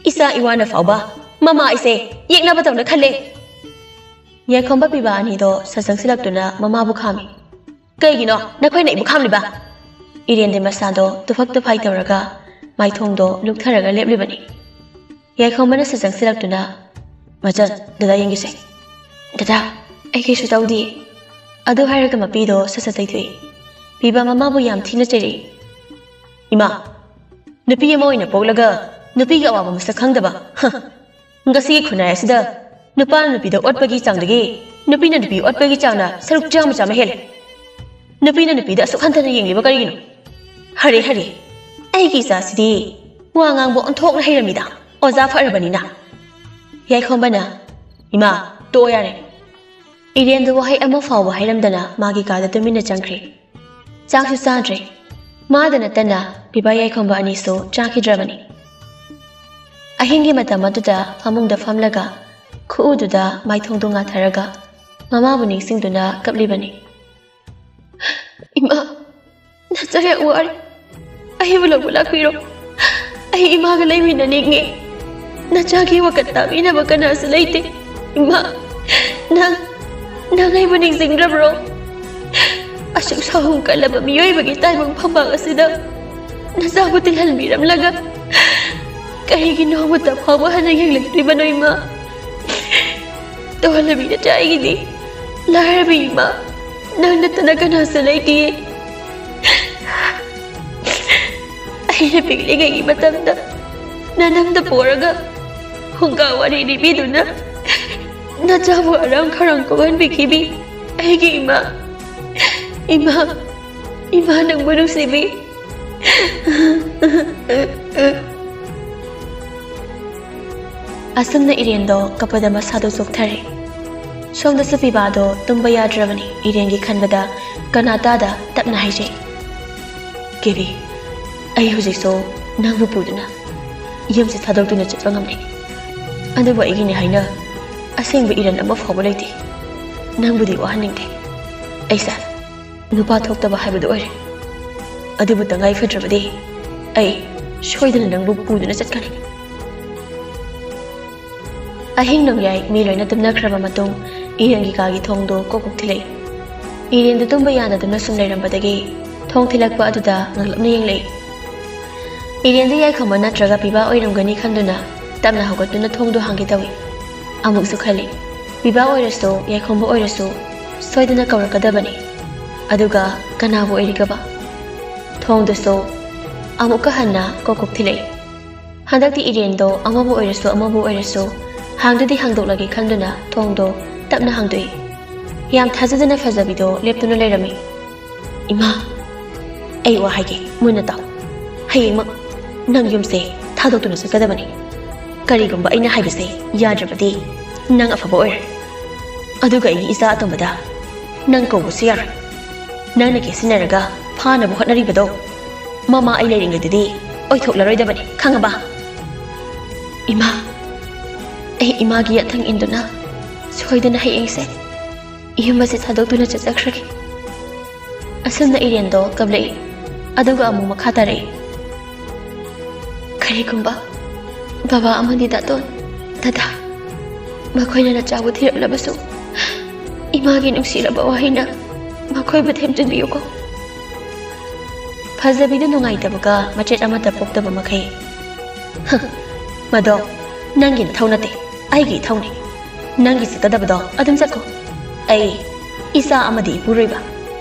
ꯏꯆꯥ ꯏꯋꯥꯅ ꯐꯥꯎꯕ ꯃꯃꯥ ꯑꯩꯁꯦ ꯌꯦꯛꯅꯕꯗꯧꯅ ꯈꯜꯂꯦ꯫ ꯌꯥꯏꯈꯣꯝꯕ ꯄꯤꯕꯥ ꯑꯅꯤꯗꯣ ꯁꯠ ꯆꯪꯁꯤꯜꯂꯛꯇꯨꯅ ꯃꯃꯥꯕꯨ ꯈꯥꯝꯃꯤ꯫ ꯀꯩꯒꯤꯅꯣ ꯅꯈꯣꯏꯅ ꯑꯩꯕꯨ ꯈꯥꯝꯂꯤꯕ? ꯏꯔꯦꯟꯗꯤ ꯃꯁꯥꯗꯣ ꯇꯨꯐꯛ ꯇꯨꯐꯥꯏ ꯇꯧꯔꯒ ꯃꯥꯏꯊꯣꯡꯗꯣ ꯂꯨꯛꯊꯔꯒ ꯂꯦꯞꯂꯤꯕꯅꯤ꯫ ꯌꯥꯏꯈꯣꯝꯕꯅ ꯁꯠ ꯆꯪꯁꯤꯜꯂꯛꯇꯨꯅ, ꯃꯆꯟ, ꯗꯗꯥ ꯌꯦꯡꯒꯤꯁꯦ꯫ ꯗꯗꯥ, ꯑꯩ ꯀꯩꯁꯨ ꯇꯧꯗꯦ꯫ ꯑꯗꯨ ꯍꯥꯏꯔꯒ ꯃꯄꯤꯗꯣ ꯁꯠ ꯇꯩꯊꯣꯛꯏ꯫ ꯄꯤꯕꯥ ꯃꯃꯥꯕꯨ ꯌꯥꯝ ꯊꯤꯅ ꯆꯩꯔꯛꯏ꯫ ꯏꯃꯥ, ꯅꯨꯄꯤ ꯑꯃ ꯑꯣꯏꯅ ꯄꯣꯛꯂꯒ ꯅꯨꯄꯤꯒꯤ ꯑꯋꯥꯕ ꯃꯁꯛ ꯈꯪꯗꯕ, ꯉꯁꯤꯒꯤ ꯈꯨꯟꯅꯥꯏ ꯑꯁꯤꯗ ꯅꯨꯄꯥꯅ ꯅꯨꯄꯤꯗ ꯑꯣꯠꯄꯒꯤ ꯆꯥꯡꯗꯒꯤ ꯅꯨꯄꯤꯅ ꯅꯨꯄꯤ ꯑꯣꯠꯄꯒꯤ ꯆꯥꯡꯅ ꯁꯔꯨꯛ ꯆꯥꯝꯃ ꯍꯦꯜꯂꯦ꯫ ꯅꯨꯄꯤꯅ ꯅꯨꯄꯤꯗ ꯑꯁꯨꯛ ꯍꯟꯊꯅ ꯌꯦꯡꯂꯤꯕ ꯀꯔꯤꯒꯤꯅꯣ? ꯍꯔꯦ, ꯑꯩꯒꯤ ꯏꯆꯥꯁꯤꯗꯤ ꯋꯥ ꯉꯥꯡꯕ ꯑꯣꯟꯊꯣꯛꯅ ꯍꯩꯔꯝꯃꯤꯗ, ꯑꯣꯖꯥ ꯐꯔꯕꯅꯤꯅ꯫ ꯌꯥꯏꯈꯣꯝꯕꯅ, ꯏꯃꯥ, ꯇꯣꯛꯑꯣ ꯌꯥꯔꯦ꯫ ꯏꯔꯦꯟꯗꯨ ꯋꯥꯍꯩ ꯑꯃ ꯐꯥꯎꯕ ꯍꯥꯏꯔꯝꯗꯅ ꯃꯥꯒꯤ ꯀꯥꯗ ꯇꯨꯃꯤꯟꯅ ꯆꯪꯈ꯭ꯔꯦ꯫ ꯆꯥꯛꯁꯨ ꯆꯥꯗ꯭ꯔꯦ꯫ ꯃꯥꯗ ꯅꯠꯇꯅ ꯄꯤꯕꯥ ꯌꯥꯏꯈꯣꯝꯕ ꯑꯅꯤꯁꯨ ꯆꯥꯈꯤꯗ꯭ꯔꯕꯅꯤ꯫ ꯑꯍꯤꯡꯒꯤ ꯃꯇꯝ ꯑꯗꯨꯗ ꯐꯃꯨꯡꯗ ꯐꯝꯂꯒ ꯈꯨꯎꯗꯨꯗ ꯃꯥꯏꯊꯣꯡꯗꯨ ꯉꯥꯊꯔꯒ ꯃꯃꯥꯕꯨ ꯅꯤꯡꯁꯤꯡꯗꯨꯅ ꯀꯞꯂꯤꯕꯅꯤ꯫ ꯏꯃꯥ, ꯅꯆꯥ ꯌꯥꯝ ꯋꯥꯔꯦ, ꯑꯩꯕꯨ ꯂꯧꯕ ꯂꯥꯛꯄꯤꯔꯣ꯫ ꯑꯩ ꯏꯃꯥꯒ ꯂꯩꯃꯤꯟꯅꯅꯤꯡꯉꯤ꯫ ꯅꯆꯥꯒꯤ ꯋꯥꯀꯠ ꯇꯥꯕꯤꯅꯕ ꯀꯅꯥꯁꯨ ꯂꯩꯇꯦ꯫ ꯏꯃꯥ, ꯅꯪ ꯑꯩꯕꯨ ꯅꯤꯡꯁꯤꯡꯗ꯭ꯔꯕ꯭ꯔꯣ? ꯑꯁꯨꯛ ꯁꯥꯍꯨꯝ ꯀꯜꯂꯕ ꯃꯤꯑꯣꯏꯕꯒꯤ ꯇꯥꯏꯕꯪ ꯐꯝꯕꯥꯛ ꯑꯁꯤꯗ ꯅꯆꯥꯕꯨ ꯇꯤꯜꯍꯟꯕꯤꯔꯝꯂꯒ ꯀꯔꯤꯒꯤ ꯅꯣꯡꯃꯇ ꯐꯥꯎꯕ ꯍꯟꯅ ꯌꯦꯡꯂꯛꯇ꯭ꯔꯤꯕꯅꯣ ꯏꯃꯥ? ꯇꯣꯜꯂꯕꯤ ꯅꯆꯥ ꯑꯩꯒꯤꯗꯤ ꯂꯥꯏꯔꯕꯤ ꯏꯃꯥ, ꯅꯪ ꯅꯠꯇꯅ ꯀꯅꯥꯁꯨ ꯂꯩꯇꯦ꯫ ꯑꯩꯅ ꯄꯤꯛꯂꯤꯉꯩꯒꯤ ꯃꯇꯝꯗ ꯅꯅꯪꯗ ꯄꯣꯔꯒ ꯍꯨꯡꯒꯥ ꯋꯥꯔꯤ ꯂꯤꯕꯤꯗꯨꯅ ꯅꯆꯥꯕꯨ ꯑꯔꯥꯝ ꯈꯧꯔꯥꯡ ꯀꯣꯛꯍꯟꯕꯤꯈꯤꯕꯤ ꯑꯩꯒꯤ ꯏꯃꯥ꯫ ꯏꯃꯥ ꯅꯪꯕꯨ ꯅꯨꯡꯁꯤꯕꯤ꯫ ꯑꯁꯨꯝꯅ ꯏꯔꯦꯟꯗꯣ ꯀꯞꯄꯗ ꯃꯁꯥꯗꯣ ꯆꯣꯛꯊꯔꯦ ꯁꯣꯝꯗꯁꯨ ꯄꯤꯕꯥꯗꯣ ꯇꯨꯝꯕ ꯌꯥꯗ꯭ꯔꯕꯅꯤ ꯏꯔꯦꯟꯒꯤ ꯈꯟꯕꯗ ꯀꯅꯥꯇꯥꯗ ꯇꯞꯅ ꯍꯥꯏꯖꯩ ꯀꯦꯕꯤ ꯑꯩ ꯍꯧꯖꯤꯛꯁꯨ ꯅꯪꯕꯨ ꯄꯨꯗꯨꯅ ꯌꯨꯝꯁꯦ ꯊꯥꯗꯣꯛꯇꯨꯅ ꯆꯠꯄ ꯉꯝꯂꯦ ꯑꯗꯨꯕꯨ ꯑꯩꯒꯤꯅꯦ ꯍꯥꯏꯅ ꯑꯁꯦꯡꯕ ꯏꯔꯟ ꯑꯃ ꯐꯥꯎꯕ ꯂꯩꯇꯦ ꯅꯪꯕꯨꯗꯤ ꯋꯥꯍꯟꯅꯤꯡꯗꯦ ꯑꯩꯁꯦ ꯅꯨꯄꯥ ꯊꯣꯛꯇꯕ ꯍꯥꯏꯕꯗꯨ ꯑꯣꯏꯔꯦ ꯑꯗꯨꯕꯨ ꯇꯉꯥꯏ ꯐꯗ꯭ꯔꯕꯗꯤ ꯑꯩ ꯁꯣꯏꯗꯅ ꯅꯪꯕꯨ ꯄꯨꯗꯨꯅ ꯆꯠꯀꯅꯤ ꯑꯍꯤꯡ ꯅꯣꯡꯌꯥꯏ ꯃꯤ ꯂꯣꯏꯅ ꯇꯨꯝꯅꯈ꯭ꯔꯕ ꯃꯇꯨꯡ ꯏꯔꯦꯟꯒꯤ ꯀꯥꯒꯤ ꯊꯣꯡꯗꯣ ꯀꯣꯛ ꯊꯤꯜꯂꯛꯏ ꯏꯔꯦꯟꯗꯨ ꯇꯨꯝꯕ ꯌꯥꯗꯗꯨꯅ ꯁꯨꯝ ꯂꯩꯔꯝꯕꯗꯒꯤ ꯊꯣꯡ ꯊꯤꯜꯂꯛꯄ ꯑꯗꯨꯗ ꯉꯛꯂꯞꯅ ꯌꯦꯡꯂꯛꯏ ꯏꯔꯦꯟꯗꯨ ꯌꯥꯏꯈꯣꯝꯕ ꯅꯠꯇ꯭ꯔꯒ ꯄꯤꯕꯥ ꯑꯣꯏꯔꯝꯒꯅꯤ ꯈꯟꯗꯨꯅ ꯇꯞꯅ ꯍꯧꯒꯠꯇꯨꯅ ꯊꯣꯡꯗꯣ ꯍꯥꯡꯒꯦ ꯇꯧꯏ ꯑꯃꯨꯛꯁꯨ ꯈꯜꯂꯤ ꯄꯤꯕꯥ ꯑꯣꯏꯔꯁꯨ ꯌꯥꯏꯈꯣꯝꯕ ꯑꯣꯏꯔꯁꯨ ꯁꯣꯏꯗꯅ ꯀꯧꯔꯛꯀꯗꯕꯅꯤ ꯑꯗꯨꯒ ꯀꯅꯥꯕꯨ ꯑꯣꯏꯔꯤꯒꯕ ꯊꯣꯡꯗꯨꯁꯨ ꯑꯃꯨꯛꯀ ꯍꯟꯅ ꯀꯣꯛ ꯊꯤꯜꯂꯛꯏ ꯍꯟꯗꯛꯇꯤ ꯏꯔꯦꯟꯗꯣ ꯑꯃꯕꯨ ꯑꯣꯏꯔꯁꯨ ꯍꯥꯡꯗꯨꯗꯤ ꯍꯥꯡꯗꯣꯛꯂꯒꯦ ꯈꯟꯗꯨꯅ ꯊꯣꯡꯗꯣ ꯇꯞꯅ ꯍꯥꯡꯗꯣꯛꯏ ꯌꯥꯝ ꯊꯥꯖꯗꯅ ꯐꯖꯕꯤꯗꯣ ꯂꯦꯞꯇꯨꯅ ꯂꯩꯔꯝꯃꯤ ꯏꯃꯥ ꯑꯩ ꯋꯥ ꯍꯥꯏꯒꯦ ꯃꯨꯟꯅ ꯇꯥꯎ ꯍꯌꯦꯡꯃꯛ ꯅꯪ ꯌꯨꯝꯁꯦ ꯊꯥꯗꯣꯛꯇꯨꯅ ꯆꯠꯀꯗꯕꯅꯤ ꯀꯔꯤꯒꯨꯝꯕ ꯑꯩꯅ ꯍꯥꯏꯕꯁꯦ ꯌꯥꯗ꯭ꯔꯕꯗꯤ ꯅꯪ ꯑꯐꯕ ꯑꯣꯏꯔꯦ ꯑꯗꯨꯒ ꯑꯩꯒꯤ ꯏꯆꯥ ꯑꯇꯣꯝꯕꯗ ꯅꯪ ꯀꯧꯕꯁꯨ ꯌꯥꯔꯣꯏ ꯅꯪꯅ ꯀꯦꯁꯤꯟꯅꯔꯒ ꯐꯥꯅꯕ ꯍꯣꯠꯅꯔꯤꯕꯗꯣ ꯃꯃꯥ ꯑꯩ ꯂꯩꯔꯤꯉꯩꯗꯗꯤ ꯑꯣꯏꯊꯣꯛꯂꯔꯣꯏꯗꯕꯅꯤ ꯈꯪꯉꯕ ꯏꯃꯥ ꯑꯩ ꯏꯃꯥꯒꯤ ꯌꯥꯊꯪ ꯏꯟꯗꯨꯅ ꯁꯣꯏꯗꯅ ꯍꯌꯦꯡꯁꯦ ꯌꯨꯝ ꯑꯁꯤ ꯊꯥꯗꯣꯛꯇꯨꯅ ꯆꯠꯆꯈ꯭ꯔꯒꯦ ꯑꯁꯨꯝꯅ ꯏꯔꯦꯟꯗꯣ ꯀꯞꯂꯛꯏ ꯑꯗꯨꯒ ꯑꯃꯨꯛ ꯃꯈꯥ ꯇꯥꯔꯛꯏ ꯀꯔꯤꯒꯨꯝꯕ ꯕꯕꯥ ꯑꯃꯗꯤ ꯗꯥꯇꯣꯟ ꯗꯗꯥ ꯃꯈꯣꯏꯅ ꯅꯆꯥꯕꯨ ꯊꯤꯔꯛꯂꯕꯁꯨ ꯏꯃꯥꯒꯤ ꯅꯨꯡꯁꯤꯔꯕ ꯋꯥꯍꯩꯅ ꯃꯈꯣꯏꯕꯨ ꯊꯦꯝꯖꯤꯟꯕꯤꯌꯨꯀꯣ ꯐꯖꯕꯤꯗꯨ ꯅꯨꯡꯉꯥꯏꯇꯕꯒ ꯃꯆꯦꯠ ꯑꯃꯠꯇ ꯄꯣꯛꯇꯕ ꯃꯈꯩ ꯃꯗꯣ ꯅꯪꯒꯤ ꯅꯊꯧ ꯅꯠꯇꯦ ꯑꯩꯒꯤ ꯏꯊꯧꯅꯤ ꯅꯪꯒꯤ ꯆꯠꯀꯗꯕꯗꯣ ꯑꯗꯨꯝ ꯆꯠꯀꯣ ꯑꯩ ꯏꯆꯥ ꯑꯃꯗꯤ ꯏꯄꯨꯔꯣꯏꯕ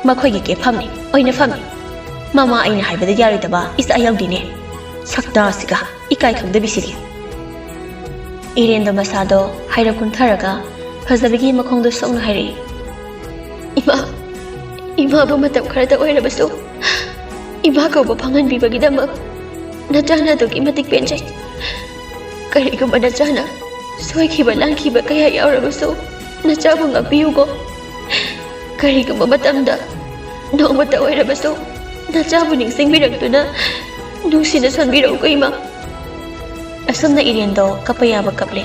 ꯃꯈꯣꯏꯒꯤ ꯀꯦꯐꯝꯅꯤ ꯑꯣꯏꯅ ꯐꯝꯅꯤ ꯃꯃꯥ ꯑꯩꯅ ꯍꯥꯏꯕꯗ ꯌꯥꯔꯣꯏꯗꯕ ꯏꯆꯥ ꯌꯥꯎꯗꯦꯅꯦ ꯁꯛꯇꯥꯁꯤꯒ ꯏꯀꯥꯏ ꯈꯪꯗꯕꯤꯁꯤꯗꯤ ꯏꯔꯦꯟꯗꯣ ꯃꯁꯥꯗꯣ ꯍꯥꯏꯔꯞ ꯀꯨꯟꯊꯔꯒ ꯐꯖꯕꯤꯒꯤ ꯃꯈꯣꯡꯗꯣ ꯁꯣꯛꯅ ꯍꯥꯏꯔꯛꯏ ꯏꯃꯥꯕꯨ ꯃꯇꯝ ꯈꯔꯗ ꯑꯣꯏꯔꯕꯁꯨ ꯏꯃꯥ ꯀꯧꯕ ꯐꯪꯍꯟꯕꯤꯕꯒꯤꯗꯃꯛ ꯅꯆꯥꯅ ꯑꯗꯨꯛꯀꯤ ꯃꯇꯤꯛ ꯄꯦꯟꯖꯩ ꯀꯔꯤꯒꯨꯝꯕ ꯅꯆꯥꯅ ꯁꯣꯏꯈꯤꯕ ꯂꯥꯟꯈꯤꯕ ꯀꯌꯥ ꯌꯥꯎꯔꯕꯁꯨ ꯅꯆꯥꯕꯨ ꯉꯥꯛꯄꯤꯌꯨꯀꯣ ꯀꯔꯤꯒꯨꯝꯕ ꯃꯇꯝꯗ ꯅꯣꯡꯃꯇ ꯑꯣꯏꯔꯕꯁꯨ ꯅꯆꯥꯕꯨ ꯅꯤꯡꯁꯤꯡꯕꯤꯔꯛꯇꯨꯅ ꯅꯨꯡꯁꯤꯅ ꯁꯣꯟꯕꯤꯔꯛꯎꯀꯣ ꯏꯃꯥ ꯑꯁꯨꯝꯅ ꯏꯔꯦꯟꯗꯣ ꯀꯞꯄ ꯌꯥꯕ ꯀꯞꯂꯦ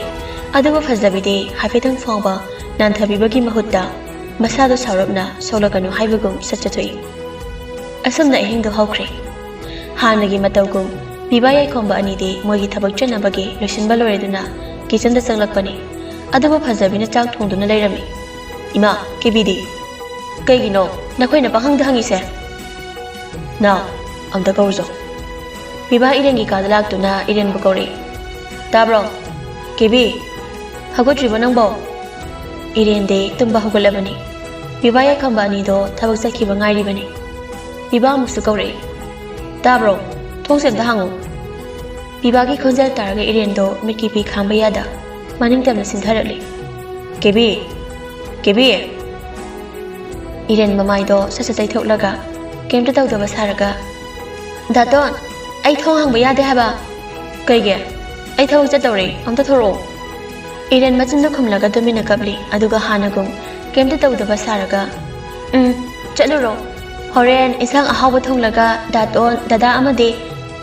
ꯑꯗꯨꯕꯨ ꯐꯖꯕꯤꯗꯤ ꯍꯥꯏꯐꯦꯠꯇꯪ ꯐꯥꯎꯕ ꯅꯥꯟꯊꯕꯤꯕꯒꯤ ꯃꯍꯨꯠꯇ ꯃꯁꯥꯗꯣ ꯁꯥꯎꯔꯞꯅ ꯁꯣꯛꯂꯛꯀꯅꯨ ꯍꯥꯏꯕꯒꯨꯝ ꯆꯠꯊꯣꯛꯏ ꯑꯁꯨꯝꯅ ꯑꯍꯤꯡꯗꯣ ꯍꯧꯈ꯭ꯔꯦ ꯍꯥꯟꯅꯒꯤ ꯃꯇꯧꯒꯨꯝ ꯄꯤꯕꯥ ꯌꯥꯏꯈꯣꯝꯕ ꯑꯅꯤꯗꯤ ꯃꯣꯏꯒꯤ ꯊꯕꯛ ꯆꯠꯅꯕꯒꯤ ꯂꯣꯏꯁꯤꯟꯕ ꯂꯣꯏꯔꯗꯨꯅ ꯀꯤꯆꯟꯗ ꯆꯪꯂꯛꯄꯅꯤ ꯑꯗꯨꯕꯨ ꯐꯖꯕꯤꯅ ꯆꯥꯛ ꯊꯣꯡꯗꯨꯅ ꯂꯩꯔꯝꯃꯤ ꯏꯃꯥ ꯀꯦꯕꯤꯗꯤ ꯀꯩꯒꯤꯅꯣ ꯅꯈꯣꯏꯅ ꯄꯥꯈꯪꯗ ꯍꯪꯉꯤꯁꯦ ꯅꯥꯎ ꯑꯝꯇ ꯀꯧꯔꯨꯆꯣ ꯄꯤꯕꯥ ꯏꯔꯦꯟꯒꯤ ꯀꯥꯗ ꯂꯥꯛꯇꯨꯅ ꯏꯔꯦꯟꯕꯨ ꯀꯧꯔꯛꯏ ꯇꯥꯕ꯭ꯔꯣ ꯀꯦꯕꯤ ꯍꯧꯒꯠꯇ꯭ꯔꯤꯕꯣ ꯅꯪꯕꯣ ꯏꯔꯦꯟꯗꯤ ꯇꯨꯝꯕ ꯍꯧꯒꯠꯂꯕꯅꯤ ꯄꯤꯕꯥ ꯌꯥꯏꯈꯣꯝꯕ ꯑꯅꯤꯗꯣ ꯊꯕꯛ ꯆꯠꯈꯤꯕ ꯉꯥꯏꯔꯤꯕꯅꯤ ꯄꯤꯕꯥ ꯑꯃꯨꯛꯁꯨ ꯀꯧꯔꯛꯏ ꯇꯥꯕ꯭ꯔꯣ ꯊꯣꯡꯁꯦ ꯑꯝꯇ ꯍꯥꯡꯉꯨ ꯄꯤꯕꯥꯒꯤ ꯈꯣꯟꯖꯦꯜ ꯇꯥꯔꯒ ꯏꯔꯦꯟꯗꯣ ꯃꯤꯠꯀꯤ ꯄꯤ ꯈꯥꯡꯕ ꯌꯥꯗ ꯃꯅꯤꯡ ꯇꯝꯅ ꯆꯤꯟꯊꯔꯛꯂꯤ ꯀꯦꯕꯤ ꯏꯔꯦꯟ ꯃꯃꯥꯏꯗꯣ ꯁꯠ ꯇꯩꯊꯣꯛꯂꯒ ꯀꯩꯝꯇ ꯇꯧꯗꯕ ꯁꯥꯔꯒ ꯗꯥꯇꯣꯟ ꯑꯩ ꯊꯣꯡ ꯍꯥꯡꯕ ꯌꯥꯗꯦ ꯍꯥꯏꯕ ꯀꯩꯒꯤ ꯑꯩ ꯊꯕꯛ ꯆꯠꯇꯧꯔꯦ ꯑꯝꯇ ꯊꯣꯔꯛꯑꯣ ꯏꯔꯦꯟ ꯃꯆꯤꯟꯗꯣ ꯈꯨꯝꯂꯒ ꯇꯨꯃꯤꯟꯅ ꯀꯞꯂꯤ ꯑꯗꯨꯒ ꯍꯥꯟꯅꯒꯨꯝ ꯀꯩꯝꯇ ꯇꯧꯗꯕ ꯁꯥꯔꯒ ꯆꯠꯂꯨꯔꯣ ꯍꯣꯔꯦꯟ ꯏꯟꯁꯥꯡ ꯑꯍꯥꯎꯕ ꯊꯣꯡꯂꯒ ꯗꯥꯇꯣꯟ ꯗꯗꯥ ꯑꯃꯗꯤ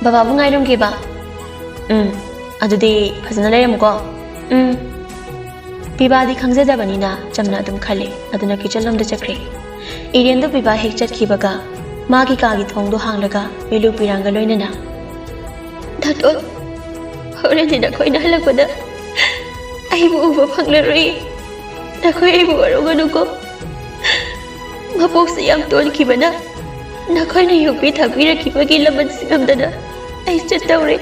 ꯕꯕꯥꯕꯨ ꯉꯥꯏꯔꯝꯒꯦꯕ ꯑꯗꯨꯗꯤ ꯐꯖꯅ ꯂꯩꯔꯝꯃꯨꯀꯣ ꯄꯤꯕꯥꯗꯤ ꯈꯪꯖꯗꯕꯅꯤꯅ ꯆꯝꯅ ꯑꯗꯨꯝ ꯈꯜꯂꯤ ꯑꯗꯨꯅ ꯀꯤꯆꯟꯂꯣꯝꯗ ꯆꯠꯈ꯭ꯔꯦ ꯏꯔꯦꯟꯗꯣ ꯄꯤꯕꯥ ꯍꯦꯛ ꯆꯠꯈꯤꯕꯒ ꯃꯥꯒꯤ ꯀꯥꯒꯤ ꯊꯣꯡꯗꯣ ꯍꯥꯡꯂꯒ ꯄꯦꯂꯨ ꯄꯤꯔꯥꯡꯒ ꯂꯣꯏꯅꯅ ꯗꯥꯇꯣꯟ ꯍꯣꯔꯦꯟꯗꯤ ꯅꯈꯣꯏꯅ ꯍꯜꯂꯛꯄꯗ ꯑꯩꯕꯨ ꯎꯕ ꯐꯪꯂꯔꯣꯏ ꯅꯈꯣꯏ ꯑꯩꯕꯨ ꯋꯥꯔꯧꯒꯅꯨꯀꯣ ꯃꯄꯣꯛꯁꯦ ꯌꯥꯝ ꯇꯣꯟꯈꯤꯕꯅ ꯅꯈꯣꯏꯅ ꯌꯣꯛꯄꯤ ꯊꯥꯛꯄꯤꯔꯛꯈꯤꯕꯒꯤ ꯂꯃꯟꯁꯤꯡ ꯑꯃꯗꯅ ꯑꯩ ꯆꯠꯇꯧꯔꯦ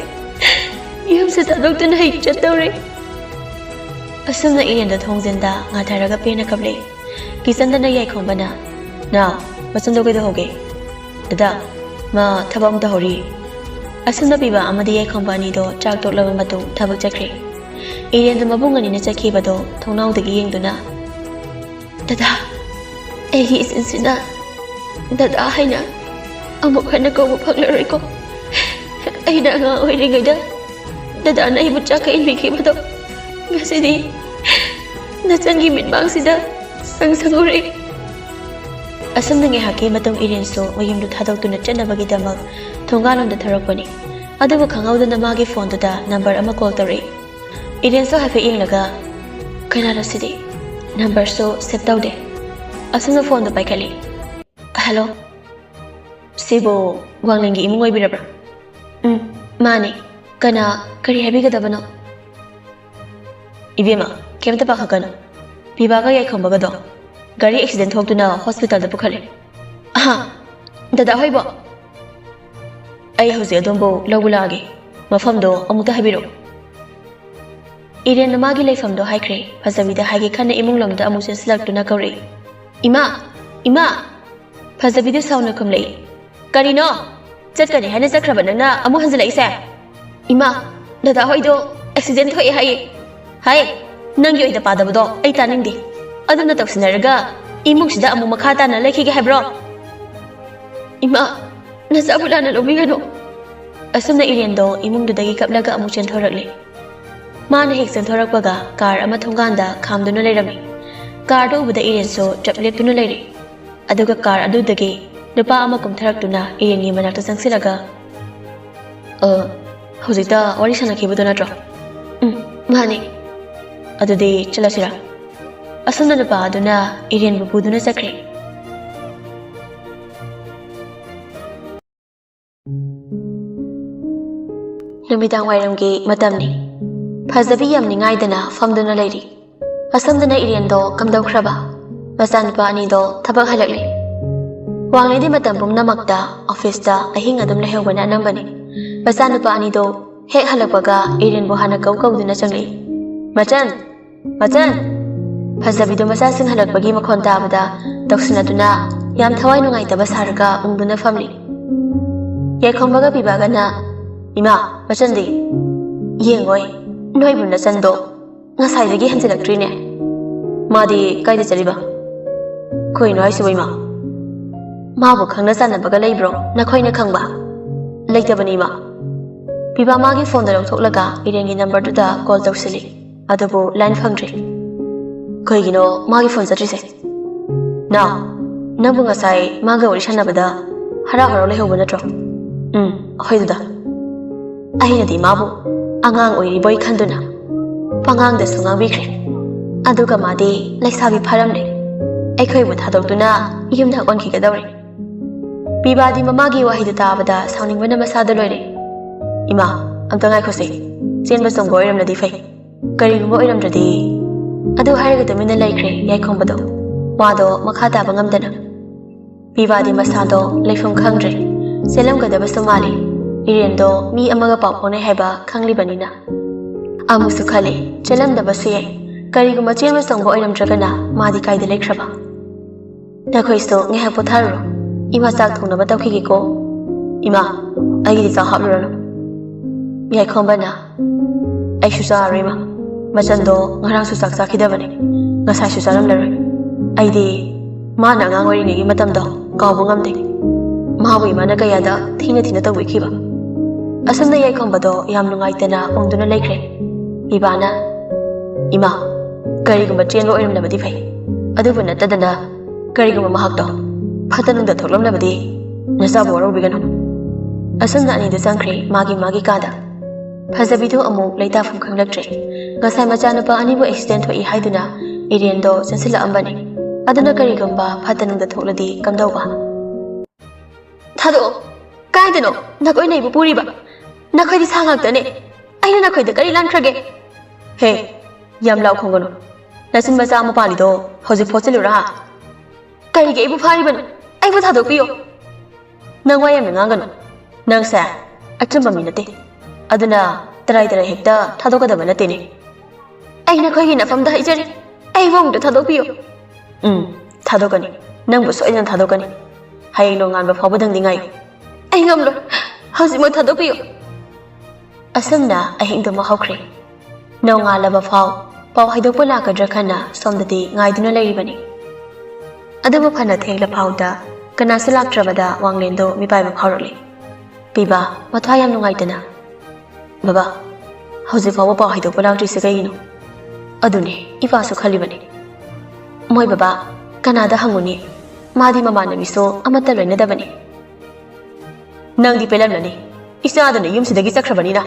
ꯌꯨꯝꯁꯦ ꯊꯥꯗꯣꯛꯇꯨꯅ ꯑꯩ ꯆꯠꯇꯧꯔꯦ ꯑꯁꯨꯝꯅ ꯏꯔꯦꯟꯗ ꯊꯣꯡꯖꯤꯟꯗ ꯉꯥꯊꯔꯒ ꯄꯦꯟꯅ ꯀꯞꯂꯛꯏ ꯀꯤꯆꯟꯗꯅ ꯌꯥꯏꯈꯣꯝꯕꯅ ꯅꯥꯎ ꯃꯆꯟꯗꯣ ꯀꯩꯗꯧꯍꯧꯒꯦ ꯗꯗꯥ ꯃꯥ ꯊꯕꯛ ꯑꯃ ꯇꯧꯍꯧꯔꯤ ꯑꯁꯨꯝꯅ ꯄꯤꯕꯥ ꯑꯃꯗꯤ ꯌꯥꯏꯈꯣꯝꯕ ꯑꯅꯤꯗꯣ ꯆꯥꯛ ꯇꯣꯛꯂꯕ ꯃꯇꯨꯡ ꯊꯕꯛ ꯆꯠꯈ꯭ꯔꯦ ꯏꯔꯦꯟꯗ ꯃꯕꯨꯡ ꯑꯅꯤꯅ ꯆꯠꯈꯤꯕꯗꯣ ꯊꯣꯡꯅꯥꯎꯗꯒꯤ ꯌꯦꯡꯗꯨꯅ ꯗꯗꯥ ꯑꯩꯒꯤ ꯏꯆꯤꯟꯁꯤꯅ ꯗꯗꯥ ꯍꯥꯏꯅ ꯑꯃꯨꯛ ꯍꯟꯅ ꯀꯧꯕ ꯐꯪꯂꯔꯣꯏꯀꯣ ꯑꯩꯅ ꯑꯉꯥꯡ ꯑꯣꯏꯔꯤꯉꯩꯗ ꯗꯗꯥꯅ ꯑꯩꯕꯨ ꯆꯥꯛꯀ ꯏꯟꯕꯤꯈꯤꯕꯗꯣ ngasi nachangi mitbang sida sanguri asam nange hake matung irin so oyim du thadok tu na chana bagi damak thongalon da tharakpani adubu khangau da namagi phone da number ama call tari irin so hafe inglaga kana rasidi number so save tawde asam phone da paikali hello sibo wanglengi imung oibirabra mani kana kari habigadabano ibema kemta pakhakano bibaga yai khambagado gari accident thokduna hospital da pukhale aha dada hoibo ai hoje adombo logulage mafamdo amuta habiro iren namagi leifamdo haikre phazabida hage khane imung lamda amu senslaktuna kawri ima phazabida sauna kamlei karino chatkani hane chakraba nangna amu hanjala isa ima dada hoido accident thoi hai nangi oida padabado ai taningdi aduna toksinaraga imuksida amu makhata na lekhige habro ima nasabula na lobigano asumna irendo imungdu dagi kaplaga amu chen thorakle mana hek chen thorakpaga car ama thonganda khamduna leirami car do buda irenso trapleptuna leiri aduga car adu dagi nupa ama kumtharaktuna irengi manakta sangsilaga hojita wari sanakhibudo natro mani adudi chalasira asumna nupa aduna iren bubuduna sakre numidang wairamgi matamni phazabi yamni ngaidana famduna leiri asumdana irendo kamdaukraba masanupa ani do thabak halakle wangledi matam pumnamakta office da ahing adum lehobana nambani masanupa ani do hek halakpaga iren bo hana kauduna changli machan phazabido masa sing halakpagi makhon tabada doksinaduna yam thawai nungai taba sarga ungduna family yekhombaga bibagana ima machandi yengoi noibuna chando ngasai dagi hanjilaktrine madi kaida chaliba koi noi sibai ma mabu khangna sanabaga leibro nakhoina khangba leitabani ma biba magi phone da loktholaga irengi number du da call tawsili adabu line phangri koigino magi phone satrise na nabu ngasai maga wari sanabada hara lehobana natro hoiduda ahinadi mabu angang oiri boy khanduna pangang da sungang bikre aduga madi laisabi pharamne aikhoi bu thadokduna yumda onki gadawre bibadi mamagi wahida tabada sauning bana masada loire ima amta ngai khose chenba song goiram nadi fai kari gumbo oiram dradi adu hariga tamina laikre yai khombado wado makha ta bangamdana bibadi masado leifam khangre selam gadaba somali irendo mi amaga papone heba khangli banina amusu khale chelam da base kari gumba chenba song go oiram dragana madi kai de lekraba nakhoi so ngeha potharu ima sak thongna ba tawkhigi ko ima agi di sa hablurano mi ai khombana ai shu sa rima machando ngarang su sak sakhidabani ngasai su saram laroi ai di ma na ngang wari ngi matam do kawbu ngamde ma bu ima na kayada thina tawi khiba asam na yai khombado yam nungai tana ongduna leikre ibana ima kari gumba chen lo iram labadi phai adubu natadana kari gumba mahak do phatanung da thoklam labadi nasa boro bigano asam na ani da sangkre magi kada phazabido amu leita phum khanglaktre ngasai machanapa ani bu accident thoi haiduna irendo chansila ambani aduna kari gumba phatanung da thokladi kamdauba thado kaidano nakoi nei bu puriba nakhoi di sangak tane aina nakhoi da kari lankrage he yam law khongono nasin macha ma pali do hoji phochilura kari ge ibu phari ban ai bu thado piyo nang wayam ngangano nang sa achamba minate aduna tarai hekta thadokadaba natene aina khoi na famda haijari ai wong da thadokpiyo thadokani nang bu soina thadokani hai lo ngan ba phobadang dingai ai ngamlo hausi mo thadokpiyo asamna ahing do ma hawkre nonga laba phau pau haidokpa lakadra khana somdati ngaiduna leiribani adabu phana thengla phauda kana silaktrabada wanglendo mipai ba phawrali piba mathwa yam nungaitana baba hausi phawa pau haidokpa lakri se kaino ꯑꯗꯨꯅꯤ ꯏꯄꯥꯁꯨ ꯈꯜꯂꯤꯕꯅꯤ ꯃꯣꯏ ꯕꯕꯥ ꯀꯅꯥꯗ ꯍꯪꯉꯨꯅꯤ ꯃꯥꯗꯤ ꯃꯃꯥꯟꯅꯕꯤꯁꯨ ꯑꯃꯠꯇ ꯂꯣꯏꯅꯗꯕꯅꯤ ꯅꯪꯗꯤ ꯄꯦꯜꯂꯝꯂꯅꯤ ꯏꯆꯥꯗꯨꯅ ꯌꯨꯝꯁꯤꯗꯒꯤ ꯆꯠꯈ꯭ꯔꯕꯅꯤꯅ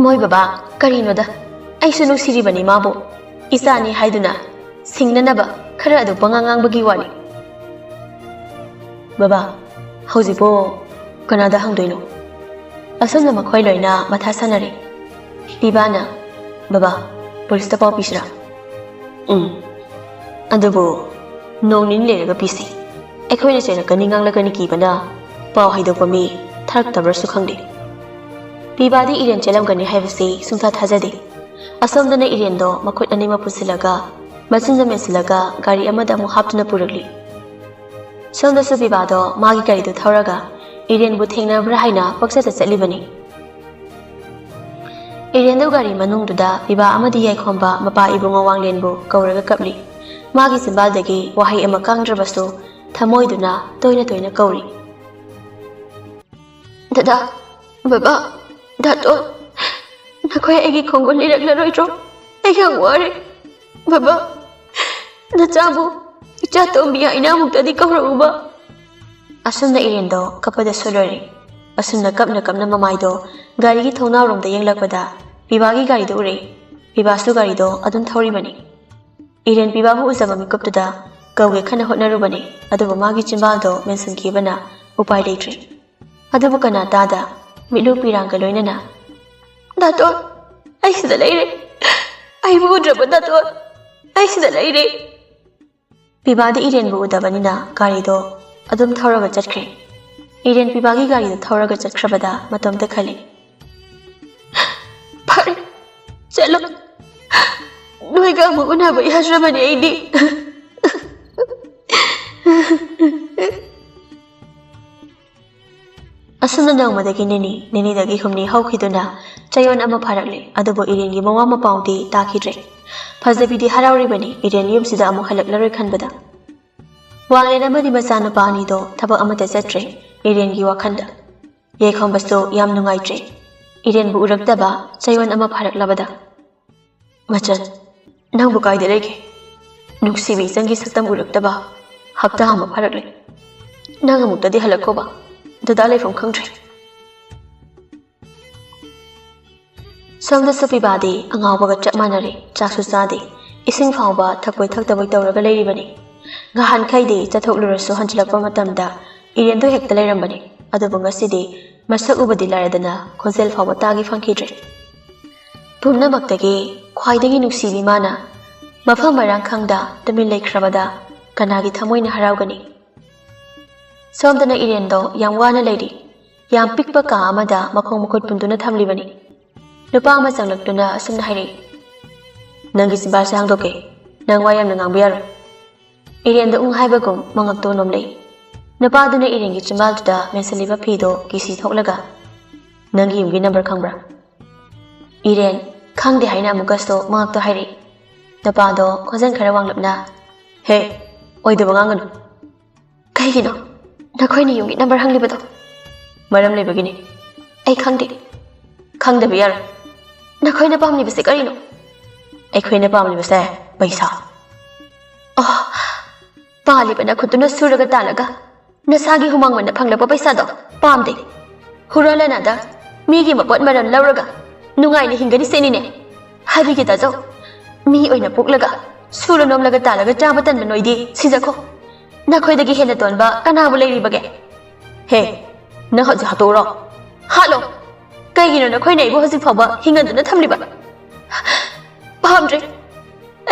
ꯃꯣꯏ ꯕꯕꯥ ꯀꯔꯤꯅꯣꯗ ꯑꯩꯁꯨ ꯅꯨꯡꯁꯤꯔꯤꯕꯅꯤ ꯃꯥꯕꯨ ꯏꯆꯥꯅꯤ ꯍꯥꯏꯗꯨꯅ ꯁꯤꯡꯅꯅꯕ ꯈꯔ ꯑꯗꯨ ꯄꯉꯥꯡ ꯉꯥꯡꯕꯒꯤ ꯋꯥꯅꯤ ꯕꯕꯥ ꯍꯧꯖꯤꯛꯄꯨ ꯀꯅꯥꯗ ꯍꯪꯗꯣꯏꯅꯣ ꯑꯁꯨꯝꯅ ꯃꯈꯣꯏ ꯂꯣꯏꯅ ꯃꯊꯥ ꯁꯥꯟꯅꯔꯤ ꯄꯤꯕꯥꯅ ꯕꯕꯥ ꯄꯨꯂꯤꯁꯇ ꯄꯥꯎ ꯄꯤꯁꯤꯔꯥ ꯑꯗꯨꯕꯨ ꯅꯣꯡ ꯅꯤꯅꯤ ꯂꯩꯔꯒ ꯄꯤꯁꯤ ꯑꯩꯈꯣꯏꯅ ꯆꯩꯔꯛꯀꯅꯤ ꯉꯥꯡꯂꯛꯀꯅꯤ ꯀꯤꯕꯅ ꯄꯥꯎ ꯍꯩꯗꯣꯛꯄ ꯃꯤ ꯊꯥꯔꯛꯇꯕ꯭ꯔꯁꯨ ꯈꯪꯗꯦ ꯄꯤꯕꯥꯗꯤ ꯏꯔꯦꯟ ꯆꯦꯜꯂꯝꯒꯅꯤ ꯍꯥꯏꯕꯁꯤ ꯁꯨꯡꯊꯥ ꯊꯥꯖꯗꯦ ꯑꯁꯣꯝꯗꯅ ꯏꯔꯦꯟꯗꯣ ꯃꯈꯨꯠ ꯑꯅꯤꯃꯛ ꯄꯨꯁꯤꯜꯂꯒ ꯃꯆꯤꯟꯗ ꯃꯦꯟꯁꯤꯜꯂꯒ ꯒꯥꯔꯤ ꯑꯃꯗ ꯑꯃꯨꯛ ꯍꯥꯞꯇꯨꯅ ꯄꯨꯔꯛꯂꯤ ꯁꯣꯝꯗꯁꯨ ꯄꯤꯕꯥꯗꯣ ꯃꯥꯒꯤ ꯒꯥꯔꯤꯗꯨ ꯊꯧꯔꯒ ꯏꯔꯦꯟꯕꯨ ꯊꯦꯡꯅꯕ꯭ꯔꯥ ꯍꯥꯏꯅ ꯄꯛꯆꯠ ꯆꯠꯂꯤꯕꯅꯤ ꯏꯔꯦꯟꯗꯨ ꯒꯥꯔꯤ ꯃꯅꯨꯡꯗꯨꯗ ꯄꯤꯕꯥ ꯑꯃꯗꯤ ꯌꯥꯏꯈꯣꯝꯕ ꯃꯄꯥ ꯏꯕꯨꯡꯉꯣ ꯋꯥꯡꯂꯦꯟꯕꯨ ꯀꯧꯔꯒ ꯀꯞꯂꯤ ꯃꯥꯒꯤ ꯆꯤꯟꯕꯥꯜꯗꯒꯤ ꯋꯥꯍꯩ ꯑꯃ ꯀꯪꯗ꯭ꯔꯕꯁꯨ ꯊꯃꯣꯏꯗꯨꯅ ꯇꯣꯏꯅ ꯇꯣꯏꯅ ꯀꯧꯔꯤ ꯗꯗꯥ ꯕꯕꯥ ꯗꯥꯇꯣꯟ ꯅꯈꯣꯏ ꯑꯩꯒꯤ ꯈꯣꯡꯒꯨꯜ ꯂꯤꯔꯛꯂꯔꯣꯏꯗ꯭ꯔꯣ ꯑꯩ ꯌꯥꯝ ꯋꯥꯔꯦ ꯕꯕꯥ ꯅꯆꯥꯕꯨ ꯏꯆꯥ ꯇꯣꯝꯕꯤ ꯍꯥꯏꯅ ꯑꯃꯨꯛꯇꯗꯤ ꯀꯧꯔꯛꯎꯕ ꯑꯁꯨꯝꯅ ꯏꯔꯦꯟꯗꯣ ꯀꯞꯄꯗꯁꯨ ꯂꯣꯏꯔꯦ ꯑꯁꯨꯝꯅ ꯀꯞꯅ ꯀꯞꯅ ꯃꯃꯥꯏꯗꯣ ꯒꯥꯔꯤꯒꯤ ꯊꯣꯡꯅꯥꯎꯔꯣꯝꯗ ꯌꯦꯡꯂꯛꯄꯗ ꯄꯤꯕꯥꯒꯤ ꯒꯥꯔꯤꯗꯣ ꯎꯔꯦ ꯄꯤꯕꯥꯁꯨ ꯒꯥꯔꯤꯗꯣ ꯑꯗꯨꯝ ꯊꯧꯔꯤꯕꯅꯤ ꯏꯔꯦꯟ ꯄꯤꯕꯥꯕꯨ ꯎꯖꯕ ꯃꯤꯀꯨꯞꯇꯨꯗ ꯀꯧꯒꯦ ꯈꯟꯅ ꯍꯣꯠꯅꯔꯨꯕꯅꯤ ꯑꯗꯨꯕꯨ ꯃꯥꯒꯤ ꯆꯤꯟꯕꯥꯜꯗꯣ ꯃꯦꯟꯁꯤꯟꯈꯤꯕꯅ ꯎꯄꯥꯏ ꯂꯩꯇ꯭ꯔꯦ ꯑꯗꯨꯕꯨ ꯀꯅꯥ ꯇꯥꯗ ꯃꯤꯠꯂꯨ ꯄꯤꯔꯥꯡꯒ ꯂꯣꯏꯅꯅ ꯗꯥꯇꯣꯟ ꯑꯩ ꯁꯤꯗ ꯂꯩꯔꯦ ꯑꯩꯕꯨ ꯎꯗ꯭ꯔꯕ ꯗꯥꯇꯣꯟ ꯑꯩ ꯁꯤꯗ ꯂꯩꯔꯦ ꯄꯤꯕꯥꯗꯤ ꯏꯔꯦꯟꯕꯨ ꯎꯗꯕꯅꯤꯅ ꯒꯥꯔꯤꯗꯣ ꯑꯗꯨꯝ ꯊꯧꯔꯒ ꯆꯠꯈ꯭ꯔꯦ ꯏꯔꯦꯟ ꯄꯤꯕꯥꯒꯤ ꯒꯥꯔꯤꯗꯣ ꯊꯧꯔꯒ ꯆꯠꯈ꯭ꯔꯕꯗ ꯃꯇꯣꯝꯇ ꯈꯜꯂꯤ ꯐꯔꯦ ꯆꯠꯂꯣ ꯅꯣꯏꯒ ꯑꯃꯨꯛ ꯎꯅꯕ ꯌꯥꯗ꯭ꯔꯕꯅꯤ ꯑꯩꯗꯤ ꯑꯁꯨꯝꯅ ꯅꯣꯡꯃꯗꯒꯤ ꯅꯤꯅꯤꯗꯒꯤ ꯍꯨꯝꯅꯤ ꯍꯧꯈꯤꯗꯨꯅ ꯆꯌꯣꯜ ꯑꯃ ꯐꯥꯔꯛꯂꯦ ꯑꯗꯨꯕꯨ ꯏꯔꯦꯟꯒꯤ ꯃꯋꯥ ꯃꯄꯥꯎꯗꯤ ꯇꯥꯈꯤꯗ꯭ꯔꯦ ꯐꯖꯕꯤꯗꯤ ꯍꯔꯥꯎꯔꯤꯕꯅꯤ ꯏꯔꯦꯟ ꯌꯨꯝꯁꯤꯗ ꯑꯃꯨꯛ ꯍꯜꯂꯛꯂꯔꯣꯏ ꯈꯟꯕꯗ ꯋꯥꯡꯂꯦꯟ ꯑꯃꯗꯤ ꯃꯆꯥꯅꯨꯄꯥ ꯑꯅꯤꯗꯣ ꯊꯕꯛ ꯑꯃꯠꯇ ꯆꯠꯇ꯭ꯔꯦ ꯏꯔꯦꯟꯒꯤ ꯋꯥꯈꯜꯗ ꯌꯥꯏꯈꯣꯝꯕꯁꯨ ꯌꯥꯝ ꯅꯨꯡꯉꯥꯏꯇ꯭ꯔꯦ ꯏꯔꯦꯟꯕꯨ ꯎꯔꯛꯇꯕ ꯆꯌꯣꯜ ꯑꯃ ꯐꯥꯔꯛꯂꯕꯗ ꯃꯆꯟ ꯅꯪꯕꯨ ꯀꯥꯏꯗ ꯂꯩꯒꯦ ꯅꯨꯡꯁꯤꯕꯤ ꯏꯆꯟꯒꯤ ꯁꯛꯇꯝ ꯎꯔꯛꯇꯕ ꯍꯞꯇꯥ ꯑꯃ ꯐꯥꯔꯛꯂꯦ ꯅꯪ ꯑꯃꯨꯛꯇꯗꯤ ꯍꯜꯂꯛꯈꯣꯕ ꯗꯗꯥ ꯂꯩꯐꯝ ꯈꯪꯗ꯭ꯔꯦ ꯁꯣꯝꯗꯁꯨ ꯄꯤꯕꯥꯗꯤ ꯑꯉꯥꯎꯕꯒ ꯆꯞ ꯃꯥꯟꯅꯔꯦ ꯆꯥꯛꯁꯨ ꯆꯥꯗꯦ ꯏꯁꯤꯡ ꯐꯥꯎꯕ ꯊꯛꯄꯣꯏ ꯊꯛꯇꯕꯣꯏ ꯇꯧꯔꯒ ꯂꯩꯔꯤꯕꯅꯤ ꯉꯍꯥꯟꯈꯩꯗꯤ ꯆꯠꯊꯣꯛꯂꯨꯔꯁꯨ ꯍꯟꯖꯤꯜꯂꯛꯄ ꯃꯇꯝꯗ ꯏꯔꯦꯟꯗꯣ ꯍꯦꯛꯇ ꯂꯩꯔꯝꯕꯅꯤ ꯑꯗꯨꯕꯨ ꯉꯁꯤꯗꯤ ꯃꯁꯛ ꯎꯕꯗꯤ ꯂꯥꯏꯔꯗꯅ ꯈꯣꯟꯖꯦꯜ ꯐꯥꯎꯕ ꯇꯥꯒꯤ ꯐꯪꯈꯤꯗ꯭ꯔꯦ ꯄꯨꯝꯅꯃꯛꯇꯒꯤ ꯈ꯭ꯋꯥꯏꯗꯒꯤ ꯅꯨꯡꯁꯤꯕꯤ ꯃꯥꯅ ꯃꯐꯝ ꯃꯔꯥꯡ ꯈꯪꯗ ꯇꯨꯃꯤꯟ ꯂꯩꯈ꯭ꯔꯕꯗ ꯀꯅꯥꯒꯤ ꯊꯃꯣꯏꯅ ꯍꯔꯥꯎꯒꯅꯤ ꯁꯣꯝꯗꯅ ꯏꯔꯦꯟꯗꯣ ꯌꯥꯝ ꯋꯥꯅ ꯂꯩꯔꯤ ꯌꯥꯝ ꯄꯤꯛꯄ ꯀꯥ ꯑꯃꯗ ꯃꯈꯣꯡ ꯃꯈꯨꯠ ꯄꯨꯟꯗꯨꯅ ꯊꯝꯂꯤꯕꯅꯤ ꯅꯨꯄꯥ ꯑꯃ ꯆꯪꯂꯛꯇꯨꯅ ꯑꯁꯨꯝꯅ ꯍꯥꯏꯔꯛꯏ ꯅꯪꯒꯤ ꯆꯤꯟꯕꯥꯜꯁꯦ ꯍꯥꯡꯗꯣꯛꯀꯦ ꯅꯪ ꯋꯥ ꯌꯥꯝꯅ ꯉꯥꯡꯕ ꯌꯥꯔꯣꯏ ꯏꯔꯦꯟꯗ ꯍꯥꯏꯕꯒꯨꯝ ꯃꯉꯛꯇꯣ ꯅꯣꯝꯂꯛꯏ ꯅꯨꯄꯥꯗꯨꯅ ꯏꯔꯦꯟꯒꯤ ꯆꯤꯟꯕꯥꯜꯗꯨꯗ ꯃꯦꯟꯁꯤꯜꯂꯤꯕ ꯐꯤꯗꯣ ꯀꯤꯁꯤ ꯊꯣꯛꯂꯒ ꯅꯪꯒꯤ ꯌꯨꯝꯒꯤ ꯅꯝꯕꯔ ꯈꯪꯕ꯭ꯔꯥ ꯏꯔꯦꯟ ꯈꯪꯗꯦ ꯍꯥꯏꯅ ꯑꯃꯨꯛꯀꯁꯨ ꯃꯉꯛꯇꯣ ꯍꯥꯏꯔꯛꯏ ꯅꯨꯄꯥꯗꯣ ꯈꯣꯟꯖꯦꯜ ꯈꯔ ꯋꯥꯡꯂꯞꯅ ꯍꯦ ꯑꯣꯏꯗꯕ ꯉꯥꯡꯒꯅꯨ ꯀꯩꯒꯤꯅꯣ ꯅꯈꯣꯏꯅ ꯌꯨꯝꯒꯤ ꯅꯝꯕꯔ ꯍꯪꯂꯤꯕꯗꯣ ꯃꯔꯝ ꯂꯩꯕꯒꯤꯅꯤ ꯑꯩ ꯈꯪꯗꯦ ꯈꯪꯗꯕ ꯌꯥꯔꯣꯏ ꯅꯈꯣꯏꯅ ꯄꯥꯝꯂꯤꯕꯁꯦ ꯀꯔꯤꯅꯣ ꯑꯩꯈꯣꯏꯅ ꯄꯥꯝꯂꯤꯕꯁꯦ ꯄꯩꯁꯥ ꯄꯥꯜꯂꯤꯕ ꯅꯈꯨꯠꯇꯨꯅ ꯁꯨꯔꯒ ꯇꯥꯜꯂꯒ ꯅꯁꯥꯒꯤ ꯍꯨꯃꯥꯡ ꯃꯟꯅ ꯐꯪꯂꯛꯄ ꯄꯩꯁꯥꯗꯣ ꯄꯥꯝꯗꯦ ꯍꯨꯔꯥꯜꯂꯅꯥꯗ ꯃꯤꯒꯤ ꯃꯄꯣꯠ ꯃꯔꯜ ꯂꯧꯔꯒ ꯅꯨꯡꯉꯥꯏꯅ ꯍꯤꯡꯒꯅꯤ ꯁꯤꯅꯤꯅꯦ ꯍꯥꯏꯕꯤꯒꯦ ꯇꯥꯖꯧ ꯃꯤ ꯑꯣꯏꯅ ꯄꯣꯛꯂꯒ ꯁꯨꯔ ꯅꯣꯝꯂꯒ ꯇꯥꯜꯂꯒ ꯆꯥꯕ ꯇꯟꯕ ꯅꯣꯏꯗꯤ ꯁꯤꯖꯈꯣ ꯅꯈꯣꯏꯗꯒꯤ ꯍꯦꯟꯅ ꯇꯣꯟꯕ ꯀꯅꯥꯕꯨ ꯂꯩꯔꯤꯕꯒꯦ ꯍꯦ ꯅꯪ ꯍꯧꯖꯤꯛ ꯍꯥꯠꯇꯣꯛꯎꯔꯣ ꯍꯥꯠꯂꯣ ꯀꯩꯒꯤꯅꯣ ꯅꯈꯣꯏꯅ ꯑꯩꯕꯨ ꯍꯧꯖꯤꯛ ꯐꯥꯎꯕ ꯍꯤꯡꯍꯟꯗꯨꯅ ꯊꯝꯂꯤꯕ ꯄꯥꯝꯗ꯭ꯔꯦ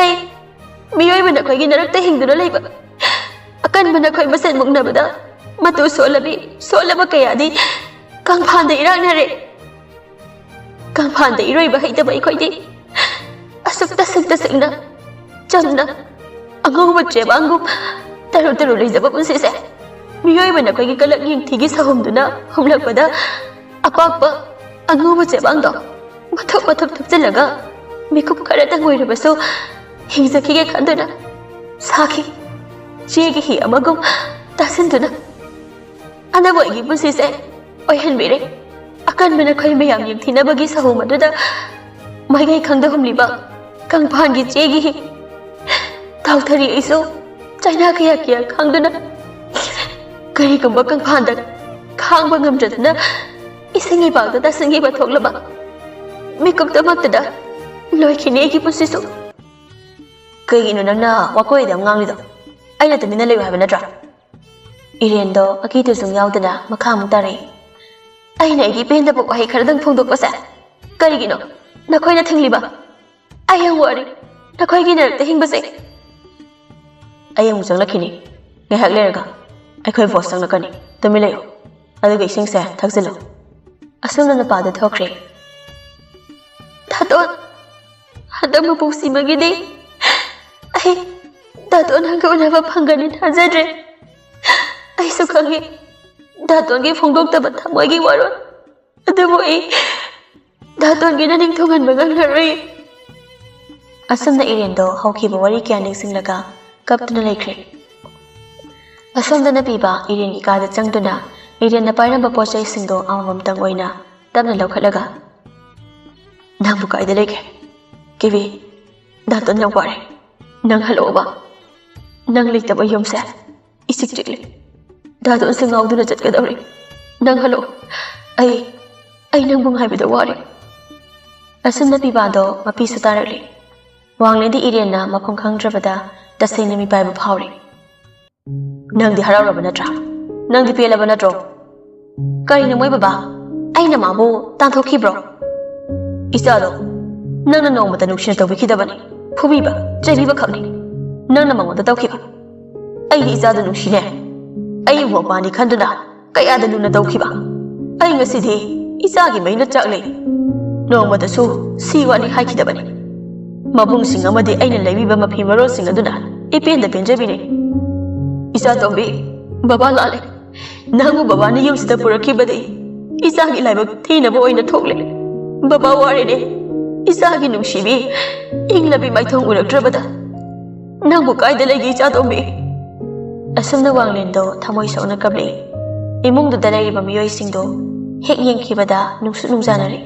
ꯑꯩ ꯃꯤꯑꯣꯏꯕ ꯅꯈꯣꯏꯒꯤ ꯅꯔꯛꯇ ꯍꯤꯡꯗꯨꯅ ꯂꯩꯕ ꯑꯀꯟꯕ ꯅꯈꯣꯏ ꯃꯁꯦꯟ ꯃꯨꯛꯅꯕꯗ ꯃꯇꯨ ꯁꯣꯜꯂꯕ ꯀꯌꯥꯗꯤ ꯀꯪꯐꯥꯟꯗ ꯏꯔꯥꯛꯅꯔꯦ ꯀꯪꯐꯥꯟꯗ ꯏꯔꯣꯏꯕ ꯍꯩꯇꯕ ꯑꯩꯈꯣꯏꯗꯤ ꯑꯁꯨꯛ ꯇꯁꯛꯅ ꯆꯝꯅ ꯑꯉꯧꯕ ꯆꯦꯕꯥꯡꯒꯨꯝ ꯇꯔꯨ ꯂꯩꯖꯕ ꯄꯨꯟꯁꯤꯁꯦ ꯃꯤꯑꯣꯏꯕ ꯅꯈꯣꯏꯒꯤ ꯀꯂꯛ ꯌꯦꯡꯊꯤꯒꯤ ꯁꯍꯨꯝꯗꯨꯅ ꯍꯨꯝꯂꯛꯄꯗ ꯑꯄꯥꯛꯄ ꯑꯉꯧꯕ ꯆꯦꯕꯥꯡꯗꯣ ꯃꯊꯛ ꯊꯨꯞꯆꯤꯜꯂꯒ ꯃꯤꯀꯨꯞ ꯈꯔꯇꯪ ꯑꯣꯏꯔꯕꯁꯨ ꯍꯤꯡꯖꯈꯤꯒꯦ ꯈꯟꯗꯨꯅ ꯁꯥꯈꯤ ꯆꯦꯒꯤ ꯍꯤ ꯑꯃꯒꯨꯝ ꯇꯥꯁꯤꯟꯗꯨꯅ ꯑꯅꯧꯕ ꯑꯩꯒꯤ ꯄꯨꯟꯁꯤꯁꯦ ꯑꯣꯏꯍꯟꯕꯤꯔꯦ ꯑꯀꯟꯕ ꯅꯈꯣꯏ ꯃꯌꯥꯝ ꯌꯦꯡꯊꯤꯅꯕꯒꯤ ꯁꯍꯨꯝ ꯑꯗꯨꯗ ꯃꯥꯏꯀꯩ ꯈꯪꯗ ꯍꯨꯝꯂꯤꯕ Kang Phan gi chegi tau thari isu China kaya kaya khangduna kari gamba Kang Phan da khangba ngamjadna isingi bagda da singi ba thoklaba mikap da maktada loi khine gi pusisu kai ino nangna wakoi da ngang lido aina tamina lewa haba natra Iren do aki tu sung yaudana makha mu tare aina gi pen da bok hai khardang phongdok pasa kari gi no nakhoi na thingli ba ayang wari nakhoi gi na te hingba se ayang mu changlakini ngai hak lerga aikhoi voice changlakani tumi leyo aduga ising se thakjilo asumna na pa da thokre Daton hadam bu si magidi ai Daton hang ko na ba phangani thajadre ai su khangi Daton gi phongdok ta ba thamoi gi waro adabu ai Daton gi na ning thongan magang laroi asumna Iren do hauki ba wari kya ning singlaga kaptuna laikre asumna na piba Iren gi ka da changduna Iren na paira ba pochai singdo amam tang oina tabna laukhalaga nang bu kai da leke kiwi Daton nang ware nang halo ba nang likta ba yom sa isik chikli Daton sing ngau duna chat ka dawri nang halo ai nang bung hai da ware asumna piba do mapi sutarakli wanglen di Iren na maphong khangdrabada tasena mi pai ba phawri nang di harawraba natra nang di pelaba natro kari na moi baba ai na mabu tanthokhi bro isa do nang na nong mata nukshin to bikhi dabani phubi ba chai ba khakni nang na mango da tawkhi ba ai di isa da nukshi ne ai wo ba ni khanduna kaya da luna tawkhi ba ai ngasi di isa gi mai na chakle nong mata su si wa ni haikhi dabani mabung sing amadi ai na lebi ba mafi maro sing aduna ipen da penjabi ne isa tombi baba lale nangu baba ni yum sita purakhi bade isa gi lai ba thina bo oina thokle baba ware ne isa gi nungshi inglabi mai thong uraktrabada nangu kai da legi isa tombi asumna wanglen do thamoi sona kable imung do dalai ba miyoi sing do hek yengki bada nungsu nungjanari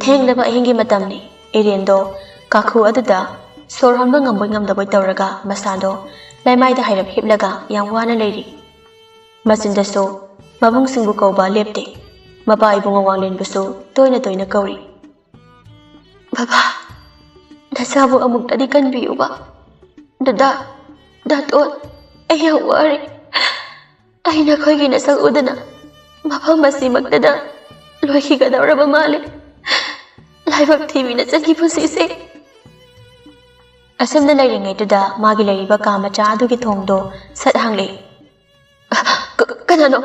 thenglaba hingi matamni Iren do kakhu aduda sorhanba ngamboi ngamdaboi tawraga masado laimai da hairap hiblaga yang wana leiri masinda so mabung singbu kauba lepte mapa ibunga wanglen busu toina kauri baba nasabu amuk tadi kan biuba dada Daton aya wari aina khoi gi na sang udana mapam basi magdada loi hi ga dawraba male laibak TV na changi pusi se asumna lairingai tuda magi lairiba ka macha adugi thongdo sat hangle kanano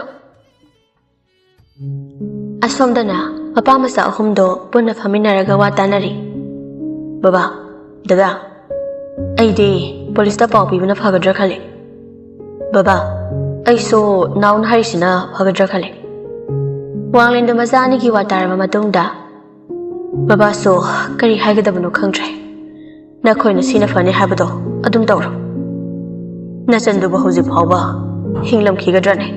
asomdana papa masa ahumdo punna faminaraga watanari baba dada aide police ta pau pibuna phagadra khale baba aiso naun harisina phagadra khale wanglendo mazani gi watarama matungda baba so kari haigadabano khangtre na khoina sina fane habado adum tawro na chandu ba hoji phawba hinglam khigadrane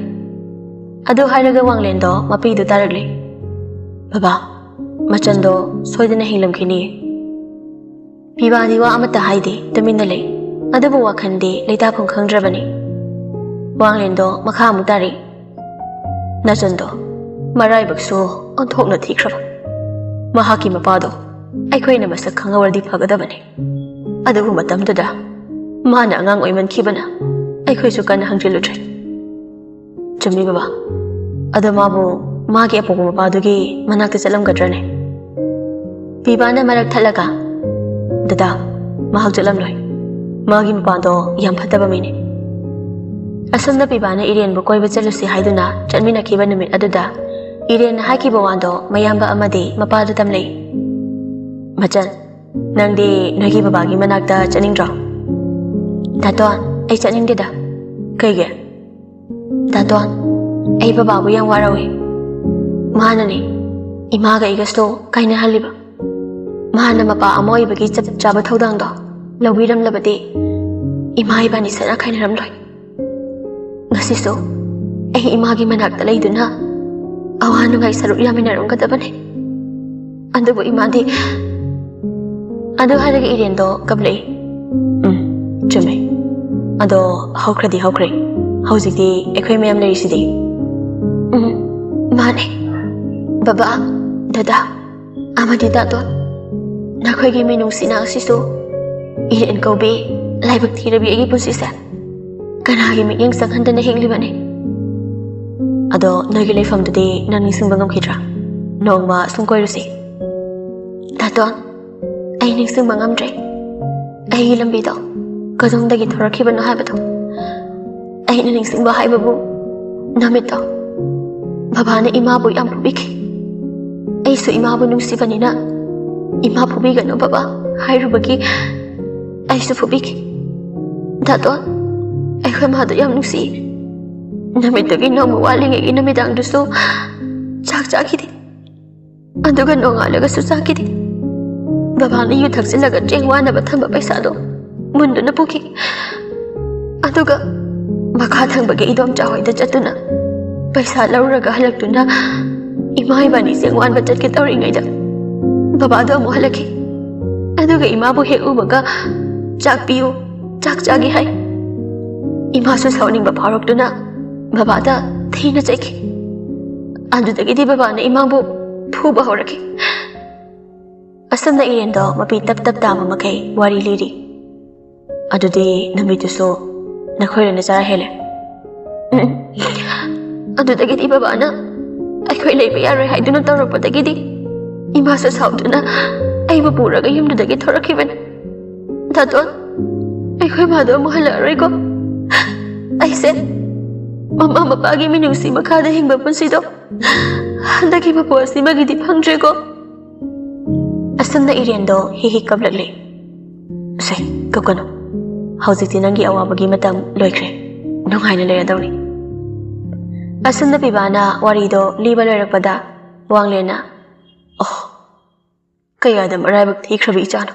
adu hairaga wanglen do mapi du taragli baba machando soidana hinglam khini piba diwa amata haide tuminna le adubu wakhande leita phung khangdrabani wanglen do makha mutari na chando marai bakso onthokna thikraba mahaki mapado aikhoina masak khangawaldi phagadabani adubu matamdada mana angang oiman khibana aikhoisu kana hangjilutre chumi baba adamabu magi apogo mapadugi manakta chalamgadrane pibana marak thalaga dada mahak chalamloi magi mapado yam phataba mine asumna pibana Iren bu koiba chalusi haiduna chatmina khiba numit aduda Iren haki bawando mayamba amadi mapadu tamlei machan nangdi nogi babagi manakta chaningdro Daton ai chaningdida kaige Daton ai bababu yang warawi manani imaga igasto kaina haliba mana mapa amoi bagi chap chaba thodang do lobiram labati imai bani sana kaina ramloi ngasiso ai imagi manakta leiduna awanu ngai saru yamina ronga dabane andubu imadi ꯑꯗꯨ ꯍꯥꯏꯔꯒ ꯏꯔꯦꯟꯗꯣ ꯀꯞꯂꯛꯏ ꯆꯨꯝꯃꯦ ꯑꯗꯣ ꯍꯧꯈ꯭ꯔꯗꯤ ꯍꯧꯈ꯭ꯔꯦ ꯍꯧꯖꯤꯛꯇꯤ ꯑꯩꯈꯣꯏ ꯃꯌꯥꯝ ꯂꯩꯔꯤꯁꯤꯗꯤ ꯃꯥꯅꯦ ꯕꯕꯥ ꯗꯗꯥ ꯑꯃꯗꯤ ꯗꯥꯇꯣꯟ ꯅꯈꯣꯏꯒꯤ ꯃꯤꯅꯨꯡꯁꯤꯅ ꯑꯁꯤꯁꯨ ꯏꯔꯦꯟ ꯀꯧꯕꯤ ꯂꯥꯏꯕꯛ ꯊꯤꯔꯕꯤ ꯑꯩꯒꯤ ꯄꯨꯟꯁꯤꯁꯦ ꯀꯅꯥꯒꯤ ꯃꯤꯠꯌꯦꯡ ꯆꯪꯍꯟꯗꯅ ꯍꯤꯡꯂꯤꯕꯅꯤ ꯑꯗꯣ ꯅꯣꯏꯒꯤ ꯂꯩꯐꯝꯗꯨꯗꯤ ꯅꯪ ꯅꯤꯡꯁꯤꯡꯕ ꯉꯝꯈꯤꯗ꯭ꯔꯥ ꯅꯣꯡꯃ ꯁꯨꯝ ꯀꯣꯏꯔꯨꯁꯤ ꯗꯥꯇꯣꯟ ꯑꯩ ꯅꯤꯡꯁꯤꯡꯕ ꯉꯝꯗ꯭ꯔꯦ ꯑꯩꯒꯤ ꯂꯝꯕꯤꯗꯣ ꯀꯗꯣꯝꯗꯒꯤ ꯊꯣꯔꯛꯈꯤꯕꯅꯣ ꯍꯥꯏꯕꯗꯣ ꯑꯩꯅ ꯅꯤꯡꯁꯤꯡꯕ ꯍꯥꯏꯕꯕꯨ ꯅꯨꯃꯤꯠꯇꯣ ꯕꯕꯥꯅ ꯏꯃꯥꯕꯨ ꯌꯥꯝ ꯐꯨꯕꯤꯈꯤ ꯑꯩꯁꯨ ꯏꯃꯥꯕꯨ ꯅꯨꯡꯁꯤꯕꯅꯤꯅ ꯏꯃꯥ ꯐꯨꯕꯤꯒꯅꯨ ꯕꯕꯥ ꯍꯥꯏꯔꯨꯕꯒꯤ ꯑꯩꯁꯨ ꯐꯨꯕꯤꯈꯤ ꯗꯥꯇꯣꯟ ꯑꯩꯈꯣꯏ ꯃꯥꯗꯣ ꯌꯥꯝ ꯅꯨꯡꯁꯤ ꯅꯨꯃꯤꯠꯇꯨꯒꯤ ꯅꯣꯡꯃ ꯋꯥꯠꯂꯤꯉꯩꯒꯤ ꯅꯨꯃꯤꯗꯥꯡꯗꯨꯁꯨ ꯆꯥꯛ ꯆꯥꯈꯤꯗꯦ ꯑꯗꯨꯒ ꯅꯣꯡꯉꯥꯜꯂꯒꯁꯨ ꯆꯥꯈꯤꯗꯦ ꯕꯕꯥꯅ ꯌꯨ ꯊꯛꯆꯤꯜꯂꯒ ꯆꯦꯡ ꯋꯥꯅꯕ ꯊꯝꯕ ꯄꯩꯁꯥꯗꯣ ꯃꯨꯟꯗꯨꯅ ꯄꯨꯈꯤ ꯑꯗꯨꯒ ꯃꯈꯥ ꯊꯪꯕꯒꯤ ꯏꯗꯣꯝꯆꯥ ꯍꯣꯏꯗ ꯆꯠꯇꯨꯅ ꯄꯩꯁꯥ ꯂꯧꯔꯒ ꯍꯜꯂꯛꯇꯨꯅ ꯏꯃꯥ ꯏꯕꯥꯅꯤ ꯆꯦꯡ ꯋꯥꯟꯕ ꯆꯠꯀꯦ ꯇꯧꯔꯤꯉꯩꯗ ꯕꯕꯥꯗꯣ ꯑꯃꯨꯛ ꯍꯜꯂꯛꯈꯤ ꯑꯗꯨꯒ ꯏꯃꯥꯕು ꯍꯦꯛ ꯎꯕꯒ ꯆꯥꯛ ꯄꯤꯌꯨ ꯆꯥꯛ ꯆꯥꯒꯦ ꯍꯥꯏ 이마수 사오닝바 바로ꯛ두나 바바다 테이나 째키 안두다기디 바바나 이마부 푸바 호라키 asam na iyan daw mapitap-tap tama makay wari liri. Adudi namituso nakhoy na sa hele. Adudagit iba ba na? Ay ko'y lay bayari hay doon ang tarog pa dagidi. Imasa sa na ay mapura kayong dudagit horakiban. Taton, ay ko'y mado mahalaray ko. Ay sen, mama mapagi minusi makadahing bapunsido. Handagi mapuas ni magidip hangdre ko. Asam na iriyan daw hihikab lagli. Say, kagano. Hawzik tinanggi awabagi matam loikre. Nunghay na laya daw ni. Asam na pibana warido liba larakpada wangle na. Oh, kaya da marabag tikrabi ichano.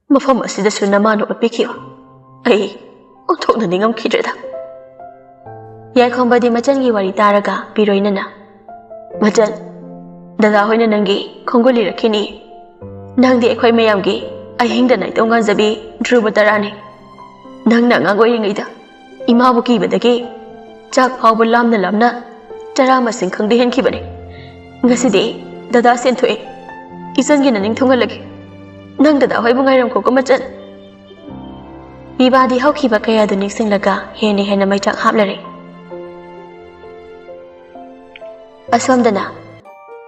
Mafam asida sunamano apikiwa. Ay, untok na ningam kidreda. Yay kombadi machangi wari taraga piroy na na. Machan, dadahoy na nanggi konggoli rakini. Nang di ako'y mayamgi ay hingda na itong ganzabi druba tarani. Nang nangangoy yung ida, imabuki ba dagi? Chak hawba lam na tara masing kang dihin ki ba ni? Ngasi di, dada sento eh. Isan ginaning tungal lagi. Nang dada ho'y bungayram ko kumachan. Ibadi haw ki ba kaya dunig sing laga heni hena may chak haplari. Aswam dana.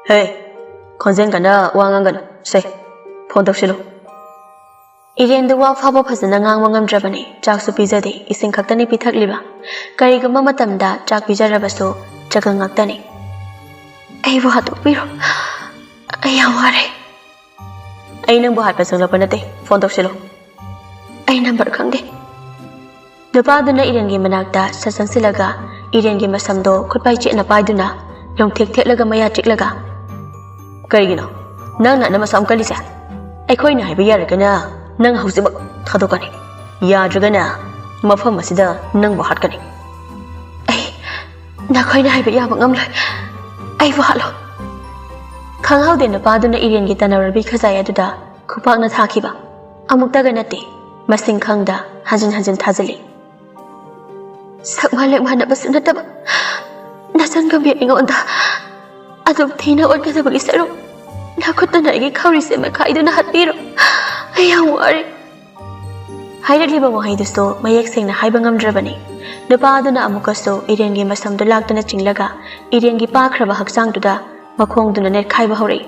Hey, konsen ka na wangang gano. Say. Phone ꯇꯧꯁꯤꯜꯂꯨ ꯏꯔꯦꯟꯗ ꯋꯥ ꯐꯥꯎꯕ ꯐꯖꯅ ꯉꯥꯡꯕ ꯉꯝꯗ꯭ꯔꯕꯅꯤ ꯆꯥꯛꯁꯨ ꯄꯤꯖꯗꯦ ꯏꯁꯤꯡ ꯈꯛꯇꯅꯤ ꯄꯤꯊꯛꯂꯤꯕ ꯀꯔꯤꯒꯨꯝꯕ ꯃꯇꯝꯗ ꯆꯥꯛ ꯄꯤꯖꯔꯕꯁꯨ ꯆꯒꯪ ꯉꯥꯛꯇꯅꯤ ꯑꯩꯕꯨ ꯍꯥꯠꯇꯣꯛꯄꯤꯔꯣ ꯑꯩ ꯌꯥꯝ ꯋꯥꯔꯦ ꯑꯩ ꯅꯪꯕꯨ ꯍꯥꯠꯄ ꯆꯪꯂꯛꯄ ꯅꯠꯇꯦ ꯐꯣꯟ ꯇꯧꯁꯤꯜꯂꯨ ꯑꯩ ꯅꯝꯕꯔ ꯈꯪꯗꯦ ꯅꯨꯄꯥꯗꯨꯅ ꯏꯔꯦꯟꯒꯤ ꯃꯅꯥꯛꯇ ꯁꯠ ꯆꯪꯁꯤꯜꯂꯒ ꯏꯔꯦꯟꯒꯤ ꯃꯁꯝꯗꯣ ꯈꯨꯠꯄꯥꯏ ꯆꯦꯠꯅ ꯄꯥꯏꯗꯨꯅ ꯂꯣꯡꯊꯦꯛ ꯊꯦꯛꯂꯒ ꯃꯌꯥ ꯆꯤꯛꯂꯒ ꯀꯔꯤꯒꯤꯅꯣ ꯅꯪꯅ ꯅꯃꯁꯝ ꯀꯜꯂꯤꯁꯦ ꯑꯩꯈꯣꯏꯅ ꯍꯥꯏꯕ ꯌꯥꯔꯒꯅ ꯅꯪ ꯍꯧꯖꯤꯛꯃꯛ ꯊꯥꯗꯣꯛꯀꯅꯤ ꯌꯥꯗ꯭ꯔꯒꯅ ꯃꯐꯝ ꯑꯁꯤꯗ ꯅꯪꯕꯨ ꯍꯥꯠꯀꯅꯤ ꯑꯩ ꯅꯈꯣꯏꯅ ꯍꯥꯏꯕ ꯌꯥꯕ ꯉꯝꯂꯣꯏ ꯑꯩꯕꯨ ꯍꯥꯠꯂꯣ ꯈꯪꯍꯧꯗꯦ ꯅꯨꯄꯥꯗꯨꯅ ꯏꯔꯦꯟꯒꯤ ꯇꯅꯧꯔꯕꯤ ꯈꯖꯥꯏ ꯑꯗꯨꯗ ꯈꯨꯄꯥꯛꯅ ꯊꯥꯈꯤꯕ ꯑꯃꯨꯛꯇꯒ ꯅꯠꯇꯦ ꯃꯁꯤꯡ ꯈꯪꯗ ꯍꯟꯖꯤꯟ ꯍꯟꯖꯤꯟ ꯊꯥꯖꯤꯜꯂꯤ ꯁꯛ ꯃꯥꯂꯦꯛ ꯃꯥꯟꯅꯕꯁꯨ ꯅꯠꯇꯕ ꯅꯆꯟꯒꯝꯕꯤ ꯑꯩꯉꯣꯟꯗ ꯑꯗꯨꯝ ꯊꯤꯅ ꯑꯣꯟꯒꯗꯕꯒꯤ ꯁꯔꯨꯛ 나쿠트나 이게 카우리세메 카이드나 핫비로 아야 와리 하이르리바 와하이드스도 마옙생나 하이바 ngamdrabani nupaaduna amukaso irengi masamdu laktuna chinglaga irengi pakraba hakchangduda makhongduna net khaiba hori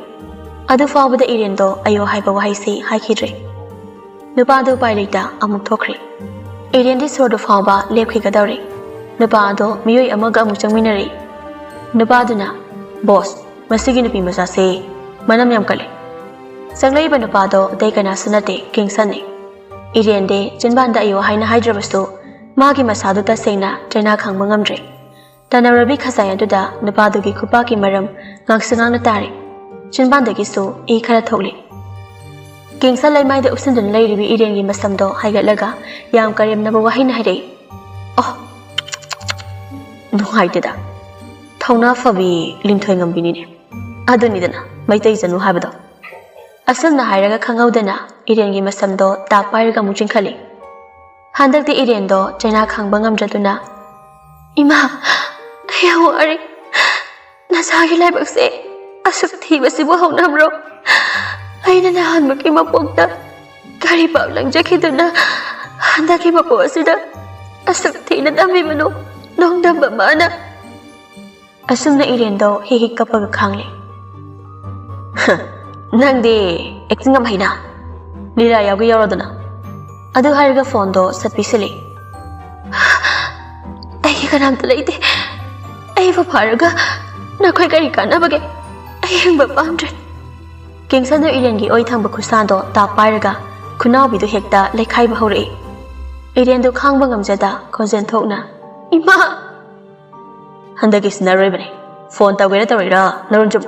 adu fawbada irendo ayo haiba wahaisi haikidre nupadu pailita amuk thokre irendi sordu fawba lepkhigadauri nupado miyoi amaga amuk changminari nupaduna boss masigi nupi macha se manam yam kale sanglai ba nupado dai kana sunate kingsane irende jinbanda ayo haina hydrabasto magi masadu ta seina traina khangba ngamdre tanarabi khasaya duda nupado gi khupa ki maram ngaksana na tare jinbanda gi so e khara thokle kingsa laimai da upsindun lairibi irengi masamdo haigalaga yam karem na ba haina haire oh no haideda thongna fabi limthoi ngambini ne aduni dana maitai janu habado ꯑꯁꯨꯝꯅ ꯍꯥꯏꯔꯒ ꯈꯪꯍꯧꯗꯅ ꯏꯔꯦꯟꯒꯤ ꯃꯁꯝꯗꯣ ꯇꯥꯛ ꯄꯥꯏꯔꯒ ꯑꯃꯨꯛ ꯆꯤꯡꯈꯠꯂꯤ ꯍꯟꯗꯛꯇꯤ ꯏꯔꯦꯟꯗꯣ ꯆꯩꯅꯥ ꯈꯥꯡꯕ ꯉꯝꯗ꯭ꯔꯗꯨꯅ ꯏꯃꯥ ꯑꯩ ꯌꯥꯝ ꯋꯥꯔꯦ ꯅꯁꯥꯒꯤ ꯂꯥꯏꯕꯛꯁꯦ ꯑꯁꯨꯛ ꯊꯤꯕꯁꯤꯕꯨ ꯍꯧꯅꯕ꯭ꯔꯣ ꯑꯩꯅ ꯅꯍꯥꯟꯃꯨꯛꯀꯤ ꯃꯄꯣꯛꯇ ꯀꯔꯤ ꯄꯥꯞ ꯂꯪꯖꯈꯤꯗꯨꯅ ꯍꯟꯗꯛꯀꯤ ꯃꯄꯣꯛ ꯑꯁꯤꯗ ꯑꯁꯨꯛ ꯊꯤꯅ ꯇꯝꯕꯤꯕꯅꯣ ꯅꯣꯡꯗꯝꯕ ꯃꯥꯅ ꯑꯁꯨꯝꯅ ꯏꯔꯦꯟꯗꯣ ꯍꯤꯛ ꯍꯤꯛ ꯀꯞꯄꯒ ꯈꯥꯡꯂꯦ ꯅꯪꯗꯤ ꯑꯦꯛꯇꯤꯡ ꯌꯥꯝ ꯍꯩꯅ ꯂꯤꯂꯥ ꯌꯥꯎꯒꯦ ꯌꯥꯎꯔꯗꯅ ꯑꯗꯨ ꯍꯥꯏꯔꯒ ꯐꯣꯟꯗꯣ ꯁꯠ ꯄꯤꯁꯤꯜꯂꯤ ꯑꯩꯒꯤ ꯀꯅꯥꯝꯇ ꯂꯩꯇꯦ ꯑꯩꯕꯨ ꯐꯥꯔꯒ ꯅꯈꯣꯏ ꯀꯔꯤ ꯀꯥꯟꯅꯕꯒꯦ ꯑꯩ ꯍꯤꯡꯕ ꯄꯥꯝꯗ꯭ꯔꯦ ꯀꯤꯡꯁꯟꯗꯣ ꯏꯔꯦꯟꯒꯤ ꯑꯣꯏ ꯊꯪꯕ ꯈꯨꯠꯁꯥꯗꯣ ꯇꯥꯞ ꯄꯥꯏꯔꯒ ꯈꯨꯅꯥꯎꯕꯤꯗꯣ ꯍꯦꯛꯇ ꯂꯩꯈꯥꯏꯕ ꯍꯧꯔꯛꯏ ꯏꯔꯦꯟꯗꯣ ꯈꯥꯡꯕ ꯉꯝꯖꯗ ꯈꯣꯟꯖꯦꯜ ꯊꯣꯛꯅ ꯏꯃꯥ ꯍꯟꯗꯛꯀꯤꯁꯤꯅ ꯑꯔꯣꯏꯕꯅꯤ ꯐꯣꯟ ꯇꯧꯒꯦꯅ ꯇꯧꯔꯤꯔꯥ ꯅꯔꯣꯟ ꯆꯨꯝ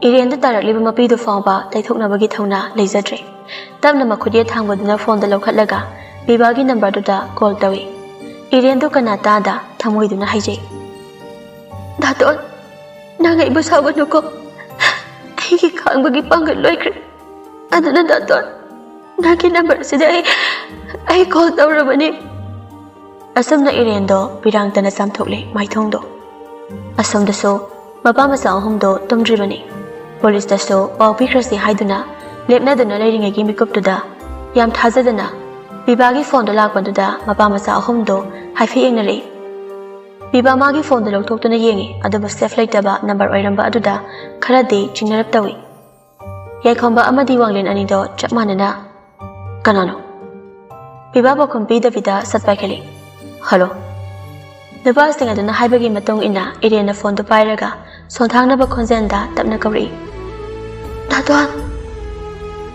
ꯏꯔꯦꯟꯗ ꯇꯥꯔꯛꯂꯤꯕ ꯃꯄꯤꯗꯨ ꯐꯥꯎꯕ ꯇꯩꯊꯣꯛꯅꯕꯒꯤ ꯊꯧꯅꯥ ꯂꯩꯖꯗ꯭ꯔꯦ ꯇꯞꯅ ꯃꯈꯨꯠ ꯌꯦꯠ ꯊꯥꯡꯕꯗꯨꯅ ꯐꯣꯟꯗꯣ ꯂꯧꯈꯠꯂꯒ ꯕꯤꯕꯥꯒꯤ ꯅꯝꯕꯔꯗꯨꯗ ꯀꯣꯜ ꯇꯧꯏ ꯏꯔꯦꯟꯗꯣ ꯀꯅꯥ ꯇꯥꯗ ꯊꯃꯣꯏꯗꯨꯅ ꯍꯥꯏꯖꯩ ꯗꯥꯇꯣꯟ ꯅꯪ ꯑꯩꯕꯨ ꯁꯥꯎꯒꯅꯨꯀꯣ ꯑꯩꯒꯤ ꯈꯥꯡꯕꯒꯤ ꯄꯥꯡꯒꯜ ꯂꯣꯏꯈ꯭ꯔꯦ ꯑꯗꯨꯅ ꯗꯥꯇꯣꯟ ꯅꯪꯒꯤ ꯅꯝꯕꯔꯁꯤꯗ ꯑꯩ ꯀꯣꯜ ꯇꯧꯔꯕꯅꯤ ꯑꯁꯨꯝꯅ ꯏꯔꯦꯟꯗꯣ ꯄꯤꯔꯥꯡꯇꯅ ꯆꯥꯝꯊꯣꯛꯂꯦ ꯃꯥꯏꯊꯣꯡꯗꯣ ꯑꯁꯣꯝꯗꯁꯨ ꯃꯄꯥ ꯃꯆꯥ ꯑꯍꯨꯝꯗꯣ ꯇꯨꯝꯗ꯭ꯔꯤꯕꯅꯤ ꯄꯨꯂꯤꯁꯇꯁꯨ ꯄꯥꯎ ꯄꯤꯈ꯭ꯔꯁꯤ ꯍꯥꯏꯗꯨꯅ ꯂꯦꯞꯅꯗꯨꯅ ꯂꯩꯔꯤꯉꯩꯒꯤ ꯃꯤꯀꯨꯞꯇꯨꯗ ꯌꯥꯝ ꯊꯥꯖꯗꯅ ꯕꯤꯕꯥꯒꯤ ꯐꯣꯟꯗꯣ ꯂꯥꯛꯄꯗꯨꯗ ꯃꯄꯥ ꯃꯆꯥ ꯑꯍꯨꯝꯗꯣ ꯍꯥꯏꯐꯦꯠ ꯌꯦꯡꯅꯔꯛꯏ ꯕꯤꯕꯥ ꯃꯥꯒꯤ ꯐꯣꯟꯗꯣ ꯂꯧꯊꯣꯛꯇꯨꯅ ꯌꯦꯡꯉꯤ ꯑꯗꯨꯕꯨ ꯁꯦꯐ ꯂꯩꯇꯕ ꯅꯝꯕꯔ ꯑꯣꯏꯔꯝꯕ ꯑꯗꯨꯗ ꯈꯔꯗꯤ ꯆꯤꯡꯅꯔꯞ ꯇꯧꯏ ꯌꯥꯏꯈꯣꯝꯕ ꯑꯃꯗꯤ ꯋꯥꯡꯂꯦꯟ ꯑꯅꯤꯗꯣ ꯆꯞ ꯃꯥꯟꯅꯅ ꯀꯅꯥꯅꯣ ꯕꯤꯕꯥ ꯄꯥꯎꯈꯨꯝ ꯄꯤꯗꯕꯤꯗ ꯁꯠ ꯄꯥꯏꯈꯠꯂꯤ ꯍꯜꯂꯣ ꯅꯨꯄꯥꯁꯤꯡ ꯑꯗꯨꯅ ꯍꯥꯏꯕꯒꯤ ꯃꯇꯨꯡ ꯏꯟꯅ ꯏꯔꯦꯟꯅ ꯐꯣꯟꯗꯣ ꯄꯥꯏꯔꯒ ꯁꯣꯟꯊꯥꯡꯅꯕ ꯈꯣꯟꯖꯦꯜꯗ ꯇꯞꯅ ꯀꯧꯔꯛꯏ ꯗꯥꯇꯣꯟ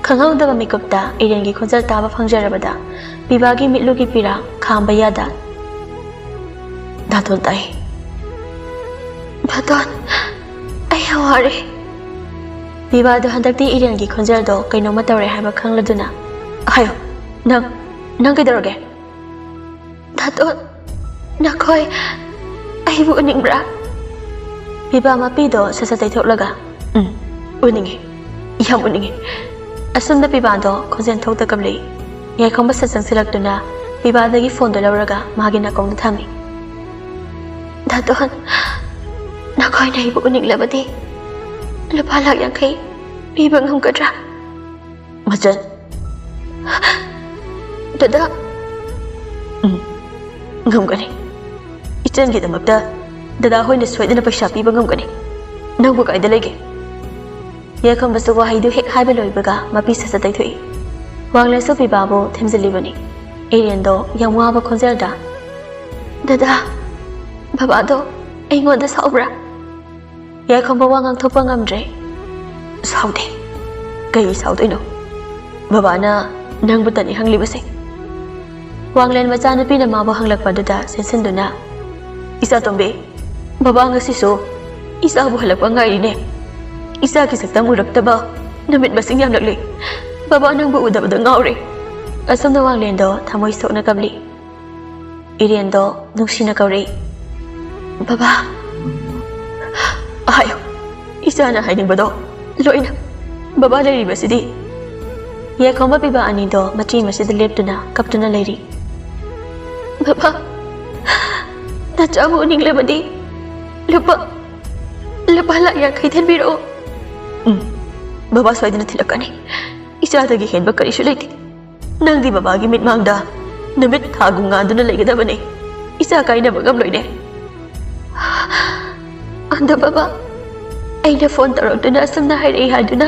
ꯈꯪꯍꯧꯗꯕ ꯃꯤꯀꯨꯞꯇ ꯏꯔꯦꯟꯒꯤ ꯈꯣꯟꯖꯦꯜ ꯇꯥꯕ ꯐꯪꯖꯔꯕꯗ ꯕꯤꯕꯥꯒꯤ ꯃꯤꯠꯂꯨꯒꯤ ꯄꯤꯔꯥꯡ ꯈꯥꯝꯕ ꯌꯥꯗ ꯗꯥꯇꯣꯟ ꯇꯥꯏ ꯗꯥꯇꯣꯟ ꯑꯩ ꯌꯥꯝ ꯋꯥꯔꯦ ꯕꯤꯕꯥꯗꯣ ꯍꯟꯗꯛꯇꯤ ꯏꯔꯦꯟꯒꯤ ꯈꯣꯟꯖꯦꯜꯗꯣ ꯀꯩꯅꯣꯝꯃ ꯇꯧꯔꯦ ꯍꯥꯏꯕ ꯈꯪꯂꯗꯨꯅ ꯍꯥꯏꯌꯣ ꯅꯪ ꯀꯩꯗꯧꯔꯒꯦ ꯗꯥꯇꯣꯟ ꯅꯈꯣꯏ ꯑꯩꯕꯨ ꯎꯅꯤꯡꯕ꯭ꯔꯥ ꯕꯤꯕꯥ ꯃꯄꯤꯗꯣ ꯁꯠ ꯇꯩꯊꯣꯛꯂꯒ ꯎꯅꯤꯡꯉꯤ ꯌꯥꯝ ꯎꯅꯤꯡꯉꯤ ꯑꯁꯨꯝꯅ ꯕꯤꯕꯥꯗꯣ ꯈꯣꯟꯖꯦꯜ ꯊꯣꯛꯇ ꯀꯞꯂꯛꯏ ꯌꯥꯏꯈꯣꯝꯕ ꯁꯠ ꯆꯪꯁꯤꯜꯂꯛꯇꯨꯅ ꯕꯤꯕꯥꯗꯒꯤ ꯐꯣꯟꯗꯣ ꯂꯧꯔꯒ ꯃꯥꯒꯤ ꯅꯥꯀꯣꯡꯗ ꯊꯝꯃꯤ ꯗꯥꯇꯣꯟ ꯅꯈꯣꯏꯅ ꯑꯩꯕꯨ ꯎꯅꯤꯡꯂꯕꯗꯤ ꯂꯨꯄꯥ ꯂꯥꯛ 50 ꯄꯤꯕ ꯉꯝꯒꯗ꯭ꯔꯥ ꯃꯆꯟ ꯗꯗꯥ ꯉꯝꯒꯅꯤ ꯏꯆꯟꯒꯤꯗꯃꯛꯇ ꯗꯗꯥ ꯍꯣꯏꯅ ꯁꯣꯏꯗꯅ ꯄꯩꯁꯥ ꯄꯤꯕ ꯉꯝꯒꯅꯤ ꯅꯪꯕꯨ ꯀꯥꯏꯗ ꯂꯩꯒꯦ ꯌꯥꯏꯈꯣꯝꯕꯁꯨ ꯋꯥꯍꯩꯗꯨ ꯍꯦꯛ ꯍꯥꯏꯕ ꯂꯣꯏꯕꯒ ꯃꯄꯤ ꯁꯠ ꯇꯩꯊꯣꯛꯏ ꯋꯥꯡꯂꯦꯟꯁꯨ ꯕꯤꯕꯥꯕꯨ ꯊꯦꯝꯖꯤꯜꯂꯤꯕꯅꯤ ꯏꯔꯦꯟꯗꯣ ꯌꯥꯝ ꯋꯥꯕ ꯈꯣꯟꯖꯦꯜꯗ ꯗꯗꯥ ꯕꯕꯥꯗꯣ ꯑꯩꯉꯣꯟꯗ ꯁꯥꯎꯕ꯭ꯔꯥ ꯌꯥꯏꯈꯣꯝꯕ ꯋꯥ ꯉꯥꯡꯊꯣꯛꯄ ꯉꯝꯗ꯭ꯔꯦ ꯁꯥꯎꯗꯦ ꯀꯩ ꯁꯥꯎꯗꯣꯏꯅꯣ ꯕꯕꯥꯅ ꯅꯪꯕꯨ ꯇꯅꯤ ꯍꯪꯂꯤꯕꯁꯦ ꯋꯥꯡꯂꯦꯟ ꯃꯆꯥꯅꯨꯄꯤꯅ ꯃꯥꯕꯨ ꯍꯪꯂꯛꯄꯗꯨꯗ ꯆꯦꯟꯁꯤꯟꯗꯨꯅ ꯏꯆꯥꯇꯣꯝꯕꯤ ꯕꯕꯥ ꯉꯁꯤꯁꯨ ꯏꯆꯥꯕꯨ ꯍꯜꯂꯛꯄ ꯉꯥꯏꯔꯤꯅꯦ ꯏꯆꯥꯒꯤ ꯁꯛꯇꯝ ꯎꯔꯛꯇꯕ ꯅꯨꯃꯤꯠ ꯃꯁꯤꯡ ꯌꯥꯝꯂꯛꯂꯤ ꯕꯕꯥ ꯅꯪꯕꯨ ꯎꯗꯕꯗ ꯉꯥꯎꯔꯦ ꯑꯁꯣꯝꯅ ꯋꯥꯡꯂꯦꯟꯗꯣ ꯊꯃꯣꯏ ꯁꯣꯛꯅ ꯀꯞꯂꯤ ꯏꯔꯦꯟꯗꯣ ꯅꯨꯡꯁꯤꯅ ꯀꯧꯔꯛꯏ ꯕꯕꯥ ꯍꯥꯏꯌꯣ ꯏꯆꯥꯅ ꯍꯥꯏꯅꯤꯡꯕꯗꯣ ꯂꯣꯏꯅ ꯕꯕꯥ ꯂꯩꯔꯤꯕꯁꯤꯗꯤ ꯌꯥꯏꯈꯣꯝꯕ ꯕꯤꯕꯥ ꯑꯅꯤꯗꯣ ꯃꯆꯤ ꯃꯁꯤꯗ ꯂꯦꯞꯇꯨꯅ ꯀꯞꯇꯨꯅ ꯂꯩꯔꯤ ꯕꯕꯥ ꯅꯆꯥꯕꯨ ꯎꯅꯤꯡꯂꯕꯗꯤ ꯂꯨꯄꯥ ꯂꯥꯛ 50 ꯊꯤꯟꯕꯤꯔꯛꯑꯣ ꯕꯕꯥ ꯁꯣꯏꯗꯅ ꯊꯤꯜꯂꯛꯀꯅꯤ ꯏꯆꯥꯗꯒꯤ ꯍꯦꯟꯕ ꯀꯔꯤꯁꯨ ꯂꯩꯇꯦ ꯅꯪꯗꯤ ꯕꯕꯥꯒꯤ ꯃꯤꯠꯃꯥꯡꯗ ꯅꯨꯃꯤꯠ ꯊꯥꯒꯨꯝ ꯉꯥꯟꯗꯨꯅ ꯂꯩꯒꯗꯕꯅꯤ ꯏꯆꯥ ꯀꯥꯏꯅꯕ ꯉꯝꯂꯣꯏꯅꯦ ꯑꯗꯣ ꯕꯕꯥ ꯑꯩꯅ ꯐꯣꯟ ꯇꯧꯔꯛꯇꯨꯅ ꯑꯁꯨꯝꯅ ꯍꯥꯏꯔꯛꯏ ꯍꯥꯏꯗꯨꯅ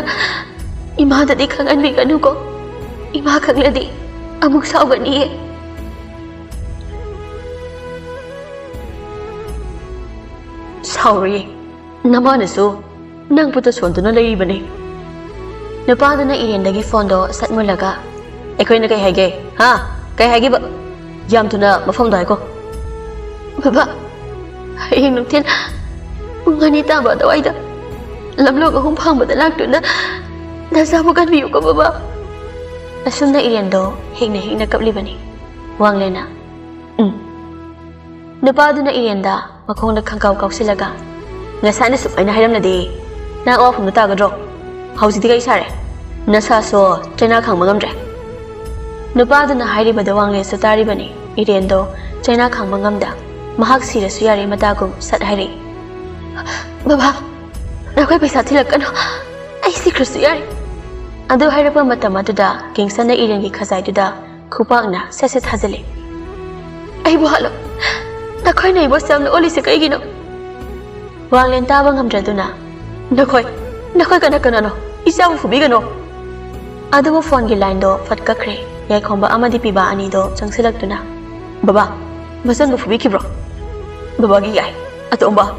ꯏꯃꯥꯗꯗꯤ ꯈꯪꯍꯟꯕꯤꯒꯅꯨꯀꯣ ꯏꯃꯥ ꯈꯪꯂꯗꯤ ꯑꯃꯨꯛ ꯁꯥꯎꯒꯅꯤꯌꯦ ꯁꯥꯎꯔꯣꯏꯌꯦ ꯅꯃꯥꯅꯁꯨ ꯅꯪꯕꯨꯇ ꯁꯣꯟꯗꯨꯅ ꯂꯩꯔꯤꯕꯅꯤ ꯅꯨꯄꯥꯗꯨꯅ ꯏꯔꯦꯟꯗꯒꯤ ꯐꯣꯟꯗꯣ ꯁꯠ ꯃꯨꯜꯂꯒ ꯑꯩꯈꯣꯏꯅ ꯀꯩ ꯍꯥꯏꯒꯦ ꯀꯩ ꯍꯥꯏꯒꯦꯕ ꯌꯥꯝ ꯊꯨꯅ ꯃꯐꯝꯗꯣ ꯍꯥꯏꯀꯣ ꯕꯕꯥ ꯍꯌꯦꯡ ꯅꯨꯡꯊꯤꯜ ꯄꯨꯡ 2 ꯇꯥꯕ ꯑꯗꯨꯋꯥꯏꯗ ꯂꯝꯂꯣꯛ 3 ꯐꯥꯡꯕꯗ ꯂꯥꯛꯇꯨꯅ ꯅꯆꯥꯕꯨ ꯀꯟꯕꯤꯌꯨꯀꯣ ꯕꯕꯥ ꯑꯁꯨꯝꯅ ꯏꯔꯦꯟꯗꯣ ꯍꯦꯛꯅ ꯀꯞꯂꯤꯕꯅꯤ ꯋꯥꯡꯂꯦꯟꯅ ꯅꯨꯄꯥꯗꯨꯅ ꯏꯔꯦꯟꯗ ꯃꯈꯣꯡꯗ ꯈꯪꯀꯥꯎ ꯀꯥꯎꯁꯤꯜꯂꯒ ꯉꯁꯥꯏꯅ ꯁꯨꯃꯥꯏꯅ ꯍꯥꯏꯔꯝꯂꯗꯤ ꯅꯪ ꯑꯋꯥꯐꯝꯗ ꯇꯥꯒꯗ꯭ꯔꯣ ꯍꯧꯖꯤꯛꯇꯤ ꯀꯩ ꯁꯥꯔꯦ Nasaso China Kangmangam Nupadana Haribada Wangle Sataribani Irendo China Kangmangamda Mahak Sira Suyari Matagum Sat Hari Baba Nakoi Pisatilakano I see Christiari Ado Harapa Matamatuda King Sana Irangi Kazaituda Kupangna Saset Hazali Aibuhalo Nakoi Neighbor Sam Oli Sakaigino Wanglen Tabangam Jaduna Nakoi Kanakano Isamu Fubigano Ado Fongi line do Fatkakre Yakomba Amadi Piba Anido Changsilaktuna Baba Masan Fubi bro Baba Giai Atomba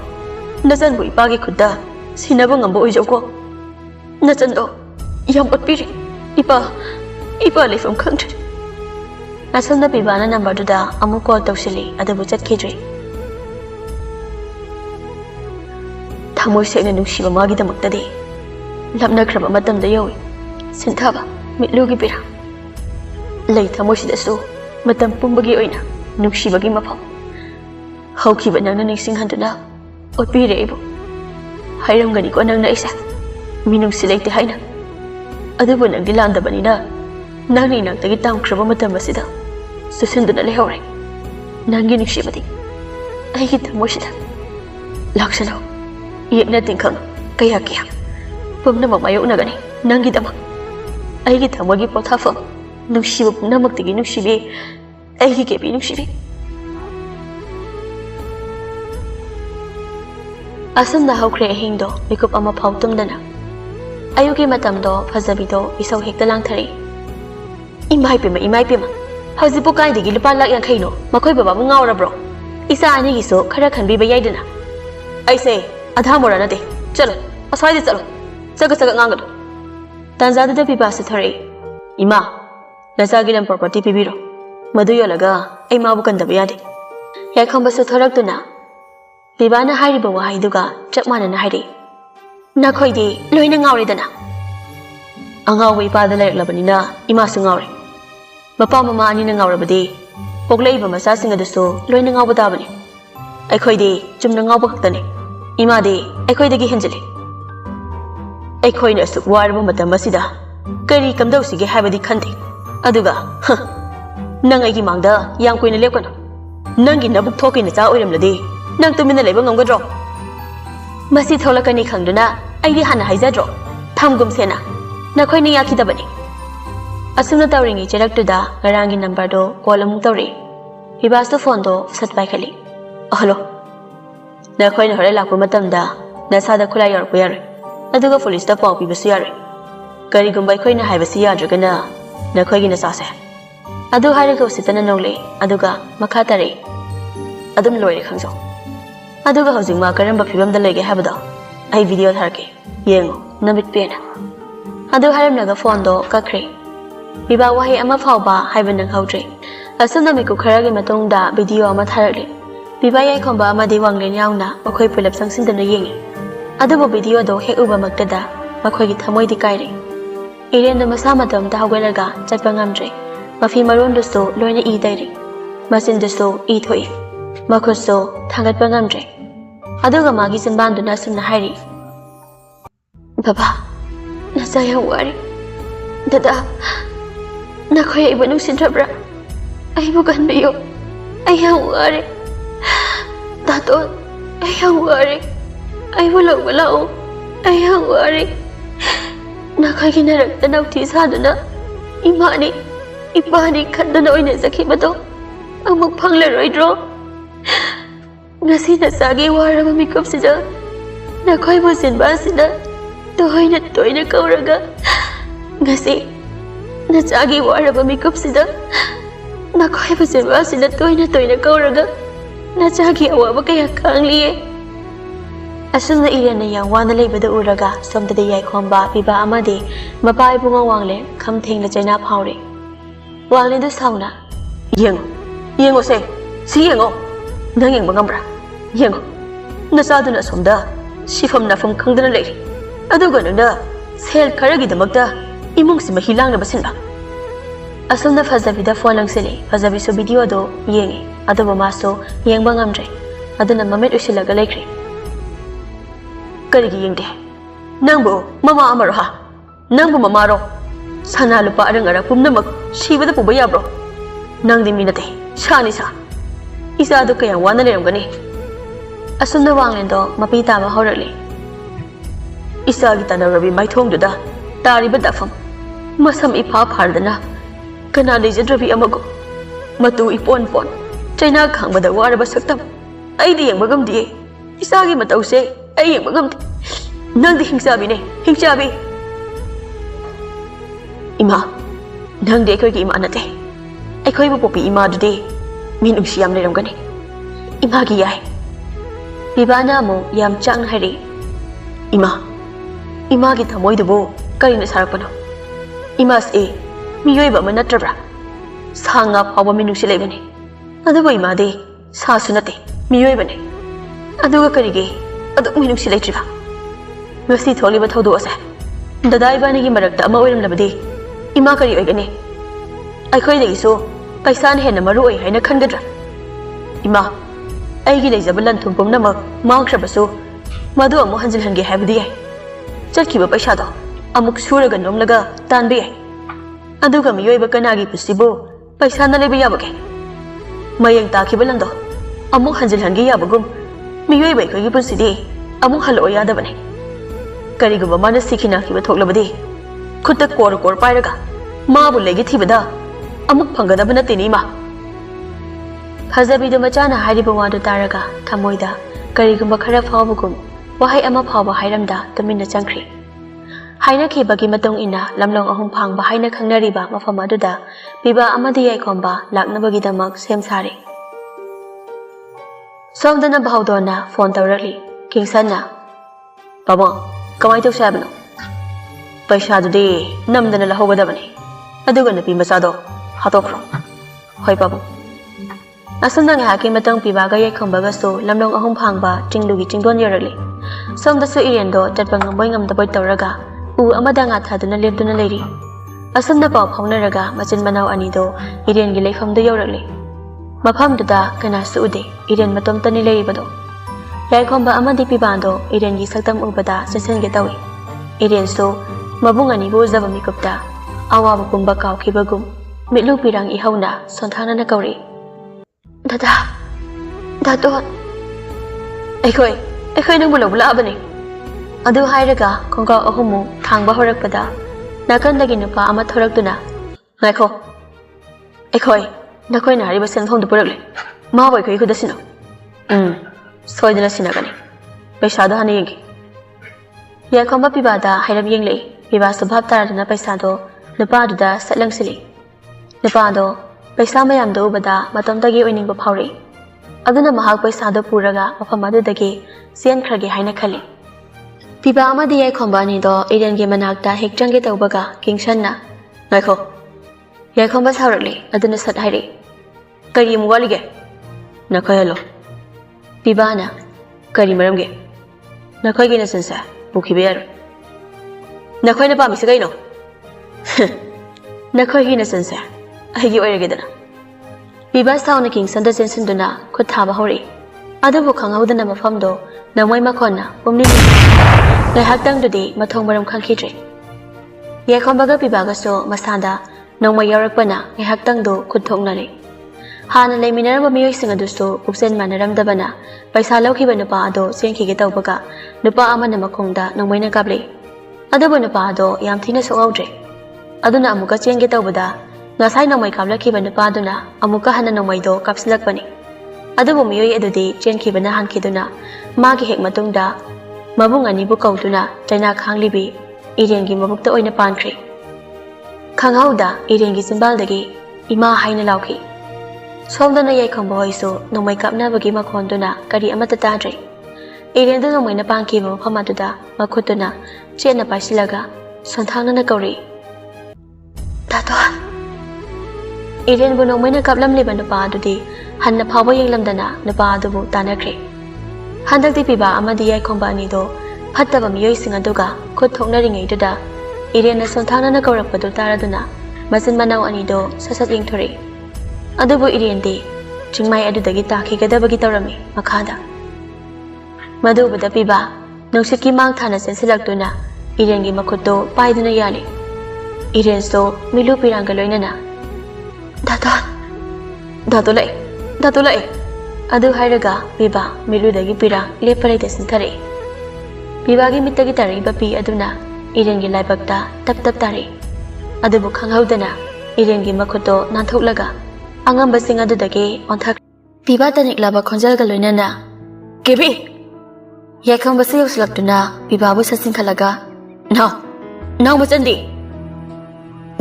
Nazan Bui Pagi Kuda Sinabangam Boy Joko Nazando Yam Piri Ipa live from country Nasanda Pibana number Duda Amuko Toshili at the Butchet Kidri Tamu said no Shiva Magi the Mutadi Lamna Kraba Madam the Yoi Sintaba Mitlugi Pira Later Moshi the so Madam Pumbagi Oina Nukshiba Gimapo How keep an annexing hunter now or be able Hiram Ganiko and Nisa Minum select the Haina Other one of the land of Banina Nani not the down Krabamatam Masida Susundana Lehore Nangin Shibati I hit the Moshida Laksano Yet nothing come Kayakia Pumnama my own agony Nangidama I get a wagi potafo Nushiba Namak the Nushibi I gave Nushibi Asam the Hokre Hindo, Bikup Ama Pautum Dana. Ayuki Matamdo, Fazabido, Iso Hectalantari. Imaipima. How's the book I dig Lipan like Yankano, Makoiba Mungaura bro. Isa Anigiso, Kara can be Bayadina. I say, Adhamoranate, Chelo, aside the Salo, Sagasagangan. Tanzada the Pibasatari. Ima, Nazagilan property Pibiro. Maduyolaga, Imabukan the Biadi. Yakambasataraktuna. Pibana Hariba Wahaiduga, Chapman and Hari. Nakoidi, Loina Ngauridana. Angawi Pada Lake Labanina, Imasungari. Papa Mamma in Ngaurabadi, Pogleva Massasing at the so, Loina Ngabadabani. Ecoidi, Jumnangabakani. Imadi, Ecoidi Hinjili. Ecoinus took wire Matamasida. Kari Kamdosi Habadi Kanti. Aduga, Nangagi Manga, young Queen Lekon. Nangi Nabuk talking is out in the day. Nang to min labor on drop. Masi Tolakani Kanduna, I did Hana Hizadro, Tamgum Sena, Nakoni Yakidabani. Asuna Tauring each electuda, Garangi Nambardo, Kuala Mutori. He passed the fondo, sat by Kali. Hello. Nakoin Horela Pumatamda, Nasada Kulayor Puer, Aduga Fulista Pop Basiari. Garigum by Koina Havasia Dragana, Nakoigina Sasa. Adu Hariko Sitananoli, Aduga, Makatari. Adam Lori Kanso. Aduga housing Makaran Bapim the leg habada. I video Harki, Yengo, Nabit Pena. Adu Haram Naga Fondo, Kakri. Biba Wahi Amafauba, Hiban and Hautri. A Sunamiku Karagi Matonda, video Amatarli. Biba Yakomba, Madi Wanglin Yauna, Makoi Pulap Sansin the Ying. Adubo video do Heuba Magdada, Makoi Tamoy di Kairi. Irian the Masamatum, the Hawelaga, Japangamdre. Mafi Marondo so, Lorna E. Dairy. Masin the so, E. Toy. Makoso, Tangat Bangamdre. Aduga Magis and Bandu Nasum Nahari. Baba, Nasaya worry. Dada Nakoya Ibanu Sintrabra. I would be you. I am worry. Tato, I am worry. I will allow. I am worry. Nakagina the notice Haduna. Imani Kandano in Zakibato. Amok Pangler draw. Nasina Sagi war of a makeup scissor. Nakoi was in Basina. Toina Kauraga. Nasi Nasagi war of a makeup scissor. Nakoi was in Basina Toina Kauraga. Nasagi Awabakaya Kangli. As soon as the young one labor the Uraga, some to the Yakomba, Biba Amadi, Mapai Bunga Wangle, come take the Jana Powry. While in the sauna, Yang say, see Yango. Nanging Mangambra, Yango, Nasaduna Sonda, she from Nafum Kangana lady. Adugana, Sail Karagi the Magda, Imungs Mahilang Basinba. Asuna Fazavida Fualang Silly, Fazaviso Bidiodo, Yangi, Adabamaso, Yang Bangamdre, Adana Mamet Ushila Galekri. Karigi Yingde, Nambo, Mama Amaroha, Nambo Mamaro. Sana lupa arang arak pumnamak shibada puba yabro. Nang di minate, shani sa. Isa do kaya wana leram gani. Asunda wanglen do mapita ma horali. Isa kita na rabi mai thong duda tari ba dafam. Masam ipa phardana. Kana lejadrabi amago. Matu ipon pon. China khang bada wara ba saktam. Ai di yang bagam di. Isa gi matau se ai yang bagam. Nang di hingsabi ne, hingsabi. Ima, nang di akoy ki ima nate. Akoy mo popi ima dude. Min siyam leram gani. Ima gi yai. Bibana mo yam chang hari. Ima. Ima gi thamoy dubo kari na sarakpano. Ima se miyoy ba manatrabra. Sanga pawa min silay bani. Ado ba ima de sa sunate miyoy bani. Ado ga kari ge ado min silay triba. Ngasi tholi ba thodo asa. Dadai bani gi marakta ama oiram labadi. Ima kari oigani. Aikoy de iso paisa na hena maru oi haina khangadra. Ima aigi leijaba lanthum pumnamak mangkhrabasu madu amu hanjil hange habdi ai. Chatkiba paisa do amuk suraga nomlaga tanbi ai. Aduga miyoiba kanagi pusibo paisa na leba yabage. Mayang takiba lando amuk hanjil hange yabagum miyoiba aikoy gi punsidi amuk halo yadabane. Kariguba mana sikhina kiba thoklabadi khutta kor pairaga mabu legi thibada amuk phangada bana tini ma. Hazabidu machana hariba wadu taraga thamoida karigumba khara phawbugum wahai ama phawba hairamda tuminna changkhri. Haina khibagi matong ina lamlong ahum phangba haina khangnariba mafam aduda biba amadi yaikhomba laknabagi damak sem sari. Somdana bhaudona phone tawrakli kingsanna baba kamai tau sabano paisa dudi namdana lahogadabani aduga napi masado hatokro hoi babu. Asunda ngahaki matang pibaga yaikhombaga so lamlong ahum phangba tinglugi tingdon yarali. Somdasu irendo chatpa ngamboy ngamdaboy tawraga u amada nga thaduna leptuna leiri. Asunda paw phawnaraga machin manaw anido irengi leifamda yaurali. Mafamduda kanasu ude iren matomtani leiribado. Yaikhomba amadi pibando irengi saktam ubada sesenge tawi. Iren so mabung anibo zaba mikupta awaba pumba kawkhibagum mitlu pirang ihauna sonthana na kauri. Dada, Dato, aikoy nang bulabula abani. Adu hairaga kongkaw ahumu thangba horakpada nakandagi nupa ama thoraktuna. Ngaiko, aikoy nakoy na hariba senphomdu purakle. Maboy koy kudasino. Soidana sinagani. Paisado hana yengi. Yaikhomba pibada hairab yenglei. Piba sabhab taraduna paisado nupa aduda satlang sili. Nupa ado paisa mayamdo ubada matomdagi oiningba phawri. Aduna mahak paisado puraga mafam adudagi sienkrage haina khali. Piba amadi yaikhomba anido irengi manakta hekchangge tawbaga kingsanna. Ngaiko. Yaikhomba sawrakli aduna sat hairi. Kari muwalige. Nakoy halo. Piba na kari maramge. Nakoy gina sansa bukhibe yaro. Nakoy na pamisa kaino. Nakoy gina sansa aigi oiragedana. Piba sauna kingsanda sensinduna khut thaba hori. Adabu khanghaudana mafamdo namoi makhonna pumni ngaihakdang dudi mathong maram khangkhidre. Yaikhombaga pibaga so masada nongmai yarakpana ngaihakdang do khut thoknare. Hana leiminaraba miyoising aduso puksen manaramdabana paisa lawkhiba nupa ado senkhige tawbaga nupa amana makhongda nongmaina kaple. Adabu nupa ado yam thina sogaudre. Aduna amuka chenge tawbada ngasai nongmai kaplakhiba nupa aduna amuka hana nongmaido kapsilakpani. Adabu miyoi adudi chenkhibana hankhiduna magi hek matungda mabung anibu kauduna chaina khanglibi irengi mabukta oina pankhri. Khanghauda irengi simbaldagi ima haina lawkhi. Somdana yaikhomba hoiso nongmai kapnabagi makhonduna kari amata tadre. Irendu nongmaina pankhiba mafam aduda makhutuna chenna paisilaga sonthangnana kauri. Dato Irenbu nongmaina kaplamliba nupa adudi hanna phawba yenglamdana nupa adubu tanakhre. Handakti piba amadi yaikhomba anido phattaba miyoising aduga khut thoknaringeiduda irenna sonthangnana kaurakpadu taraduna machin manaw anido sasat yengthori. Adubu irendi chingmai adudagi takhigadabagi tawrami makhada. Madubada piba nungsitki mang thana sensilaktuna irengi makhutto paiduna yali. Irenso milu piranga loinana Dato lai Adu hairaga Biba milu dagi pirang lepalai te sintare Biba gi mitagi tari bapi aduna Iren gi laibakta tap tari Adu khanghaudana Iren gi makhoto nantholaga angamba sing adu dagi onthak Biba tanik laba khonjal ga loinana Kebi Yakham basi uslaktuna Biba bu sasin khalaga Now macandi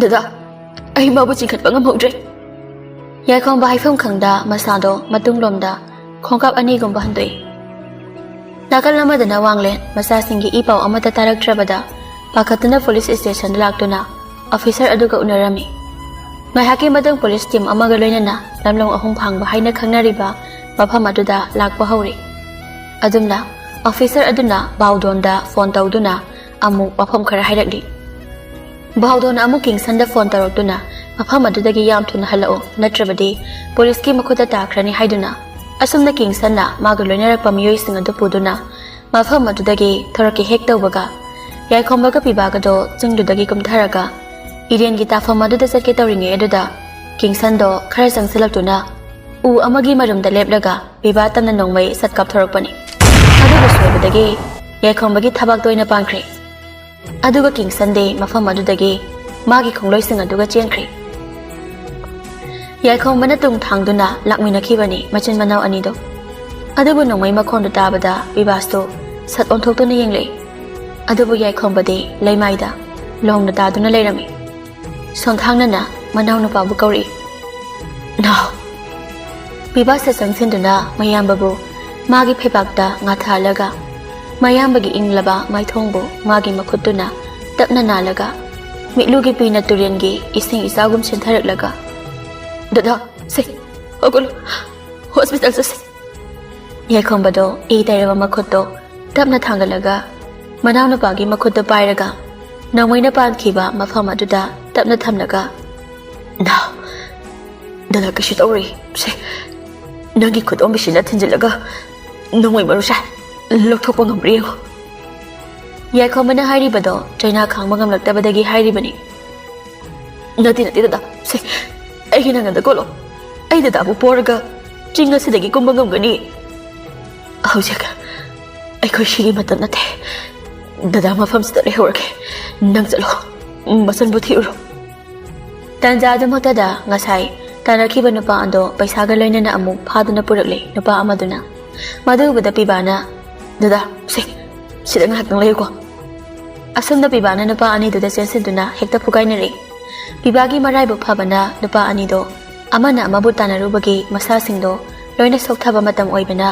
Dada ai ma bu chingkhat bangam hodre Yakham ba haifam khangda masado matung lomda khongkap ani gum bahandoi Nakal namadana wanglen masa singi ipaw amata tarak trabada pakhatuna police station laktuna officer aduga unarami Mahaki madang police team amaga loinana lamlong ahong phangba haina khangnariba mafam aduda lakpa hori Adumna officer aduna bawdonda phone tawduna amu mafam khara hairakli Bawdon amu kingsanda phone taroktuna mafam adudagi yam thuna halao natrabadi police ki makhuda takrani haiduna asumna kingsanna maga loinarakpa miyoi singa du puduna mafam adudagi thoraki hek tawbaga Yaikhombaga pibaga do jingdudagi kumtharaga Iren gi tafam aduda satke tawringe aduda kingsando khara sangsilaktuna u amagi marumda leplaga biba tamna nongmai satkap thorakpani aduga soibadagi Yaikhomba thabak toina pankre aduga kingsande mafam adudagi magi khongloi sing aduga chenkre Yaikhomba na tung thangduna lakmina khibani machin manau anido adubu nongmai makhondu tabada bibasto sat onthokduna yengle adubu Yaikhomba de leimaida longna taduna leirami sonthangna manau nupa bu kauri now Bibasa sangsinduna mayambabu magi phebakta ngathalaga mayambagi inglaba maithongbu magi makhutuna tapna nalaga mitlugi pina turengi ising isagum sinthaраklaga dada se ogol hospital se Yaikhomba e tairaba makhutto tapna thangalaga manawna pagi makhutto pairaga namaina pankhiba mafam aduda tapna thamlaga now dada kashi tawri se Nangi khudom bisina thinjilaga nongoi marusha lokthokpa ngamriyo Yaikhomba na hairibado China khangba ngamlaktabadagi hairibani Nati dada se ai nangada kolo ai dada bu poraga chinga sidagi kumba ngamgani Haujaka ai khoi shigi matam nate dada mafam sida lehorke nang chalo masan bu thiuro Tanja adamaktada ngasai Tanakhiba nupa ando paisaga loinana amu phaduna purakle nupa amaduna madubada pibana dada se sida ngahtang layko asumda pibana nupa ani duda sensiduna hekta phugainari pibagi marai bu phabana nupa ani do amana amabu tanarubagi masa singdo loina sokthaba matam oibana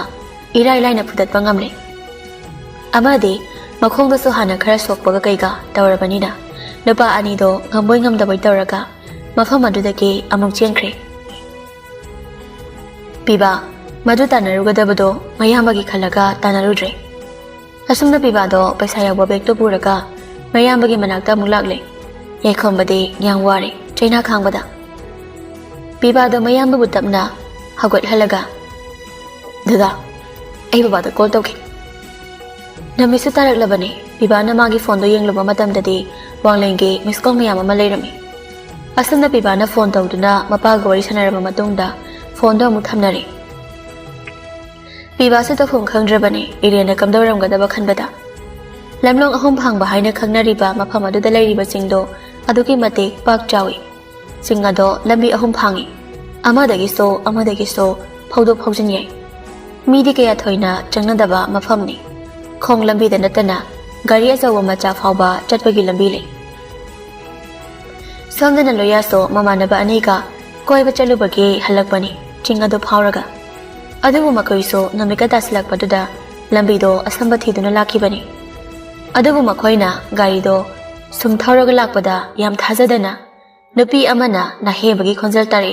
irai laina phudatpa ngamle amadi makhongda so hana khara sokpaga kaiga tawrabanina nupa ani do ngamboi ngamdabai tawraga mafam adudagi amuk chenkre Piba madu tanarugadabado mayambagi khalaga tanarudre asumna piba do paisa yawa bek to puraga mayambagi manakta mulagle Yaikhomba nyangware China khangbada Piba do mayamba butapna hagot halaga dada ai baba da call tawki namisu taraklabani Piba na magi phone do yenglaba matamdadi wanglenge miss call mayam ama leirami Asumna Piba na phone tawduna mapaga wari sanaraba matungda phone do amuk thamnari Piba se to phone khangdrabani Irena kamdawramgadaba khanbada lamlong ahom phangba haina khangnariba mafam aduda leiriba singdo aduki mate pak chawi singa do lambi ahom phangi amadagi so phawdo phawjin yai midi kaya thoina changnadaba mafamni khong lambi da natana gari asawa macha phawba chatpagi lambi le Samdana loyaso mamanaba anika koiba chalubagi halakpani chingado phawraga adubu makoiso namika daslakpaduda lambido asamba thiduna lakhibani adubu makoina garido sum thawraga lakpada yam thajadana nupi amana nahebagi khonjal tari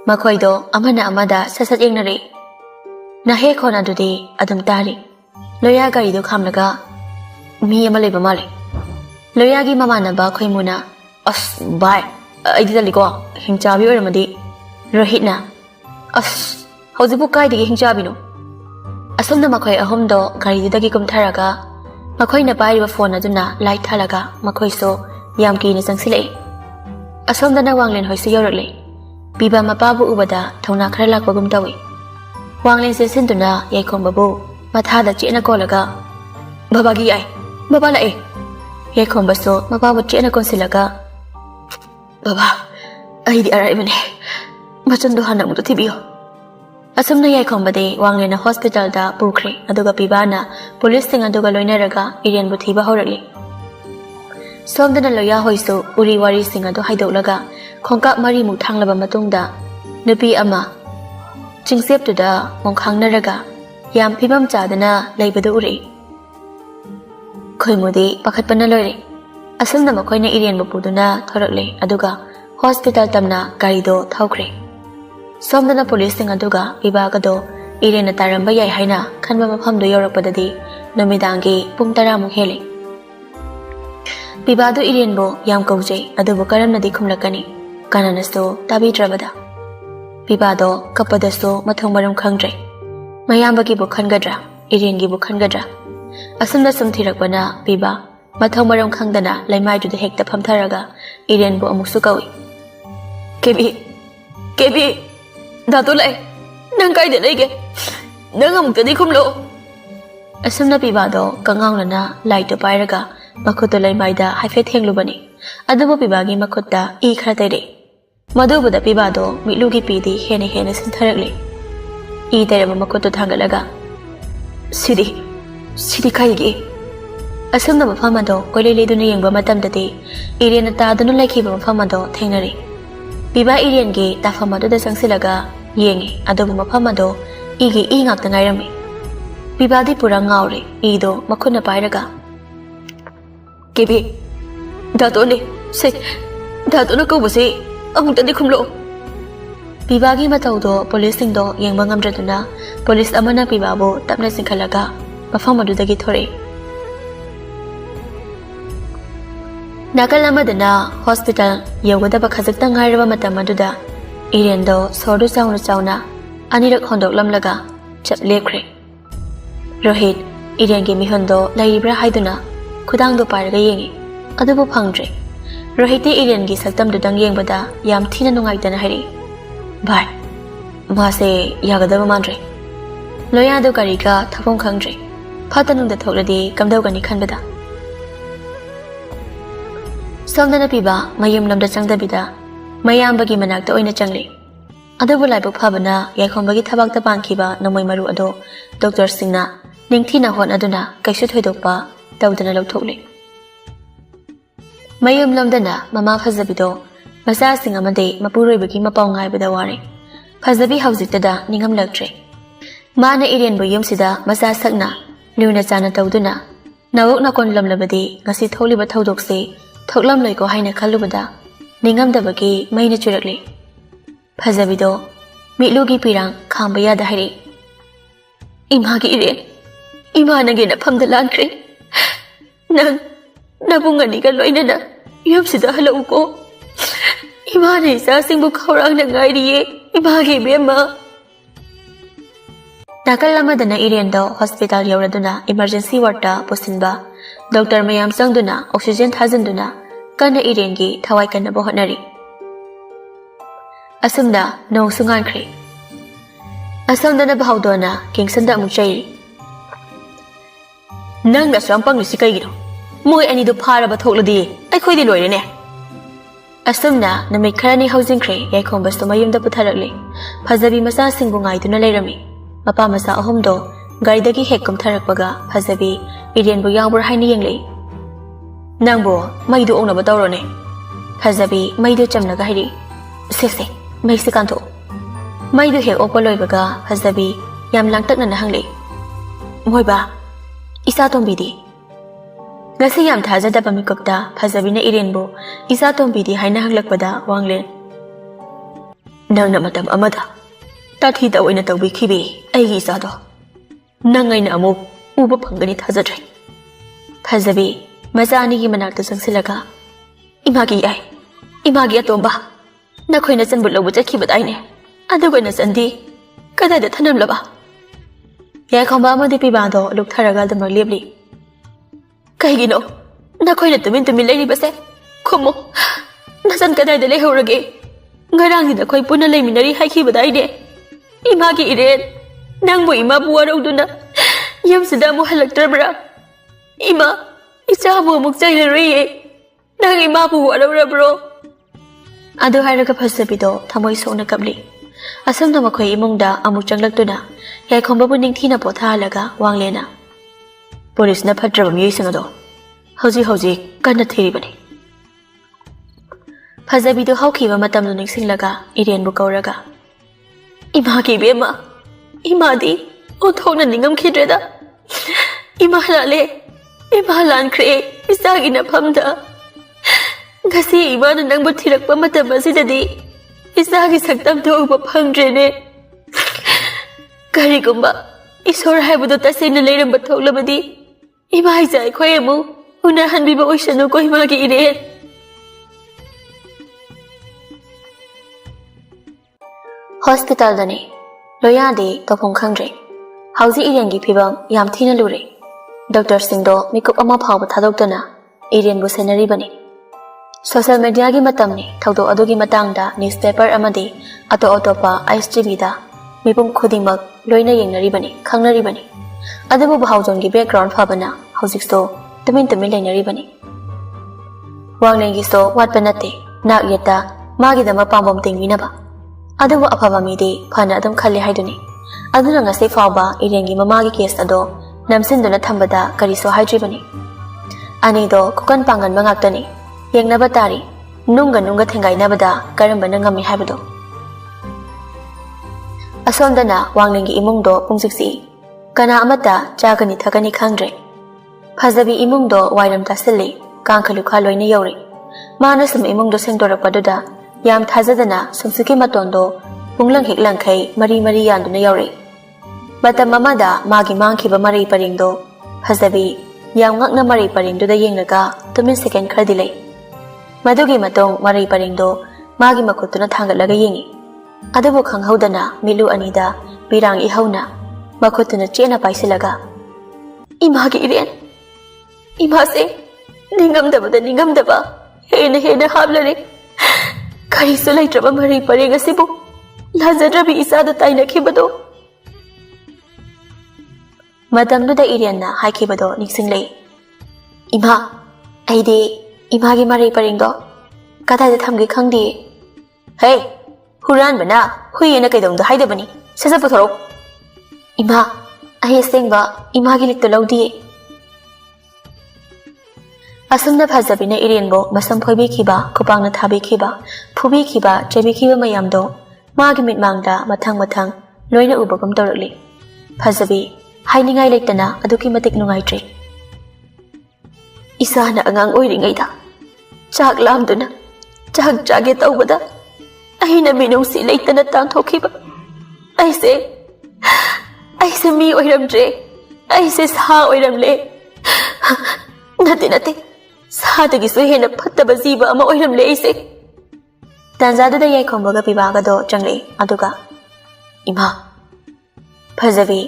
makoido amana amada sasat yengnari nahe khona dudi adum tari loya garido khamlaga mi ama leba male Loyagi mamanaba khoimuna as bai aidida liko hingchabi oramadi Rohitna as haujibu kaidigi hingchabino asumna makhoi ahomdo garidagi kumtharaga ꯃꯈꯣꯏꯅ ꯄꯥꯏꯔꯤꯕ phone ꯑꯗꯨꯅ light ꯊꯥꯜꯂꯒ ꯃꯈꯣꯏꯁꯨ ꯌꯥꯝ ꯀꯤꯅ ꯆꯪꯁꯤꯜꯂꯛꯏ ꯑꯁꯣꯝꯗꯅ ꯋꯥꯡꯂꯦꯟ ꯍꯣꯏꯁꯨ ꯌꯧꯔꯛꯂꯦ ꯄꯤꯕꯥ ꯃꯄꯥꯕꯨ ꯎꯕꯗ ꯊꯧꯅꯥ ꯈꯔ ꯂꯥꯛꯄꯒꯨꯝ ꯇꯧꯏ ꯋꯥꯡꯂꯦꯟ ꯆꯦꯟꯁꯤꯟꯗꯨꯅ ꯌꯥꯏꯈꯣꯝꯕꯕꯨ ꯃꯊꯥꯗ ꯆꯦꯠꯅ ꯀꯣꯜꯂꯒ ꯕꯕꯥꯒꯤ ꯌꯥꯏ ꯕꯕꯥ ꯂꯥꯛꯑꯦ ꯌꯥꯏꯈꯣꯝꯕꯁꯨ ꯃꯄꯥꯕꯨ ꯆꯦꯠꯅ ꯀꯣꯟꯁꯤꯜꯂꯒ ꯕꯕꯥ ꯑꯩꯗꯤ ꯑꯔꯥꯏꯕꯅꯦ ꯃꯆꯟꯗꯣ ꯍꯥꯟꯅ ꯑꯃꯨꯛꯇ ꯊꯤꯕꯤꯌꯣ ꯑꯁꯨꯝꯅ ꯌꯥꯏꯈꯣꯝꯕꯗꯤ ꯋꯥꯡꯂꯦꯟꯅ ꯍꯣꯁꯄꯤꯇꯥꯜꯗ ꯄꯨꯈ꯭ꯔꯦ ꯑꯗꯨꯒ ꯄꯤꯕꯥꯅ ꯄꯨꯂꯤꯁꯁꯤꯡ ꯑꯗꯨꯒ ꯂꯣꯏꯅꯔꯒ ꯏꯔꯦꯟꯕꯨ ꯊꯤꯕ ꯍꯧꯔꯛꯂꯤ ꯁꯣꯝꯗꯅ ꯂꯣꯌꯥ ꯍꯣꯏꯁꯨ ꯎꯔꯤ ꯋꯥꯔꯤꯁꯤꯡ ꯑꯗꯨ ꯍꯥꯏꯗꯣꯛꯂꯒ ꯈꯣꯡꯀꯥꯞ ꯃꯔꯤꯃꯨꯛ ꯊꯥꯡꯂꯕ ꯃꯇꯨꯡꯗ ꯅꯨꯄꯤ ꯑꯃ ꯆꯤꯡꯆꯦꯞꯇꯨꯗ ꯃꯣꯡꯈꯥꯡꯅꯔꯒ ꯌꯥꯝ ꯐꯤꯕꯝ ꯆꯥꯗꯅ ꯂꯩꯕꯗꯨ ꯎꯔꯛꯏ ꯈꯣꯏꯃꯨꯗꯤ ꯄꯥꯈꯠꯄꯅ ꯂꯣꯏꯔꯦ ꯑꯁꯨꯝꯅ ꯃꯈꯣꯏꯅ ꯏꯔꯦꯟꯕꯨ ꯄꯨꯗꯨꯅ ꯊꯣꯔꯛꯂꯦ ꯑꯗꯨꯒ ꯍꯣꯁꯄꯤꯇꯥꯜ ꯇꯝꯅ ꯒꯥꯔꯤꯗꯣ ꯊꯧꯈ꯭ꯔꯦ ꯁꯣꯝꯗꯅ ꯄꯨꯂꯤꯁꯁꯤꯡ ꯑꯗꯨꯒ ꯄꯤꯕꯥꯒꯗꯣ ꯏꯔꯦꯟꯅ ꯇꯥꯔꯝꯕ ꯌꯥꯏ ꯍꯥꯏꯅ ꯈꯟꯕ ꯃꯐꯝꯗꯨ ꯌꯧꯔꯛꯄꯗꯗꯤ ꯅꯨꯃꯤꯗꯥꯡꯒꯤ ꯄꯨꯡ 10ꯃꯨꯛ ꯍꯦꯜꯂꯤ ꯄꯤꯕꯥꯗꯨ ꯏꯔꯦꯟꯕꯨ ꯌꯥꯝ ꯀꯧꯖꯩ ꯑꯗꯨꯕꯨ ꯀꯔꯝꯅꯗꯤ ꯈꯨꯝꯂꯛꯀꯅꯤ ꯀꯅꯥꯅꯁꯨ ꯇꯥꯕꯤꯗ꯭ꯔꯕꯗ ꯄꯤꯕꯥꯗꯣ ꯀꯞꯄꯗꯁꯨ ꯃꯊꯣꯡ ꯃꯔꯝ ꯈꯪꯗ꯭ꯔꯦ ꯃꯌꯥꯝꯕꯒꯤꯕꯨ ꯈꯟꯒꯗ꯭ꯔꯥ ꯏꯔꯦꯟꯒꯤꯕꯨ ꯈꯟꯒꯗ꯭ꯔꯥ ꯑꯁꯨꯝꯅ ꯁꯨꯝ ꯊꯤꯔꯛꯄꯅ ꯄꯤꯕꯥ ꯃꯊꯣꯡ ꯃꯔꯝ ꯈꯪꯗꯅ ꯂꯩꯃꯥꯏꯗꯨꯗ ꯍꯦꯛꯇ ꯐꯝꯊꯔꯒ ꯏꯔꯦꯟꯕꯨ ꯑꯃꯨꯛꯁꯨ ꯀꯧꯏ ꯀꯦꯕꯤ ꯗꯥꯇꯣ ꯂꯥꯛꯑꯦ ꯅꯪ ꯀꯥꯏꯗ ꯂꯩꯒꯦ ꯅꯪ ꯑꯃꯨꯛꯇꯗꯤ ꯈꯨꯝꯂꯛꯑꯣ ꯑꯁꯨꯝꯅ ꯄꯤꯕꯥꯗꯣ ꯀꯉꯥꯎꯅꯅ ꯂꯥꯏꯠꯇꯨ ꯄꯥꯏꯔꯒ ꯃꯈꯨꯠꯇꯨ ꯂꯩꯃꯥꯏꯗ ꯍꯥꯏꯐꯦꯠ ꯊꯦꯡꯂꯨꯕꯅꯤ ꯑꯗꯨꯕꯨ ꯄꯤꯕꯥꯒꯤ ꯃꯈꯨꯠꯇ ꯏ ꯈꯔ ꯇꯩꯔꯛꯏ ꯃꯗꯨꯕꯨꯗ ꯄꯤꯕꯥꯗꯣ ꯃꯤꯠꯂꯨꯒꯤ ꯄꯤꯗꯤ ꯍꯦꯟꯅ ꯁꯤꯟꯊꯔꯛꯂꯤ ꯏ ꯇꯩꯔꯕ ꯃꯈꯨꯠꯇꯨ ꯊꯥꯡꯒꯠꯂꯒ ꯁꯤꯗꯤ ꯀꯥꯏꯗꯒꯤ ꯑꯁꯨꯝꯅ ꯃꯐꯝ ꯑꯗꯣ ꯀꯣꯏꯂꯩ ꯂꯩꯗꯨꯅ ꯌꯦꯡꯕ ꯃꯇꯝꯗꯗꯤ ꯏꯔꯦꯟꯅ ꯇꯥꯗꯨꯅ ꯂꯩꯈꯤꯕ ꯃꯐꯝ ꯑꯗꯣ ꯊꯦꯡꯅꯔꯤ ꯄꯤꯕꯥ ꯏꯔꯦꯟꯒꯤ ꯇꯥꯐꯝ ꯑꯗꯨꯗ ꯆꯪꯁꯤꯜꯂꯒ ꯌꯦꯡꯉꯤ ꯑꯗꯨꯕꯨ ꯃꯐꯝ ꯑꯗꯣ ꯏꯒꯤ ꯏ ꯉꯥꯛꯇ ꯉꯥꯏꯔꯝꯃꯤ ꯄꯤꯕꯥꯗꯤ ꯄꯨꯔꯥ ꯉꯥꯎꯔꯦ ꯏꯗꯣ ꯃꯈꯨꯠꯅ ꯄꯥꯏꯔꯒ ꯀꯦꯕꯤ ꯗꯥꯇꯣꯅꯦ ꯗꯥꯇꯣꯅ ꯀꯧꯕꯁꯦ ꯑꯃꯨꯛꯇꯗꯤ ꯈꯨꯝꯂꯛꯑꯣ ꯄꯤꯕꯥꯒꯤ ꯃꯇꯧꯗꯣ ꯄꯨꯂꯤꯁꯁꯤꯡꯗꯣ ꯌꯦꯡꯕ ꯉꯝꯗ꯭ꯔꯗꯨꯅ ꯄꯨꯂꯤꯁ ꯑꯃꯅ ꯄꯤꯕꯥꯕꯨ ꯇꯞꯅ ꯆꯤꯡꯈꯠꯂꯒ ꯃꯐꯝ ꯑꯗꯨꯗꯒꯤ ꯊꯣꯔꯛꯏ ꯅꯥꯀꯜ ꯑꯃꯗꯅ ꯍꯣꯁꯄꯤꯇꯥꯜ ꯌꯧꯒꯗꯕ ꯈꯖꯤꯛꯇꯪ ꯉꯥꯏꯔꯕ ꯃꯇꯝ ꯑꯗꯨꯗ ꯏꯔꯦꯟꯗꯣ ꯁꯣꯔꯗꯨ ꯆꯥꯎꯅ ꯑꯅꯤꯔꯛ ꯍꯣꯟꯗꯣꯛꯂꯝꯂꯒ ꯆꯞ ꯂꯦꯞꯈ꯭ꯔꯦ ꯔꯣꯍꯤꯠ ꯏꯔꯦꯟꯒꯤ ꯃꯤꯍꯨꯟꯗꯣ ꯂꯩꯔꯤꯕ꯭ꯔꯥ ꯍꯥꯏꯗꯨꯅ ꯈꯨꯗꯥꯡꯗꯣ ꯄꯥꯏꯔꯒ ꯌꯦꯡꯉꯤ ꯑꯗꯨꯕꯨ ꯐꯪꯗ꯭ꯔꯦ ꯔꯣꯍꯤꯠꯇꯤ ꯏꯔꯦꯟꯒꯤ ꯁꯛꯇꯝꯗꯨꯗꯪ ꯌꯦꯡꯕꯗ ꯌꯥꯝ ꯊꯤꯅ ꯅꯨꯡꯉꯥꯏꯇꯅ ꯍꯥꯏꯔꯛꯏ ꯚꯥꯏ ꯃꯥꯁꯦ ꯌꯥꯒꯗꯕ ꯃꯥꯟꯗ꯭ꯔꯦ ꯂꯣꯌꯥꯗꯣ ꯀꯔꯤꯒ ꯊꯛꯐꯝ ꯈꯪꯗ꯭ꯔꯦ ꯐꯠꯇ ꯅꯨꯡꯗ ꯊꯣꯛꯂꯗꯤ ꯀꯝꯗꯧꯒꯅꯤ ꯈꯟꯕꯗ ꯁꯣꯝꯗꯅ ꯄꯤꯕꯥ ꯃꯌꯨꯝ ꯂꯝꯗ ꯆꯪꯗꯕꯤꯗ ꯃꯌꯥꯝꯕꯒꯤ ꯃꯅꯥꯛꯇ ꯑꯣꯏꯅ ꯆꯪꯂꯤ ꯑꯗꯨꯕꯨ ꯂꯥꯏꯕꯛ ꯐꯕꯅ ꯌꯥꯏꯈꯣꯝꯕꯒꯤ ꯊꯕꯛꯇ ꯄꯥꯟꯈꯤꯕ ꯅꯣꯡꯃꯩ ꯃꯔꯨ ꯑꯗꯣ ꯗꯣꯛꯇꯔꯁꯤꯡꯅ ꯅꯤꯡꯊꯤꯅ ꯍꯣꯠꯅꯗꯨꯅ ꯀꯩꯁꯨ ꯊꯣꯏꯗꯣꯛꯄ ꯇꯧꯗꯅ ꯂꯧꯊꯣꯛꯂꯤ ꯃꯌꯨꯝ ꯂꯣꯝꯗꯅ ꯃꯃꯥ ꯐꯖꯕꯤꯗꯣ ꯃꯆꯥꯁꯤꯡ ꯑꯃꯗꯤ ꯃꯄꯨꯔꯣꯏꯕꯒꯤ ꯃꯄꯥꯎ ꯉꯥꯏꯕꯗ ꯋꯥꯔꯦ ꯐꯖꯕꯤ ꯍꯧꯖꯤꯛꯇꯗ ꯅꯤꯡꯉꯝꯂꯛꯇ꯭ꯔꯦ ꯃꯥꯅ ꯏꯔꯦꯟꯕꯨ ꯌꯨꯝꯁꯤꯗ ꯃꯆꯥ ꯁꯛꯅ ꯂꯨꯅ ꯆꯥꯅ ꯇꯧꯗꯨꯅ ꯅꯋꯣꯛ ꯅꯀꯣꯟꯂꯝꯂꯕꯗꯤ ꯉꯁꯤ ꯊꯣꯛꯂꯤꯕ ꯊꯧꯗꯣꯛꯁꯦ ꯊꯣꯛꯂꯝꯂꯣꯏꯀꯣ ꯍꯥꯏꯅ ꯈꯜꯂꯨꯕꯗ ꯅꯤꯡꯉꯝꯗꯕꯒꯤ ꯃꯩꯅ ꯆꯨꯔꯛꯂꯤ ꯐꯖꯕꯤꯗꯣ ꯃꯤꯠꯂꯨꯒꯤ ꯄꯤꯔꯥꯡ ꯈꯥꯝꯕ ꯌꯥꯗ ꯍꯥꯏꯔꯛꯏ ꯏꯃꯥꯒꯤ ꯏꯔꯦꯟ ꯏꯃꯥꯅꯒꯤ ꯅꯐꯝꯗ ꯂꯥꯟꯈ꯭ꯔꯦ ꯅꯪ ꯅꯕꯨꯡ ꯑꯅꯤꯒ ꯂꯣꯏꯅꯅ ꯌꯨꯝꯁꯤꯗ ꯍꯜꯂꯛꯎꯀꯣ 이만에 사생부 카우랑나 ngairiye imagi bema nakal amadana iriendo hospital yauraduna emergency ward ta pusinba doctor mayam sangduna oxygen thajinduna kana irengi thawai kana bo honari asumda nong sungan khre asamdana bhaudona kingsanda amu chai nangna sampang ni sikai gino moi ani do phara ba thokladi ai khoi di loire ne asumna namit kharani housing khre yaikhom bastu mayumda putharakle phajabi masa singbu ngai duna leirami mapa masa ahumdo gaidagi hekum tharakpaga phajabi irienbu yawbur haini yenglei nangbo maidu ongna ba tawrone phajabi maidu chamnaga hairi se mai se kanto maidu he opoloi baga phajabi yam langtakna na hanglei moiba isa tombidi ngasi yam thajadaba mikopta phajabina irenbo isa tombidi haina hanglakpada wangle nangna matam amada tathi da oina tawbi khibi aigi isa do nangaina amu uba phangani thajadre phajabi majani gi manakta sangsilaga imagi atomba nakhoina chanbu lobu chakhiba daine aduga na chandi kada da thanam laba ya khamba amadi pibado luktharaga damar lebli ꯀꯩꯒꯤꯅꯣ ꯅꯈꯣꯏꯅ ꯇꯨꯃꯤꯟ ꯂꯩꯔꯤꯕꯁꯦ ꯈꯨꯝꯃꯨ ꯅꯆꯟ ꯀꯗꯥꯏꯗ ꯂꯩꯍꯧꯔꯒꯦ ꯉꯔꯥꯡꯗꯤ ꯅꯈꯣꯏ ꯄꯨꯟꯅ ꯂꯩꯃꯤꯟꯅꯔꯤ ꯍꯥꯏꯈꯤꯕꯗꯥꯏꯅꯦ ꯏꯃꯥꯒꯤ ꯏꯔꯦꯟ ꯅꯪꯕꯨ ꯏꯃꯥꯕु ꯋꯥꯔꯧꯗꯨꯅ ꯌꯨꯝꯁꯤꯗ ꯑꯃꯨꯛ ꯍꯜꯂꯛꯇ꯭ꯔꯕ꯭ꯔꯥ 이마, 이자부 목자이르리에 ꯅꯪ ꯏꯃꯥꯕꯨ ꯋꯥꯔꯧꯔꯕ꯭ꯔꯣ ꯑꯗꯨ ꯍꯥꯏꯔꯒ ꯐꯖꯕꯤꯗꯣ ꯊꯃꯣꯏ ꯁꯣꯛꯅ ꯀꯞꯂꯤ ꯑꯁꯨꯝꯅ ꯃꯈꯣꯏ ꯏꯃꯨꯡꯗ ꯑꯃꯨꯛ ꯆꯪꯂꯛꯇꯨꯅ ꯌꯥꯏꯈꯣꯝꯕꯕꯨ ꯅꯤꯡꯊꯤꯅ ꯄꯣꯊꯥꯍꯜꯂꯒ ꯋꯥꯡꯂꯦꯅ ꯄꯣꯂꯤꯁꯅ ꯐꯠꯇ꯭ꯔꯕ ꯃꯤꯑꯣꯏꯁꯤꯡ ꯑꯗꯣ ꯍꯧꯖꯤꯛ ꯀꯟꯅ ꯊꯤꯔꯤꯕꯅꯤ ꯐꯖꯕꯤꯗꯣ ꯍꯧꯈꯤꯕ ꯃꯇꯝꯗꯨ ꯅꯤꯡꯁꯤꯡꯂꯒ ꯏꯔꯦꯟꯕꯨ ꯀꯧꯔꯒ 이마기 이베마 이마디 오토는 닝엄키드레다 이마 lal에 이마 란크레 이사기나 팜다 ngasi imana nangbu thirakpa matam asidadi isagi saktam thouba phangdrene karigumba isor haibudo tasena leiramba thoklabadi ima haijai khoi amu una hanbiba oisanu ko imagi ire hospital dani loyade topong khangdre hauji irengi phibam yam thina lure doctor singdo mikup ama phawba thadokdana irenbu senari bani social media gi matamni thaudo adugi matangda newspaper amadi ato ISTV da mipum khudingmak loina yengnari bani khangnari bani adabu bhaujong gi background phabana hojikso tumin lainari bani wanglengi so watpanate nak yeta magi dama pambom tingina ba adabu aphaba midi phana adum khalli haiduni aduna ngase phawba irengi mamagi case ado namsinduna thambada kariso haidri bani ani do kukan pangan mangaktani yengnaba tari nunga thengainabada karambana ngami haibado asomdana wanglengi imungdo pungsiksi kana amata chagani thagani khangdre phajabi imungdo wairam tasili kangkhalu khaloina yori mana sum imungdo sengdorakpaduda yam thajadana sumsiki matondo punglang hiklangkhai mari yanduna yori batam mamada magi mangkhiba mari paringdo phajabi yam ngakna mari paringduda yenglaga tumin second khadilai madugi matong mari paringdo magi makhutuna thangatlaga yengi adabu khanghaudana milu anida birang ihauna makhutuna chena paisilaga imagi iren imase ningamdaba hena hablare kari sulai traba mari paringa sibu lajadrabi isada taina khibado madamduda irenna haikibado ningsinglei ima aide imagi mari paringdo kadai thamgi khangdi hey huran bana huiyena kaidongda haidabani sasa puthoro ima ai sengba imagi likto lawdi asumna phajabina irenbo masam phoibi khiba kupangna thabi khiba phubi khiba chebi khiba mayamdo magi mitmangda mathang loina ubagam torli phajabi hainingai lektana aduki matik nungaitri isana angang oiringaida chak lamduna chak jage tawbada aina minungsi leitana tanthokiba aise mi oiramdre aise sa oiramle nate sadagi so hena phattaba jiba ama oiramle aise tanjada da yai khombaga bibaga do changle aduga ima phajabi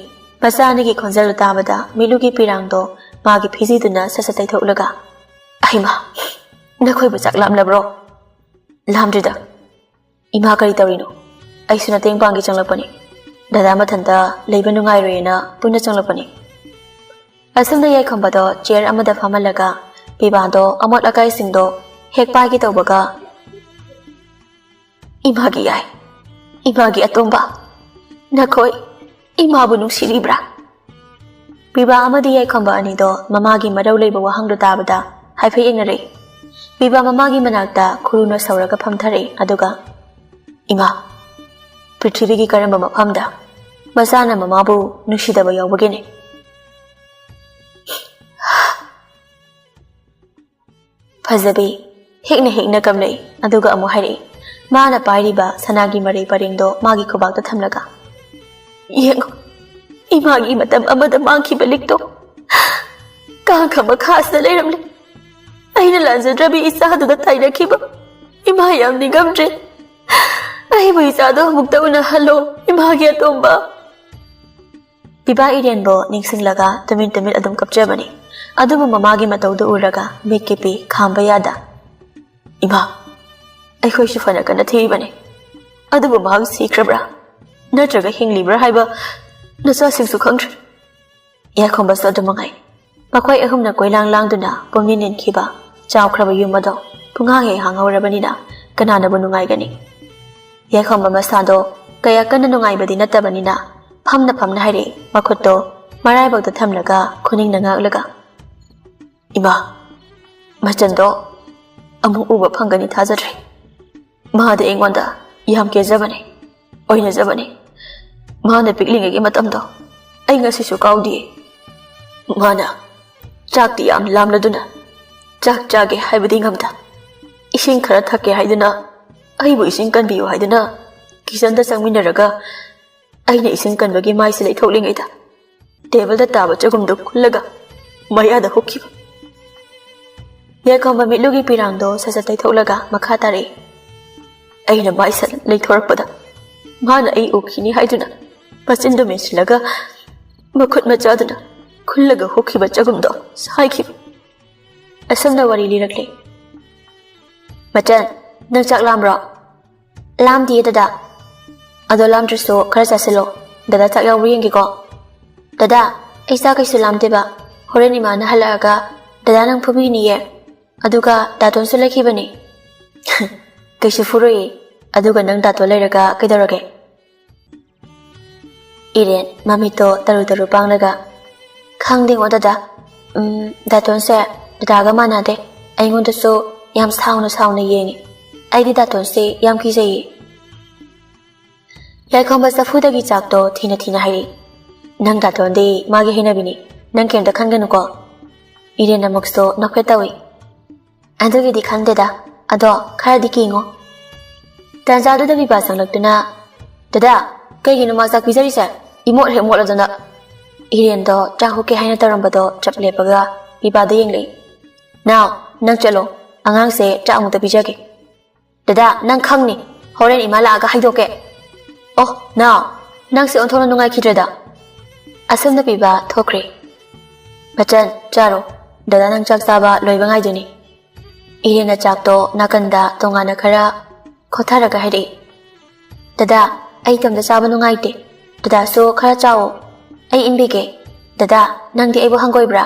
pasani gi khonjal tabada milugi pirangdo magi phijiduna sasatai tholaga aima nakhoi bu chak lamlabro lamdrida ima kari tawino aisuna teng pangi changlapani dada mathanta leiba nungai roina puna changlapani asumna yai khambado chair amada famalaga bibado amot akai singdo hekpa gi tawbaga imagi atomba nakhoi imabu nungsiribra biba amadi yai khamba ani do mamagi marau leiba wahangdo tabada haife yengnare biba mamagi manakta khuruna sauraga phamthare aduga ima prithivigi karamba mafamda masana mamabu nushidaba yawbagene phajabi hekna kamlei aduga amu hairi mana pairiba sanagi mari paringdo magi khobakta thamlaga yengo imagi matam amada mangki balikto kang khama khasna leiramle aina lanjadrabi isadu taina khiba ima yam nigamdre ai bui sado muktauna hallo imagi atomba biba irenbo ningsinglaga tumin adum kapjabani ꯑꯗꯨꯕꯨ ꯃꯃꯥꯒꯤ ꯃꯇꯧꯗꯨ ꯎꯔꯒ ꯃꯤꯠꯀꯤꯄꯤ ꯈꯥꯝꯕ ꯌꯥꯗ ꯏꯃꯥ ꯑꯩꯈꯣꯏꯁꯨ ꯐꯅ ꯀꯟꯅ ꯊꯤꯔꯤꯕꯅꯤ ꯑꯗꯨꯕꯨ ꯃꯍꯥꯛ ꯁꯤꯈ꯭ꯔꯕ꯭ꯔꯥ ꯅꯠꯇ꯭ꯔꯒ ꯍꯤꯡꯂꯤꯕ꯭ꯔꯥ ꯍꯥꯏꯕ ꯅꯆꯥꯁꯤꯡꯁꯨ ꯈꯪꯗ꯭ꯔꯦ ꯌꯥꯏꯈꯣꯝꯕꯁꯨ ꯑꯗꯨꯃꯉꯥꯏ ꯃꯈꯣꯏ ꯑꯍꯨꯝꯅ ꯀꯣꯏꯂꯥꯡ ꯂꯥꯡꯗꯨꯅ ꯄꯨꯡꯅꯤꯟ ꯅꯤꯟꯈꯤꯕ ꯆꯥꯎꯈ꯭ꯔꯕ ꯌꯨꯝ ꯑꯗꯣ ꯄꯨꯡꯍꯥꯡ ꯍꯦꯛ ꯍꯥꯡꯍꯧꯔꯕꯅꯤꯅ ꯀꯅꯥꯅꯕꯨ ꯅꯨꯡꯉꯥꯏꯒꯅꯤ ꯌꯥꯏꯈꯣꯝꯕ ꯃꯁꯥꯗꯣ ꯀꯌꯥ ꯀꯟꯅ ꯅꯨꯡꯉꯥꯏꯕꯗꯤ ꯅꯠꯇꯕꯅꯤꯅ ꯐꯝꯅ ꯍꯥꯏꯔꯛꯏ ꯃꯈꯨꯠꯇꯣ ꯃꯔꯥꯏꯕꯛꯇ ꯊꯝꯂꯒ ꯈꯨꯅꯤꯡꯅ ꯉꯥꯛꯂꯒ ꯏꯃꯥ ꯃꯆꯟꯗꯣ ꯑꯃꯨꯛ ꯎꯕ ꯐꯪꯒꯅꯤ ꯊꯥꯖꯗ꯭ꯔꯦ ꯃꯥꯗꯤ ꯑꯩꯉꯣꯟꯗ ꯌꯥꯝ ꯀꯦꯖꯕꯅꯤ ꯑꯣꯏꯅꯖꯕꯅꯤ ꯃꯥꯅ ꯄꯤꯛꯂꯤꯉꯩꯒꯤ ꯃꯇꯝꯗꯣ ꯑꯩ ꯉꯁꯤꯁꯨ ꯀꯥꯎꯗꯤꯌꯦ ꯃꯥꯅ ꯆꯥꯛꯇꯤ ꯌꯥꯝ ꯂꯥꯝꯂꯗꯨꯅ ꯆꯥꯛ ꯆꯥꯒꯦ ꯍꯥꯏꯕꯗꯤ ꯉꯝꯗ ꯏꯁꯤꯡ ꯈꯔ ꯊꯛꯀꯦ ꯍꯥꯏꯗꯨꯅ ꯑꯩꯕꯨ ꯏꯁꯤꯡ ꯀꯟꯕꯤꯌꯨ ꯍꯥꯏꯗꯨꯅ ꯀꯤꯆꯟꯗ ꯆꯪꯃꯤꯟꯅꯔꯒ ꯑꯩꯅ ꯏꯁꯤꯡ ꯀꯟꯕꯒꯤ ꯃꯥꯏꯁꯦ ꯂꯩꯊꯣꯛꯂꯤꯉꯩꯗ ꯇꯦꯕꯜꯗ ꯇꯥꯕ ꯆꯒꯨꯝꯗꯣ ꯈꯨꯜꯂꯒ ꯃꯌꯥꯗ ꯍꯨꯛꯈꯤꯕ ꯌꯥꯏꯈꯣꯝꯕ ꯃꯤꯠꯂꯨꯒꯤ ꯄꯤꯔꯥꯡꯗꯣ ꯁꯠ ꯇꯩꯊꯣꯛꯂꯒ ꯃꯈꯥ ꯇꯥꯔꯛꯏ ꯑꯩꯅ ꯃꯥꯏꯁ ꯂꯩꯊꯣꯔꯛꯄꯗ ꯃꯥꯅ ꯑꯩ ꯎꯈꯤꯅꯤ ꯍꯥꯏꯗꯨꯅ ꯃꯆꯤꯟꯗꯨ ꯃꯦꯟꯁꯤꯜꯂꯒ ꯃꯈꯨꯠ ꯃꯆꯥꯗꯨꯅ ꯈꯨꯜꯂꯒ ꯍꯨꯛꯈꯤꯕ ꯆꯒꯨꯝꯗꯣ ꯁꯥꯏꯈꯤꯕ ꯑꯁꯨꯝꯅ ꯋꯥꯔꯤ ꯂꯤꯔꯛꯂꯦ ꯃꯆꯟ ꯅꯪ ꯆꯥꯛ ꯂꯥꯝꯕ꯭ꯔꯣ ꯂꯥꯝꯗꯤꯌꯦ ꯗꯗꯥ ꯑꯗꯣ ꯂꯥꯝꯗ꯭ꯔꯁꯨ ꯈꯔ ꯆꯥꯁꯤꯜꯂꯣ ꯗꯗꯥ ꯆꯥꯛ ꯌꯥꯎꯕ꯭ꯔꯥ ꯌꯦꯡꯒꯦꯀꯣ ꯗꯗꯥ ꯑꯩ ꯆꯥꯛ ꯀꯩꯁꯨ ꯂꯥꯝꯗꯦꯕ ꯍꯣꯔꯦꯟ ꯏꯃꯥꯅ ꯍꯜꯂꯛꯑꯒ ꯗꯗꯥ ꯅꯪ ꯐꯨꯕꯤꯅꯤꯌꯦ ꯑꯗꯨꯒ ꯗꯥꯇꯣꯟꯁꯨ ꯂꯩꯈꯤꯕꯅꯤ ꯀꯩꯁꯨ ꯐꯨꯔꯣꯏꯌꯦ ꯑꯗꯨꯒ ꯅꯪ ꯗꯥꯇꯣꯟ ꯂꯩꯔꯒ ꯀꯩꯗꯧꯔꯒꯦ ꯏꯔꯦꯟ ꯃꯃꯤꯠꯇꯣ ꯇꯔꯨ ꯄꯥꯡꯂꯒ ꯈꯪꯗꯦꯉꯣ ꯗꯗꯥ ꯗꯥꯇꯣꯟꯁꯦ ꯗꯗꯥꯒ ꯃꯥꯟꯅꯗꯦ ꯑꯩꯉꯣꯟꯗꯁꯨ ꯌꯥꯝ ꯁꯥꯎꯅ ꯌꯦꯡꯉꯤ ꯑꯩꯗꯤ ꯗꯥꯇꯣꯟꯁꯦ ꯌꯥꯝ ꯀꯤꯖꯩꯌꯦ ꯌꯥꯏꯈꯣꯝꯕ ꯆꯐꯨꯗꯒꯤ ꯆꯥꯛꯇꯣ ꯊꯤꯅ ꯍꯩꯔꯤ ꯅꯪ ꯗꯥꯇꯣꯟꯗꯤ ꯃꯥꯒꯤ ꯍꯩꯅꯕꯤꯅꯤ ꯅꯪ ꯀꯩꯝꯇ ꯈꯟꯒꯅꯨꯀꯣ ꯏꯔꯦꯟ ꯑꯃꯨꯛꯁꯨ ꯅꯣꯛꯐꯦꯠ ꯇꯧꯏ ꯑꯗꯨꯒꯤꯗꯤ ꯈꯪꯗꯦꯗ ꯑꯗꯣ ꯈꯔꯗꯤ ꯀꯤꯉꯣ ꯇꯥꯟꯖꯥꯗꯨꯗ ꯕꯤꯕꯥ ꯆꯪꯂꯛꯇꯨꯅ ꯗꯗꯥ ꯀꯩꯒꯤꯅꯣ ꯃꯥ ꯆꯥꯛ ꯄꯤꯖꯔꯤꯁꯦ ꯏꯃꯣꯠ ꯍꯦꯛ ꯃꯣꯠꯂꯗꯅ ꯏꯔꯦꯟꯗꯣ ꯆꯥꯛ ꯍꯨꯛꯀꯦ ꯍꯥꯏꯅ ꯇꯧꯔꯝꯕꯗꯣ ꯆꯞ ꯂꯦꯞꯄꯒ ꯕꯤꯕꯥꯗ ꯌꯦꯡꯂꯛꯏ ꯅꯥꯎ ꯅꯪ ꯆꯠꯂꯣ ꯑꯉꯥꯡꯁꯦ ꯆꯥꯛ ꯑꯃꯨꯛꯇ ꯄꯤꯖꯒꯦ ꯗꯗꯥ ꯅꯪ ꯈꯪꯅꯤ ꯍꯣꯔꯦꯟ ꯏꯃꯥ ꯂꯥꯛꯑꯒ ꯍꯥꯏꯗꯣꯛꯀꯦ ꯑꯣ ꯅꯥꯎ ꯅꯪꯁꯦ ꯑꯣꯟꯊꯣꯛꯅ ꯅꯨꯡꯉꯥꯏꯈꯤꯗ꯭ꯔꯦꯗ ꯑꯁꯨꯝꯅ ꯕꯤꯕꯥ ꯊꯣꯛꯈ꯭ꯔꯦ ꯃꯆꯟ ꯆꯥꯔꯣ ꯗꯗꯥ ꯅꯪ ꯆꯥꯛ ꯆꯥꯕ ꯂꯣꯏꯕ ꯉꯥꯏꯗꯣꯏꯅꯤ ꯏꯔꯦꯟꯅ ꯆꯥꯛꯇꯣ ꯅꯥꯀꯟꯗ ꯇꯣꯉꯥꯟꯅ ꯈꯔ ꯈꯣꯊꯔꯒ ꯍꯥꯏꯔꯛꯏ ꯗꯗꯥ ꯑꯩ ꯏꯇꯣꯝꯇ ꯆꯥꯕ ꯅꯨꯡꯉꯥꯏꯇꯦ ꯗꯗꯥꯁꯨ ꯈꯔ ꯆꯥꯋꯣ ꯑꯩ ꯏꯟꯕꯤꯒꯦ ꯗꯗꯥ ꯅꯪꯗꯤ ꯑꯩꯕꯨ ꯍꯪꯒꯣꯏꯕ꯭ꯔꯥ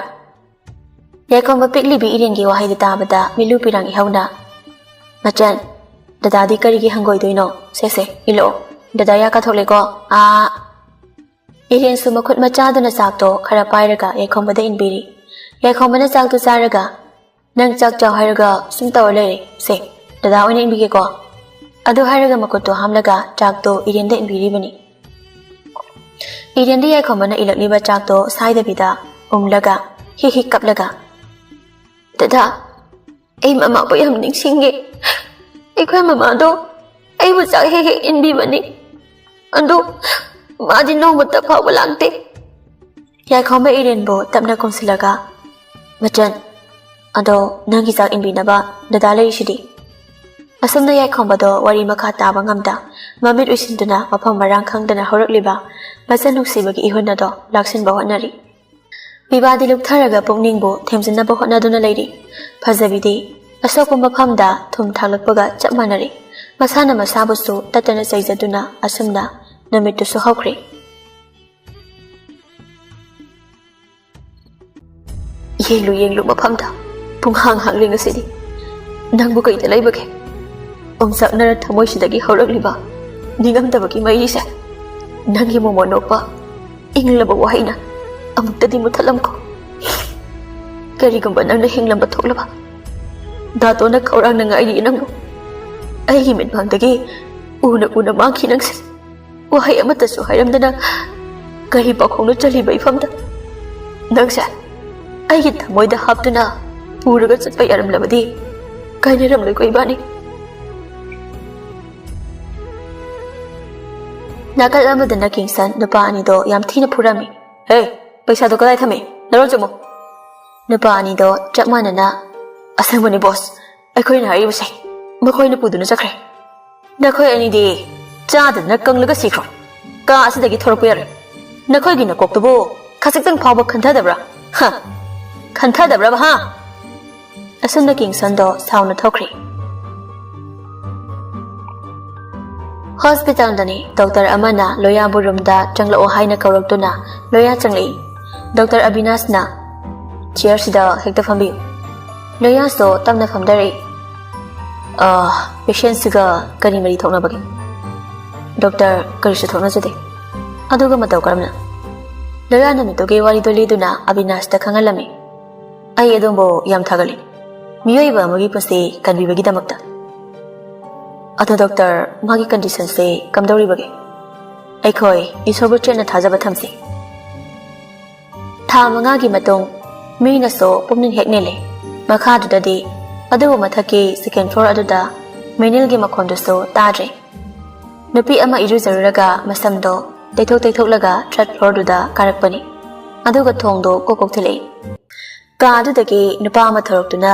ꯌꯥꯏꯈꯣꯝꯕ ꯄꯤꯛꯂꯤꯕꯤ ꯏꯔꯦꯟꯒꯤ ꯋꯥꯍꯩꯗꯨ ꯇꯥꯕꯗ ꯃꯤꯠꯂꯨ ꯄꯤꯔꯥꯡ ꯏꯍꯧꯅ ꯃꯆꯟ ꯗꯗꯥꯗꯤ ꯀꯔꯤꯒꯤ ꯍꯪꯒꯣꯏꯗꯣꯏꯅꯣ ꯁꯦ ꯏꯜꯂꯛꯑꯣ ꯗꯗꯥ ꯌꯥ ꯀꯥꯊꯣꯛꯂꯦꯀꯣ ꯏꯔꯦꯟꯁꯨ ꯃꯈꯨꯠ ꯃꯆꯥꯗꯨꯅ ꯆꯥꯛꯇꯣ ꯈꯔ ꯄꯥꯏꯔꯒ ꯌꯥꯏꯈꯣꯝꯕꯗ ꯏꯟꯕꯤꯔꯤ ꯌꯥꯏꯈꯣꯝꯕꯅ ꯆꯥꯛꯇꯨ ꯆꯥꯔꯒ ꯅꯪ ꯆꯥꯛ ꯆꯥꯎ ꯍꯥꯏꯔꯒ ꯁꯨꯝ ꯇꯧꯔ ꯂꯩꯔꯦ ꯁꯦ ꯗꯗꯥ ꯑꯣꯏꯅ ꯏꯟꯕꯤꯒꯦꯀꯣ ꯑꯗꯨ ꯍꯥꯏꯔꯒ ꯃꯈꯨꯠꯇꯣ ꯍꯥꯝꯂꯒ ꯆꯥꯛꯇꯣ ꯏꯔꯦꯟꯗ ꯏꯟꯕꯤꯔꯤꯕꯅꯤ ꯏꯔꯦꯟꯗ ꯌꯥꯏꯈꯣꯝꯕꯅ ꯏꯜꯂꯛꯂꯤꯕ ꯆꯥꯛꯇꯣ ꯁꯥꯏꯗꯕꯤꯗ ꯎꯝꯂꯒ ꯍꯤ ꯀꯞꯂꯒ ꯗꯗꯥ ꯑꯩ ꯃꯃꯥꯕꯨ ꯌꯥꯝ ꯅꯤꯡꯁꯤꯡꯉꯦ ꯑꯩꯈꯣꯏ ꯃꯃꯥꯗꯣ ꯑꯩꯕꯨ ꯆꯥꯛ ꯍꯦꯛ ꯏꯟꯕꯤꯕꯅꯤ ꯑꯗꯨ ꯃꯥꯗꯤ ꯅꯣꯡꯃꯇ ꯐꯥꯎꯕ ꯂꯥꯛꯇꯦ ꯌꯥꯏꯈꯣꯝꯕ ꯏꯔꯦꯟꯕꯨ ꯇꯞꯅ ꯀꯣꯟꯁꯤꯜꯂꯒ ꯃꯆꯟ ꯑꯗꯣ ꯅꯪꯒꯤ ꯆꯥꯛ ꯏꯟꯕꯤꯅꯕ ꯗꯗꯥ ꯂꯩꯔꯤꯁꯤꯗꯤ ꯑꯁꯨꯝꯅ ꯌꯥꯏꯈꯣꯝꯕꯗꯣ ꯋꯥꯔꯤ ꯃꯈꯥ ꯇꯥꯕ ꯉꯝꯗ ꯃꯃꯤꯠ ꯎꯏꯁꯤꯟꯗꯨꯅ ꯃꯐꯝ ꯃꯔꯥꯡ ꯈꯪꯗꯅ ꯍꯧꯔꯛꯂꯤꯕ ꯃꯆꯟ ꯅꯨꯡꯁꯤꯕꯒꯤ ꯏꯍꯨꯟ ꯑꯗꯣ ꯂꯥꯛꯁꯤꯟꯕ ꯍꯣꯠꯅꯔꯤ ꯕꯤꯕꯥꯗꯤ ꯂꯨꯞꯊꯔꯒ ꯄꯨꯛꯅꯤꯡꯕꯨ ꯊꯦꯝꯖꯤꯟꯅꯕ ꯍꯣꯠꯅꯗꯨꯅ ꯂꯩꯔꯤ ꯐꯖꯕꯤꯗꯤ ꯑꯁꯣꯛꯄ ꯃꯐꯝꯗ ꯊꯨꯝ ꯊꯥꯛꯂꯛꯄꯒ ꯆꯞ ꯃꯥꯟꯅꯔꯤ ꯃꯁꯥꯅ ꯃꯁꯥꯕꯨꯁꯨ ꯇꯠꯇꯅ ꯆꯩꯖꯗꯨꯅ ꯑꯁꯨꯝꯅ ꯅꯨꯃꯤꯠꯇꯨꯁꯨ ꯍꯧꯈ꯭ꯔꯦ ꯌꯦꯡꯂꯨ ꯃꯐꯝꯗ ꯄꯨꯡꯍꯥꯡꯂꯤ ꯉꯁꯤꯗꯤ ꯅꯪꯕꯨ ꯀꯩꯗ ꯂꯩꯕꯒꯦ ꯑꯣꯝꯆꯥꯛꯅꯔ ꯊꯃꯣꯏꯁꯤꯗꯒꯤ ꯍꯧꯔꯛꯂꯤꯕ ꯅꯤꯡꯉꯝꯗꯕꯒꯤ ꯃꯩꯁꯦ ꯅꯪꯒꯤ ꯃꯣꯃꯣꯟ ꯅꯣꯛꯄ ꯏꯪꯂꯕ ꯋꯥꯍꯩꯅ ꯑꯃꯨꯛꯇꯗꯤ ꯃꯨꯊꯠꯂꯝꯈꯣ ꯀꯔꯤꯒꯨꯝꯕ ꯅꯪꯅ ꯍꯤꯡꯂꯝꯕ ꯊꯣꯛꯂꯕ ꯗꯥꯇꯣꯅ ꯈꯧꯔꯥꯡꯅ ꯉꯥꯏꯔꯤ ꯅꯪꯕꯨ ꯑꯩꯒꯤ ꯃꯤꯠꯃꯥꯡꯗꯒꯤ ꯎꯅ ꯃꯥꯡꯈꯤ ꯅꯪꯁꯦ ꯋꯥꯍꯩ ꯑꯃꯠꯇꯁꯨ ꯍꯥꯏꯔꯝꯗꯅ ꯀꯔꯤ ꯄꯥꯈꯣꯡꯅ ꯆꯜꯂꯤꯕ ꯏꯐꯝꯗ ꯅꯪꯁꯦ ꯑꯩꯒꯤ ꯊꯃꯣꯏꯗ ꯍꯥꯞꯇꯨꯅ ꯄꯨꯔꯒ ꯆꯠꯄ ꯌꯥꯔꯝꯂꯕꯗꯤ ꯀꯥꯏꯅꯔꯝꯂꯣꯏꯀꯣ ꯏꯕꯥꯅꯤ ꯅꯥꯀꯜ ꯑꯃꯗꯅ ꯀꯤꯡꯁꯟ ꯅꯨꯄꯥ ꯑꯅꯤꯗꯣ ꯌꯥꯝ ꯊꯤꯅ ꯐꯨꯔꯝꯃꯤ ꯍꯦ ꯄꯩꯁꯥꯗꯣ ꯀꯗꯥꯏ ꯊꯝꯃꯤ ꯅꯔꯣꯟ ꯆꯨꯝꯃꯨ ꯅꯨꯄꯥ ꯑꯅꯤꯗꯣ ꯆꯞ ꯃꯥꯟꯅꯅ ꯑꯁꯦꯡꯕꯅꯤ ꯕꯣꯁ ꯑꯩꯈꯣꯏꯅ ꯍꯥꯏꯔꯤꯕꯁꯦ ꯃꯈꯣꯏꯅ ꯄꯨꯗꯨꯅ ꯆꯠꯈ꯭ꯔꯦ ꯅꯈꯣꯏ ꯑꯅꯤꯗꯤ ꯆꯥꯗꯗꯅ ꯀꯪꯂꯒ ꯁꯤꯈ꯭ꯔꯣ ꯀꯥ ꯑꯁꯤꯗꯒꯤ ꯊꯣꯔꯛꯄ ꯌꯥꯔꯣꯏ ꯅꯈꯣꯏꯒꯤ ꯅꯀꯣꯛꯇꯨꯕꯨ ꯈꯖꯤꯛꯇꯪ ꯐꯥꯎꯕ ꯈꯟꯊꯗꯕ꯭ꯔꯥ ꯈꯟꯊꯗꯕ꯭ꯔꯕ ꯍꯥ ꯑꯁꯨꯝꯅ ꯀꯤꯡꯁꯟꯗꯣ ꯁꯥꯎꯅ ꯊꯣꯛꯈ꯭ꯔꯦ ꯍꯣꯁꯄꯤꯇꯥꯜꯗꯅꯤ ꯗꯣꯛꯇꯔ ꯑꯃꯅ ꯂꯣꯌꯥꯕꯨ ꯔꯨꯝꯗ ꯆꯪꯂꯛꯑꯣ ꯍꯥꯏꯅ ꯀꯧꯔꯛꯇꯨꯅ ꯂꯣꯌꯥ ꯆꯪꯂꯛꯏ ꯗꯣꯛꯇꯔ ꯑꯕꯤꯅꯥꯁꯅ ꯆꯤꯌꯔꯁꯤꯗ ꯍꯦꯛꯇ ꯐꯝꯕꯤꯌꯨ ꯂꯣꯌꯥꯁꯨ ꯇꯞꯅ ꯐꯝꯗꯔꯛꯏ ꯄꯦꯁꯦꯟꯁꯤꯒ ꯀꯔꯤ ꯃꯔꯤ ꯊꯣꯛꯅꯕꯒꯦ ꯗꯣꯛꯇꯔ ꯀꯔꯤꯁꯨ ꯊꯣꯛꯅꯖꯗꯦ ꯑꯗꯨꯒ ꯃꯇꯧ ꯀꯔꯝꯅ ꯂꯣꯌꯥ ꯅꯨꯃꯤꯠꯇꯨꯒꯤ ꯋꯥꯔꯤꯗꯣ ꯂꯤꯗꯨꯅ ꯑꯕꯤꯅꯥꯁꯇ ꯈꯪꯍꯜꯂꯝꯃꯤ ꯑꯩ ꯑꯗꯣꯝꯕꯨ ꯌꯥꯝ ꯊꯥꯒꯠꯂꯤ ꯃꯤꯑꯣꯏꯕ ꯑꯃꯒꯤ ꯄꯨꯟꯁꯤ ꯀꯟꯕꯤꯕꯒꯤꯗꯃꯛꯇ ꯑꯗꯣ ꯗꯣꯛꯇꯔ ꯃꯥꯒꯤ ꯀꯟꯗꯤꯁꯟꯁꯦ ꯀꯝꯗꯧꯔꯤꯕꯒꯦ ꯑꯩꯈꯣꯏ ꯏꯁꯣꯔꯕꯨ ꯆꯦꯠꯅ ꯊꯥꯖꯕ ꯊꯝꯁꯤ ꯊꯥ 5ꯒꯤ ꯃꯇꯨꯡ ꯃꯤꯅꯁꯨ ꯄꯨꯛꯅꯤꯡ ꯍꯦꯛ ꯅꯤꯜꯂꯤ ꯃꯈꯥꯗꯨꯗꯗꯤ ꯑꯗꯨꯕꯨ ꯃꯊꯛꯀꯤ ꯁꯦꯀꯦꯟ ꯐ꯭ꯂꯣꯔ ꯑꯗꯨꯗ ꯃꯤꯅꯤꯜꯒꯤ ꯃꯈꯣꯟꯗꯨꯁꯨ ꯇꯥꯗ꯭ꯔꯦ ꯅꯨꯄꯤ ꯑꯃ ꯏꯔꯨꯖꯔꯨꯔꯒ ꯃꯁꯝꯗꯣ ꯇꯩꯊꯣꯛꯂꯒ ꯊꯥꯔꯠ ꯐ꯭ꯂꯣꯔꯗꯨꯗ ꯀꯥꯔꯛꯄꯅꯤ ꯑꯗꯨꯒ ꯊꯣꯡꯗꯣ ꯀꯣꯛ ꯊꯤꯜꯂꯛꯏ ꯀꯥ ꯑꯗꯨꯗꯒꯤ ꯅꯨꯄꯥ ꯑꯃ ꯊꯣꯔꯛꯇꯨꯅ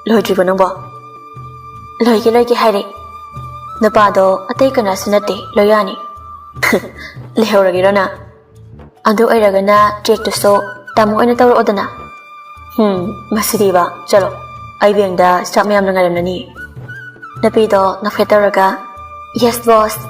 ꯂꯣꯏꯗ꯭ꯔꯤꯕꯣ ꯅꯪꯕꯣ ꯂꯣꯏꯒꯦ ꯍꯥꯏꯔꯦ ꯅꯨꯄꯥꯗꯣ ꯑꯇꯩ ꯀꯅꯥꯁꯨ ꯅꯠꯇꯦ ꯂꯣꯌꯥꯅꯤ ꯂꯩꯍꯧꯔꯒꯦꯔꯣ ꯅꯪ ꯑꯗꯨ ꯑꯣꯏꯔꯒꯅ ꯆꯦꯛꯇꯨꯁꯨ ꯇꯥꯃꯣ ꯑꯣꯏꯅ ꯇꯧꯔꯛꯑꯣꯗꯅ ꯃꯁꯤꯗꯤꯕ ꯆꯠꯂꯣ ꯑꯩ ꯕꯦꯡꯗ ꯁ꯭ꯇꯥꯐ ꯃꯌꯥꯝꯅ ꯉꯥꯏꯔꯝꯂꯅꯤ ꯅꯨꯄꯤꯗꯣ ꯅꯣꯛꯐꯦꯠ ꯇꯧꯔꯒ ꯌꯦꯁ ꯕꯣꯁ